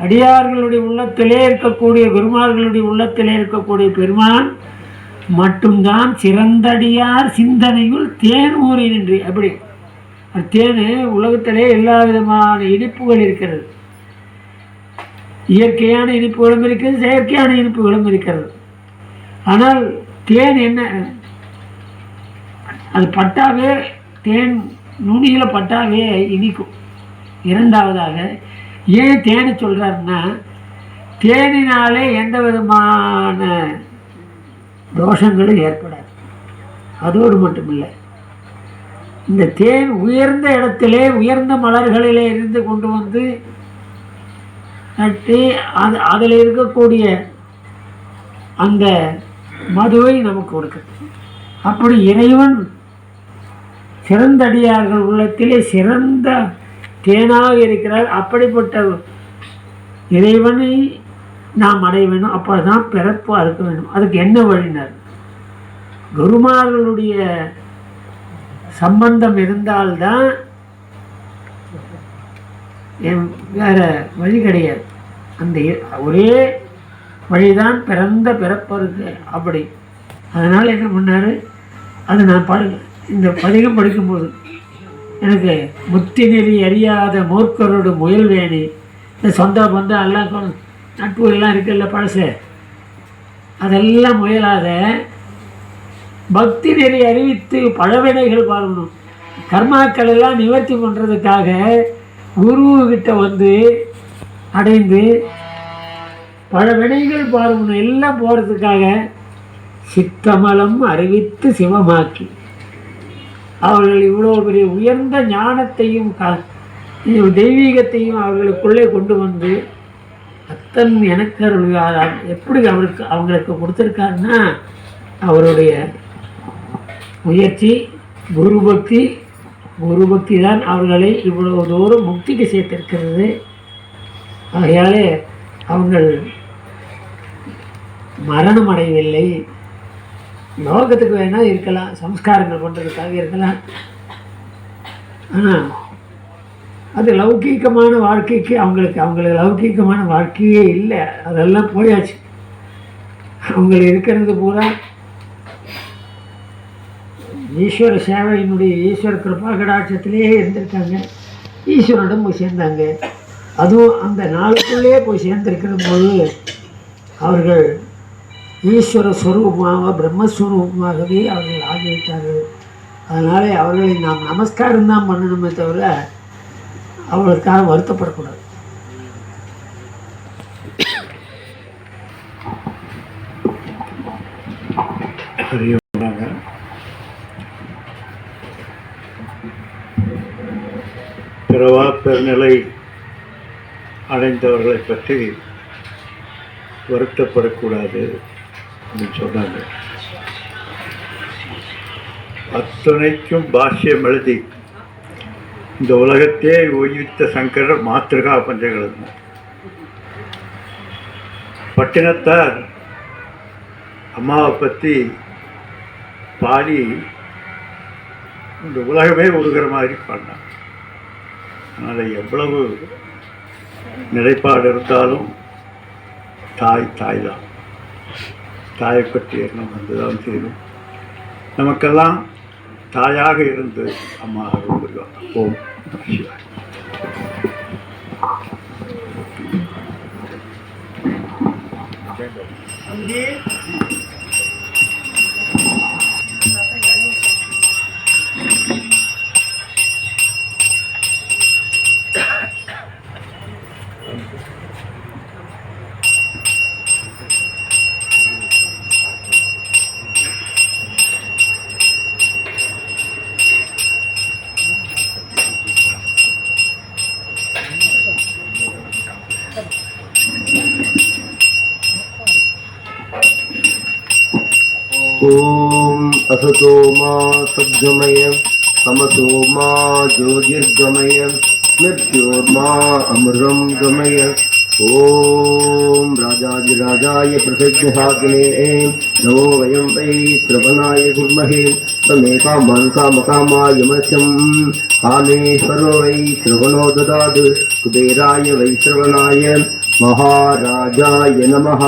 அடியார்களுடைய உள்ளத்திலே இருக்கக்கூடிய குருமார்களுடைய உள்ளத்திலே இருக்கக்கூடிய பெருமான் மட்டும்தான் சிறந்தடியார் சிந்தனையுள் தேன் ஊறி நின்று. அப்படி தேன் உலகத்திலே எல்லா விதமான இனிப்புகள் இருக்கிறது. இயற்கையான இனிப்புகளும் இருக்கிறது, செயற்கையான இனிப்புகளும் இருக்கிறது. ஆனால் தேன் என்ன, அது பட்டாவே, தேன் நுனியில் பட்டாவே இனிக்கும். இரண்டாவதாக ஏன் தேனை சொல்கிறாருன்னா, தேனினாலே எந்த விதமான தோஷங்களும் ஏற்படாது. அதோடு மட்டுமில்லை, இந்த தேன் உயர்ந்த இடத்திலே உயர்ந்த மலர்களிலே இருந்து கொண்டு வந்து நட்டு அதில் இருக்கக்கூடிய அந்த மதுவை நமக்கு கொடுக்குது. அப்படி இறைவன் சிறந்தடியார்கள் உள்ளத்திலே சிறந்த தேனாக இருக்கிறார். அப்படிப்பட்ட இறைவனை நாம் அடைய வேண்டும். அப்போ தான் பிறப்பாக இருக்க வேண்டும். அதுக்கு என்ன வழினார்? குருமார்களுடைய சம்பந்தம் இருந்தால்தான், வேற வழி கிடையாது. அந்த ஒரே வழிதான் பிறந்த பிறப்பருக்கு. அப்படி அதனால் என்ன பண்ணார்? அது நான் இந்த பதிகம் படிக்கும்போது எனக்கு முத்தி நெறி அறியாத மூர்க்கரோடு முயல்வேணி, இந்த சொந்த பந்தம் எல்லாம் நட்பு எல்லாம் இருக்குல்ல பழசு, அதெல்லாம் முயலாத பக்தி நெறி அறிவித்து பழவினைகள் பார்க்கணும். கர்மாக்கள் எல்லாம் நிவர்த்தி பண்ணுறதுக்காக குருக்கிட்ட வந்து அடைந்து பழவினைகள் பார்க்கணும். எல்லாம் போகிறதுக்காக சித்தமலம் அறிவித்து சிவமாக்கி அவர்கள் இவ்வளோ பெரிய உயர்ந்த ஞானத்தையும் தெய்வீகத்தையும் அவர்களுக்குள்ளே கொண்டு வந்து அத்தன் எனக்கு அருள்வார். எப்படி அவங்களுக்கு கொடுத்துருக்காருன்னா, அவருடைய முயற்சி குரு பக்தி தான் அவர்களை இவ்வளோ தூரம் முக்திக்கு சேர்த்திருக்கிறது. ஆகையாலே அவங்கள் மரணம் அடையவில்லை. லோகத்துக்கு வேணால் இருக்கலாம், சம்ஸ்காரங்கள் பண்ணுறதுக்காக இருக்கலாம். ஆனால் அது லௌகீகமான வாழ்க்கைக்கு அவங்களுக்கு லௌகீகமான வாழ்க்கையே இல்லை. அதெல்லாம் போயாச்சு. அவங்க இருக்கிறது பூரா ஈஸ்வர சேவையினுடைய ஈஸ்வர கிருபா கடாட்சத்திலேயே இருந்திருக்காங்க. ஈஸ்வரனிடம் போய் சேர்ந்தாங்க. அதுவும் அந்த நாளுக்குள்ளேயே போய் சேர்ந்திருக்கிற போது அவர்கள் ஈஸ்வர ஸ்வரூபமாக பிரம்மஸ்வரூபமாகவே அவர்கள் ஆகிவிட்டார்கள். அதனாலே அவர்களை நாம் நமஸ்காரம் தான் பண்ணணுமே தவிர அவர்களுக்காக வருத்தப்படக்கூடாது. பிறவா பெருநிலை அடைந்தவர்களை பற்றி வருத்தப்படக்கூடாது அப்படின்னு சொன்னாங்க. அத்தனைக்கும் பாஷ்யம் எழுதி இந்த உலகத்தே உயிர்த்த சங்கரர் மாத்திருகா பஞ்சங்கள். பட்டினத்தார் அம்மாவை பற்றி பாடி இந்த உலகமே உருகிற மாதிரி பாடினார். அதனால் எவ்வளவு நிலைப்பாடு இருந்தாலும் தாய் தான். தாயை பற்றி எண்ணம் வந்துதான் செய்யணும். நமக்கெல்லாம் தாயாக இருந்து அம்மா அருள் புரிவாங்க. ஓம் சிவாய். असतो मा सद्गमय तमसो मा ज्योतिर्गमय मृत्योर्मा अमृतं गमय। ओम राजाधिराजाय प्रसिद्धहाकिने नमो वयं वै श्रवणाय कुर्महे तमे कामान् कामकामाय मह्यं कामेश्वरो वै श्रवणो ददातु कुबेराय वै श्रवणाय महाराजाय नमः।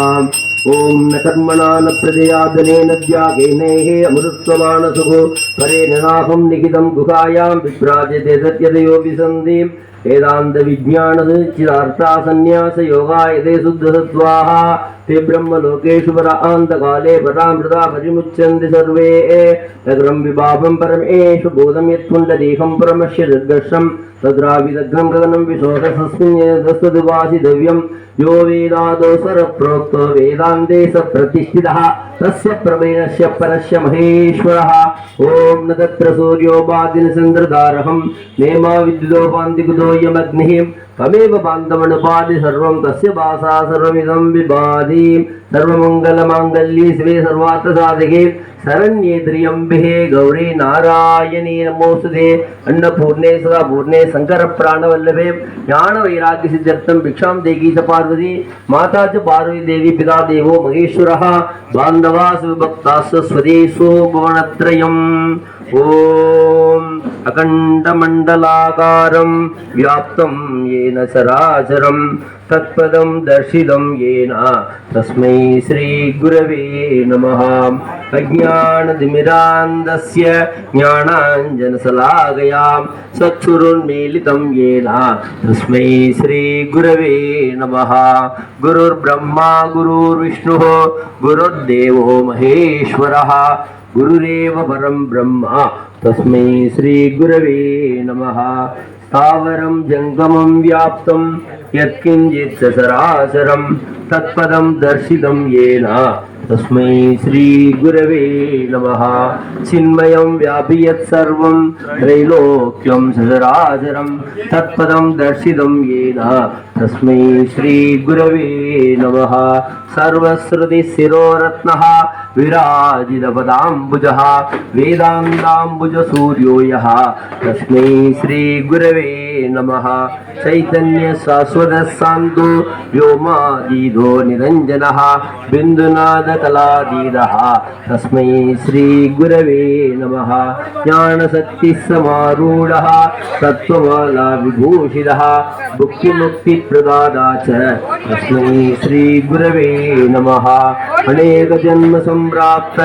ओम न कर्मणा न प्रजया धनेन त्यागेनेः अमृतस्वमानसुः परेण नाहं निहितं गुहायां विभ्राजते सत्यदयो विसन्ति वेदांत विज्ञान चिदार्था संन्यास योगाय ते शुद्ध सत्वाः ते ब्रह्म लोकेषु परान्त काले परामृता परिमुच्यन्ते सर्वे तग्रं विभावं परमेषु बोधं यत्पुण्डरीकं परमस्य निर्गर्षं तद्राविदग्रं गगनं विशोकस्मिन् यो वेदादो स्वरप्रोक्तो वेदान्ते स प्रतिष्ठितः तस्य प्रवीणस्य परस्य महेश्वरः। ओम न तत्र सूर्यो भाति न चन्द्रतारकं नेमा विद्युदोपान्तिकुतो यमग्निः तमेव पान्तमनुपाति सर्वं तस्य भासा सर्वमिदं विभाति। सर्वमङ्गलमाङ्गल्ये शिवे सर्वार्थसाधके शरण्ये त्र्यम्बके गौरी नारायणी नमोस्तुते। अन्नपूर्णे सदा पूर्णे शंकर प्राणवल्लभे ज्ञान वैराग्य सिद्ध्यर्थं भिक्षां देहि च पार्वती माता च पार्वती देवी पिता देवो महेश्वरः बान्धवाः भक्ताः स्वदेशो भुवनत्रयम्। ओम अखण्डमण्डलाकारं व्याप्तं येन चराचरं तत्पदं दर्शितं येन तस्मै श्रीगुरवे नमः। अज्ञानतिमिरान्धस्य ज्ञानाञ्जनशलाकया चक्षुरुन्मीलितं येन तस्मै श्रीगुरवे नमः। गुरुर्ब्रह्मा गुरुर्विष्णुः गुरुर्देवो महेश्वरः गुरुरेव परं ब्रह्म तस्मै श्रीगुरवे नमः। स्थावरं जङ्गमं व्याप्तं यत्किञ्चित् सचराचरं तत्पदं दर्शितं येन तस्मै श्रीगुरवे नमः। चिन्मयं व्यापि यत्सर्वं त्रैलोक्यं सचराचरं तत्पदं दर्शितं येन तस्मै श्रीगुरवे नमः। सर्वश्रुतिशिरोरत्नः विराजितपदाम्बुजः वेदान्ताम्बुजसूर्यो यः तस्मै श्रीगुरवे नमः। चैतन्य शाश्वतः शान्तो व्योमातीतो निरञ्जनः बिन्दुनादकलातीतः तस्मै श्रीगुरवे नमः। ज्ञानशक्तिसमारूढः तत्त्वमाला विभूषितः भुक्तिमुक्तिप्रदाता च तस्मै श्रीगुरवे नमः। अनेकजन्म सम्प्राप्त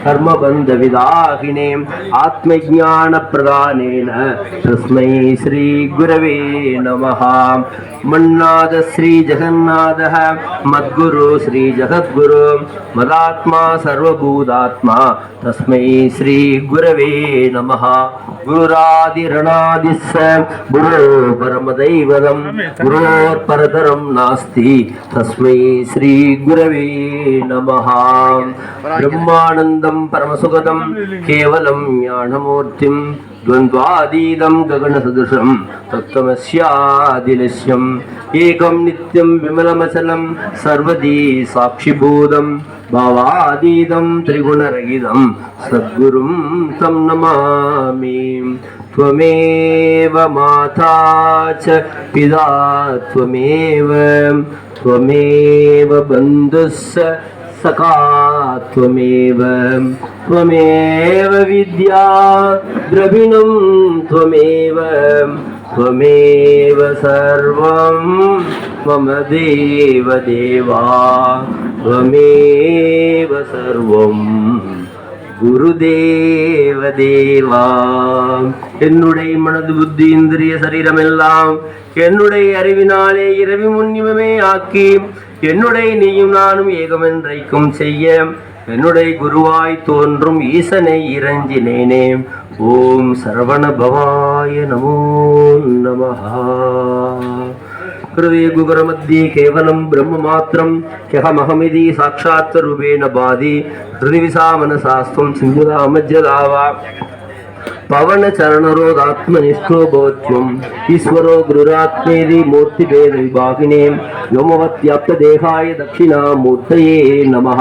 कर्मबन्धविदाहिने आत्मज्ञानप्रदानेन तस्मै श्रीगुरवे नमः। मन्नाथ श्रीजगन्नाथः मद्गुरु श्रीजगद्गुरु मदात्मा सर्वभूतात्मा तस्मै श्रीगुरवे नमः। गुरुरादिरणादिस्य गुरो परमदैवतं गुरोर्परतरं नास्ति तस्मै श्रीगुरवे नमः। ब्रह्मानन्दं परमसुखदं केवलं ज्ञानमूर्तिं द्वन्द्वातीतं गगनसदृशं तत्त्वमस्यादिलक्ष्यम् एकं नित्यं विमलमचलं सर्वदी साक्षिभूतं भावातीतं त्रिगुणरहितं सद्गुरुं तं नमामि। त्वमेव माता च पिता त्वमेव बन्धुश्च सखा त्वमेव विद्या द्रविणं त्वमेव सर्वं मम देवदेवा त्वमेव सर्वं குருதேவ தேவா. என்னுடைய மனது புத்தி இந்திரிய சரீரமெல்லாம் என்னுடைய அறிவினாலே இரவி முன்னிமமே ஆக்கி என்னுடைய நீயும் நானும் ஏகமென்றைக்கும் செய்ய என்னுடைய குருவாய் தோன்றும் ஈசனை இறைஞ்சினேனே. ஓம் சரவண பவாய நமோ நமஹ. हृदय गुगर मध्ये केवलं ब्रह्म मात्रं ह्यहमहमिति साक्षात्रूपेण बाधि हृदि विसामनसास्त्वं सिन्धुरामज्जदावा पवन चरणरोदात्मनिष्ठो भवत्वम् ईश्वरो गुरुरात्मेदि मूर्तिभेद विभागिने व्योमवत्याप्तदेहाय दक्षिणामूर्तये नमः।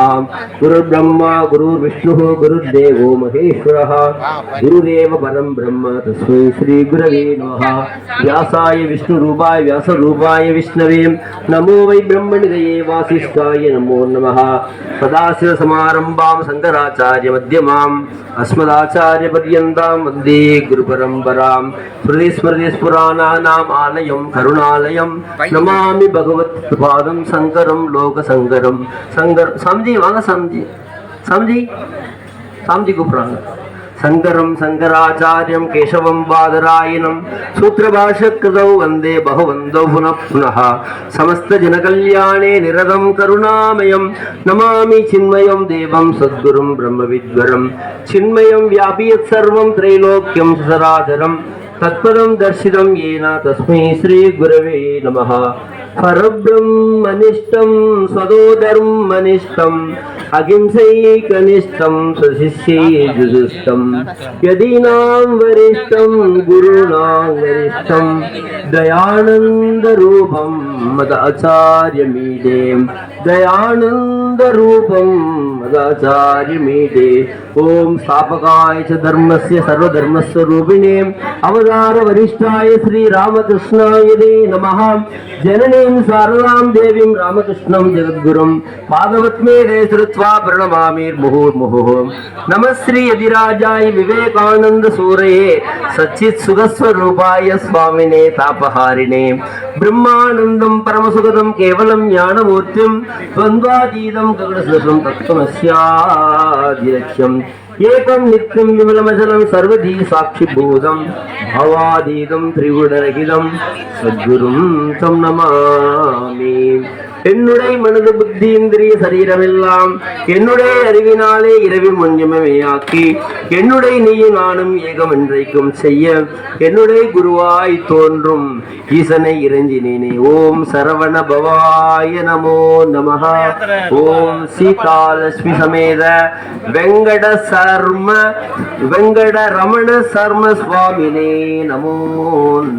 गुरुर्ब्रह्मा गुरुर्विष्णुः गुरुर्देवो महेश्वरः गुरुरेव परं ब्रह्म तस्मै श्री गुरवे नमः। व्यासाय विष्णुरूपाय व्यासरूपाय विष्णवे नमो वै ब्रह्मनिधये वासिष्ठाय नमो नमः। सदाशिवसमारम्भां शङ्कराचार्य मध्यमाम् अस्मदाचार्यपर्यन्तां वन्दे गुरुपरम्परां। स्मृतिस्मृतिस्पुराणानाम् आलयं करुणालयं नमामि भगवत्पादं शङ्करं लोकशङ्करं। समझी वाங்க समझी கூப்பிடுறாங்க। शङ्करं शङ्कराचार्यं केशवं बादरायणं सूत्रभाष्यकृतौ वन्दे भगवन्तौ पुनः पुनः। समस्तजनकल्याणे निरतं करुणामयं नमामि चिन्मयं देवं सद्गुरुं ब्रह्मविद्वरं। चिन्मयं व्यापि यत्सर्वं त्रैलोक्यं सचराचरं तत्पदं दर्शितं येन तस्मै श्रीगुरवे नमः। परब्रह्मनिष्ठं स्वदोधर्मनिष्ठम् अहिंसैकनिष्ठं स्वशिष्यैर्जुष्टं यदीनां वरिष्ठं गुरूणां वरिष्ठं दयानन्दरूपं मदाचार्यमीडे दयानन्दरूपं मदाचार्यमीडे। ओम स्थापकाय च धर्मस्य सर्वधर्मस्वरूपिणे अवतार वरिष्ठाय श्री रामकृष्णाय ते नमः। जननीं शारदां देवीं रामकृष्णं जगद्गुरुं पादपद्मे श्रुत्वा प्रणमामि मुहुर्मुहुः। नमः श्री यदिराजाय विवेकानंद सूरये सच्चित् सुखस्वरूपाय स्वामिने तापहारिणे ब्रह्मानन्दं परमसुखदं केवलं ज्ञानमूर्तिं द्वन्द्वातीतं गगनसदृशं तत्त्वमस्यादिलक्ष्यम् एकं नित्यं विमलमचलं सर्वधी साक्षिभूतं भवातीतं त्रिगुणरहितं सद्गुरुं तं नमामि। என்னுடைய மனது புத்தி இந்திரிய சரீரமெல்லாம் என்னுடைய அறிவினாலே இரவி முன்யமையாக்கி என்னுடைய நீயும் நானும் ஏகம் என்றைக்கும் செய்ய என்னுடைய குருவாய் தோன்றும் ஈசனை இறைஞ்சினேனே। ஓம் சரவண பவாய நமோ நமஹ। ஓம் சீதாலட்சுமி சமேத வெங்கட ரமண சர்ம சுவாமினே நமோ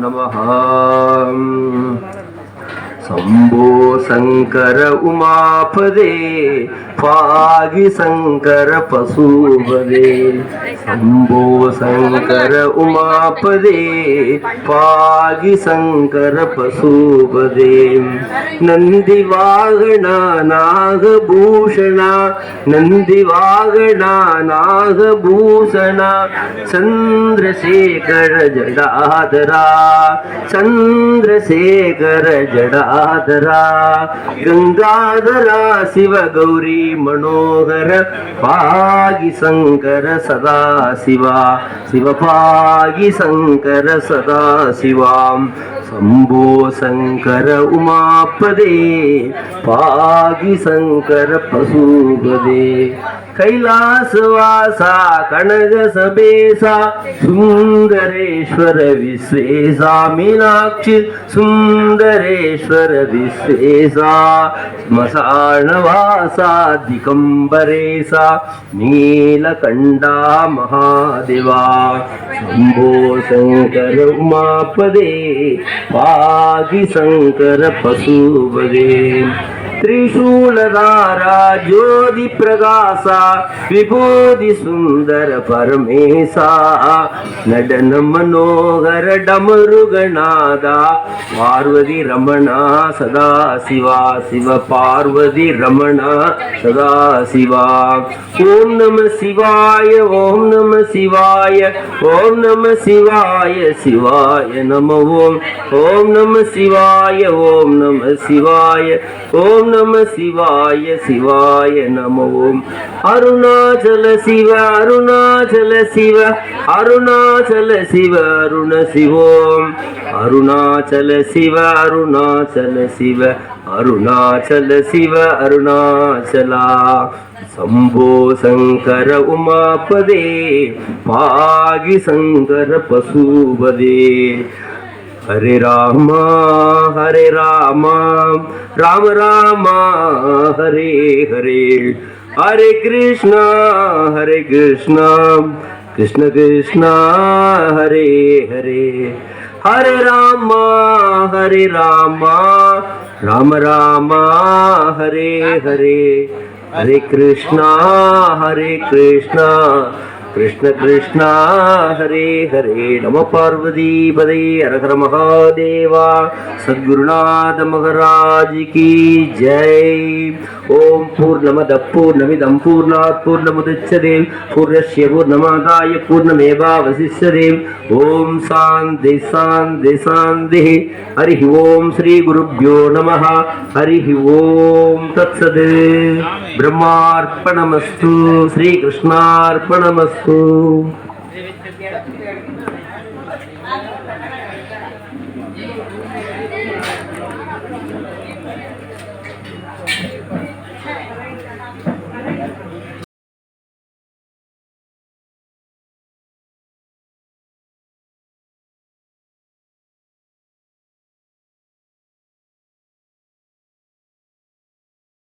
நமஹ। शंभो शंकर उमापदे पागी शंकर पशुपदे। शंभो शंकर उमापदे पागी शंकर पशुपदे। नंदिवागण नागभूषण नंदिवागण नागभूषण चंद्रशेखर जडाधरा चंद्रशेखर जडाधरा गंगाधरा शिव गौरी मनोहर पागी शंकर सदा शिवा शिव पागी शंकर सदा शिवाम। शंभो शंकर उमापदे पागी शंकर पशुपदे। कैलासवासा कनक सबेसा सुंदरेश्वर विश्वेशा मीनाक्षी सुंदरेश्वर विश्वेशा स्मशानवासा दिगंबरेशा नीलकंठा महादेवा। शंभो शंकर उमापदे पागी शंकर पशुपदे। त्रिशूलधारा ज्योति प्रकाशा विभूति सुंदर परमेशा नडन मनोहर डमरुगनादा पार्वती रमणा सदा शिवा शिव पार्वती रमणा सदा शिवा। ओम नमः शिवाय ओम नमः शिवाय ओम नमः शिवाय शिवाय नमः। ओम नमः शिवाय ओम नमः शिवाय ओम नमः शिवाय शिवाय नमो। अरुणाचल शिव अरुणाचल शिव अरुणाचल शिव अरुण शिवोम। अरुणाचल शिव अरुणाचल शिव अरुणाचल शिव अरुणाचला। शंभो शंकर उमापदे पागी शंकर पशुपदे। हरे राम राम राम हरे हरे हरे कृष्णा कृष्ण कृष्ण हरे हरे हरे राम राम राम हरे हरे हरे कृष्णा कृष्ण कृष्ण हरे हरे नमो पार्वती पदे हर हर महादेवा सद्गुरुनाथ महाराज की जय। ओम पूर्णमद पूर्णमिदं पूर्णात् पूर्णमुदच्यते पूर्णस्य पूर्णमादाय पूर्णमेवावशिष्यते। ओम शान्ति शान्ति शान्तिः। हरि ओम श्री गुरुभ्यो नमः। हरि ओम तत्सत्। ब्रह्मार्पणमस्तु श्रीकृष्णार्पणमस्तु।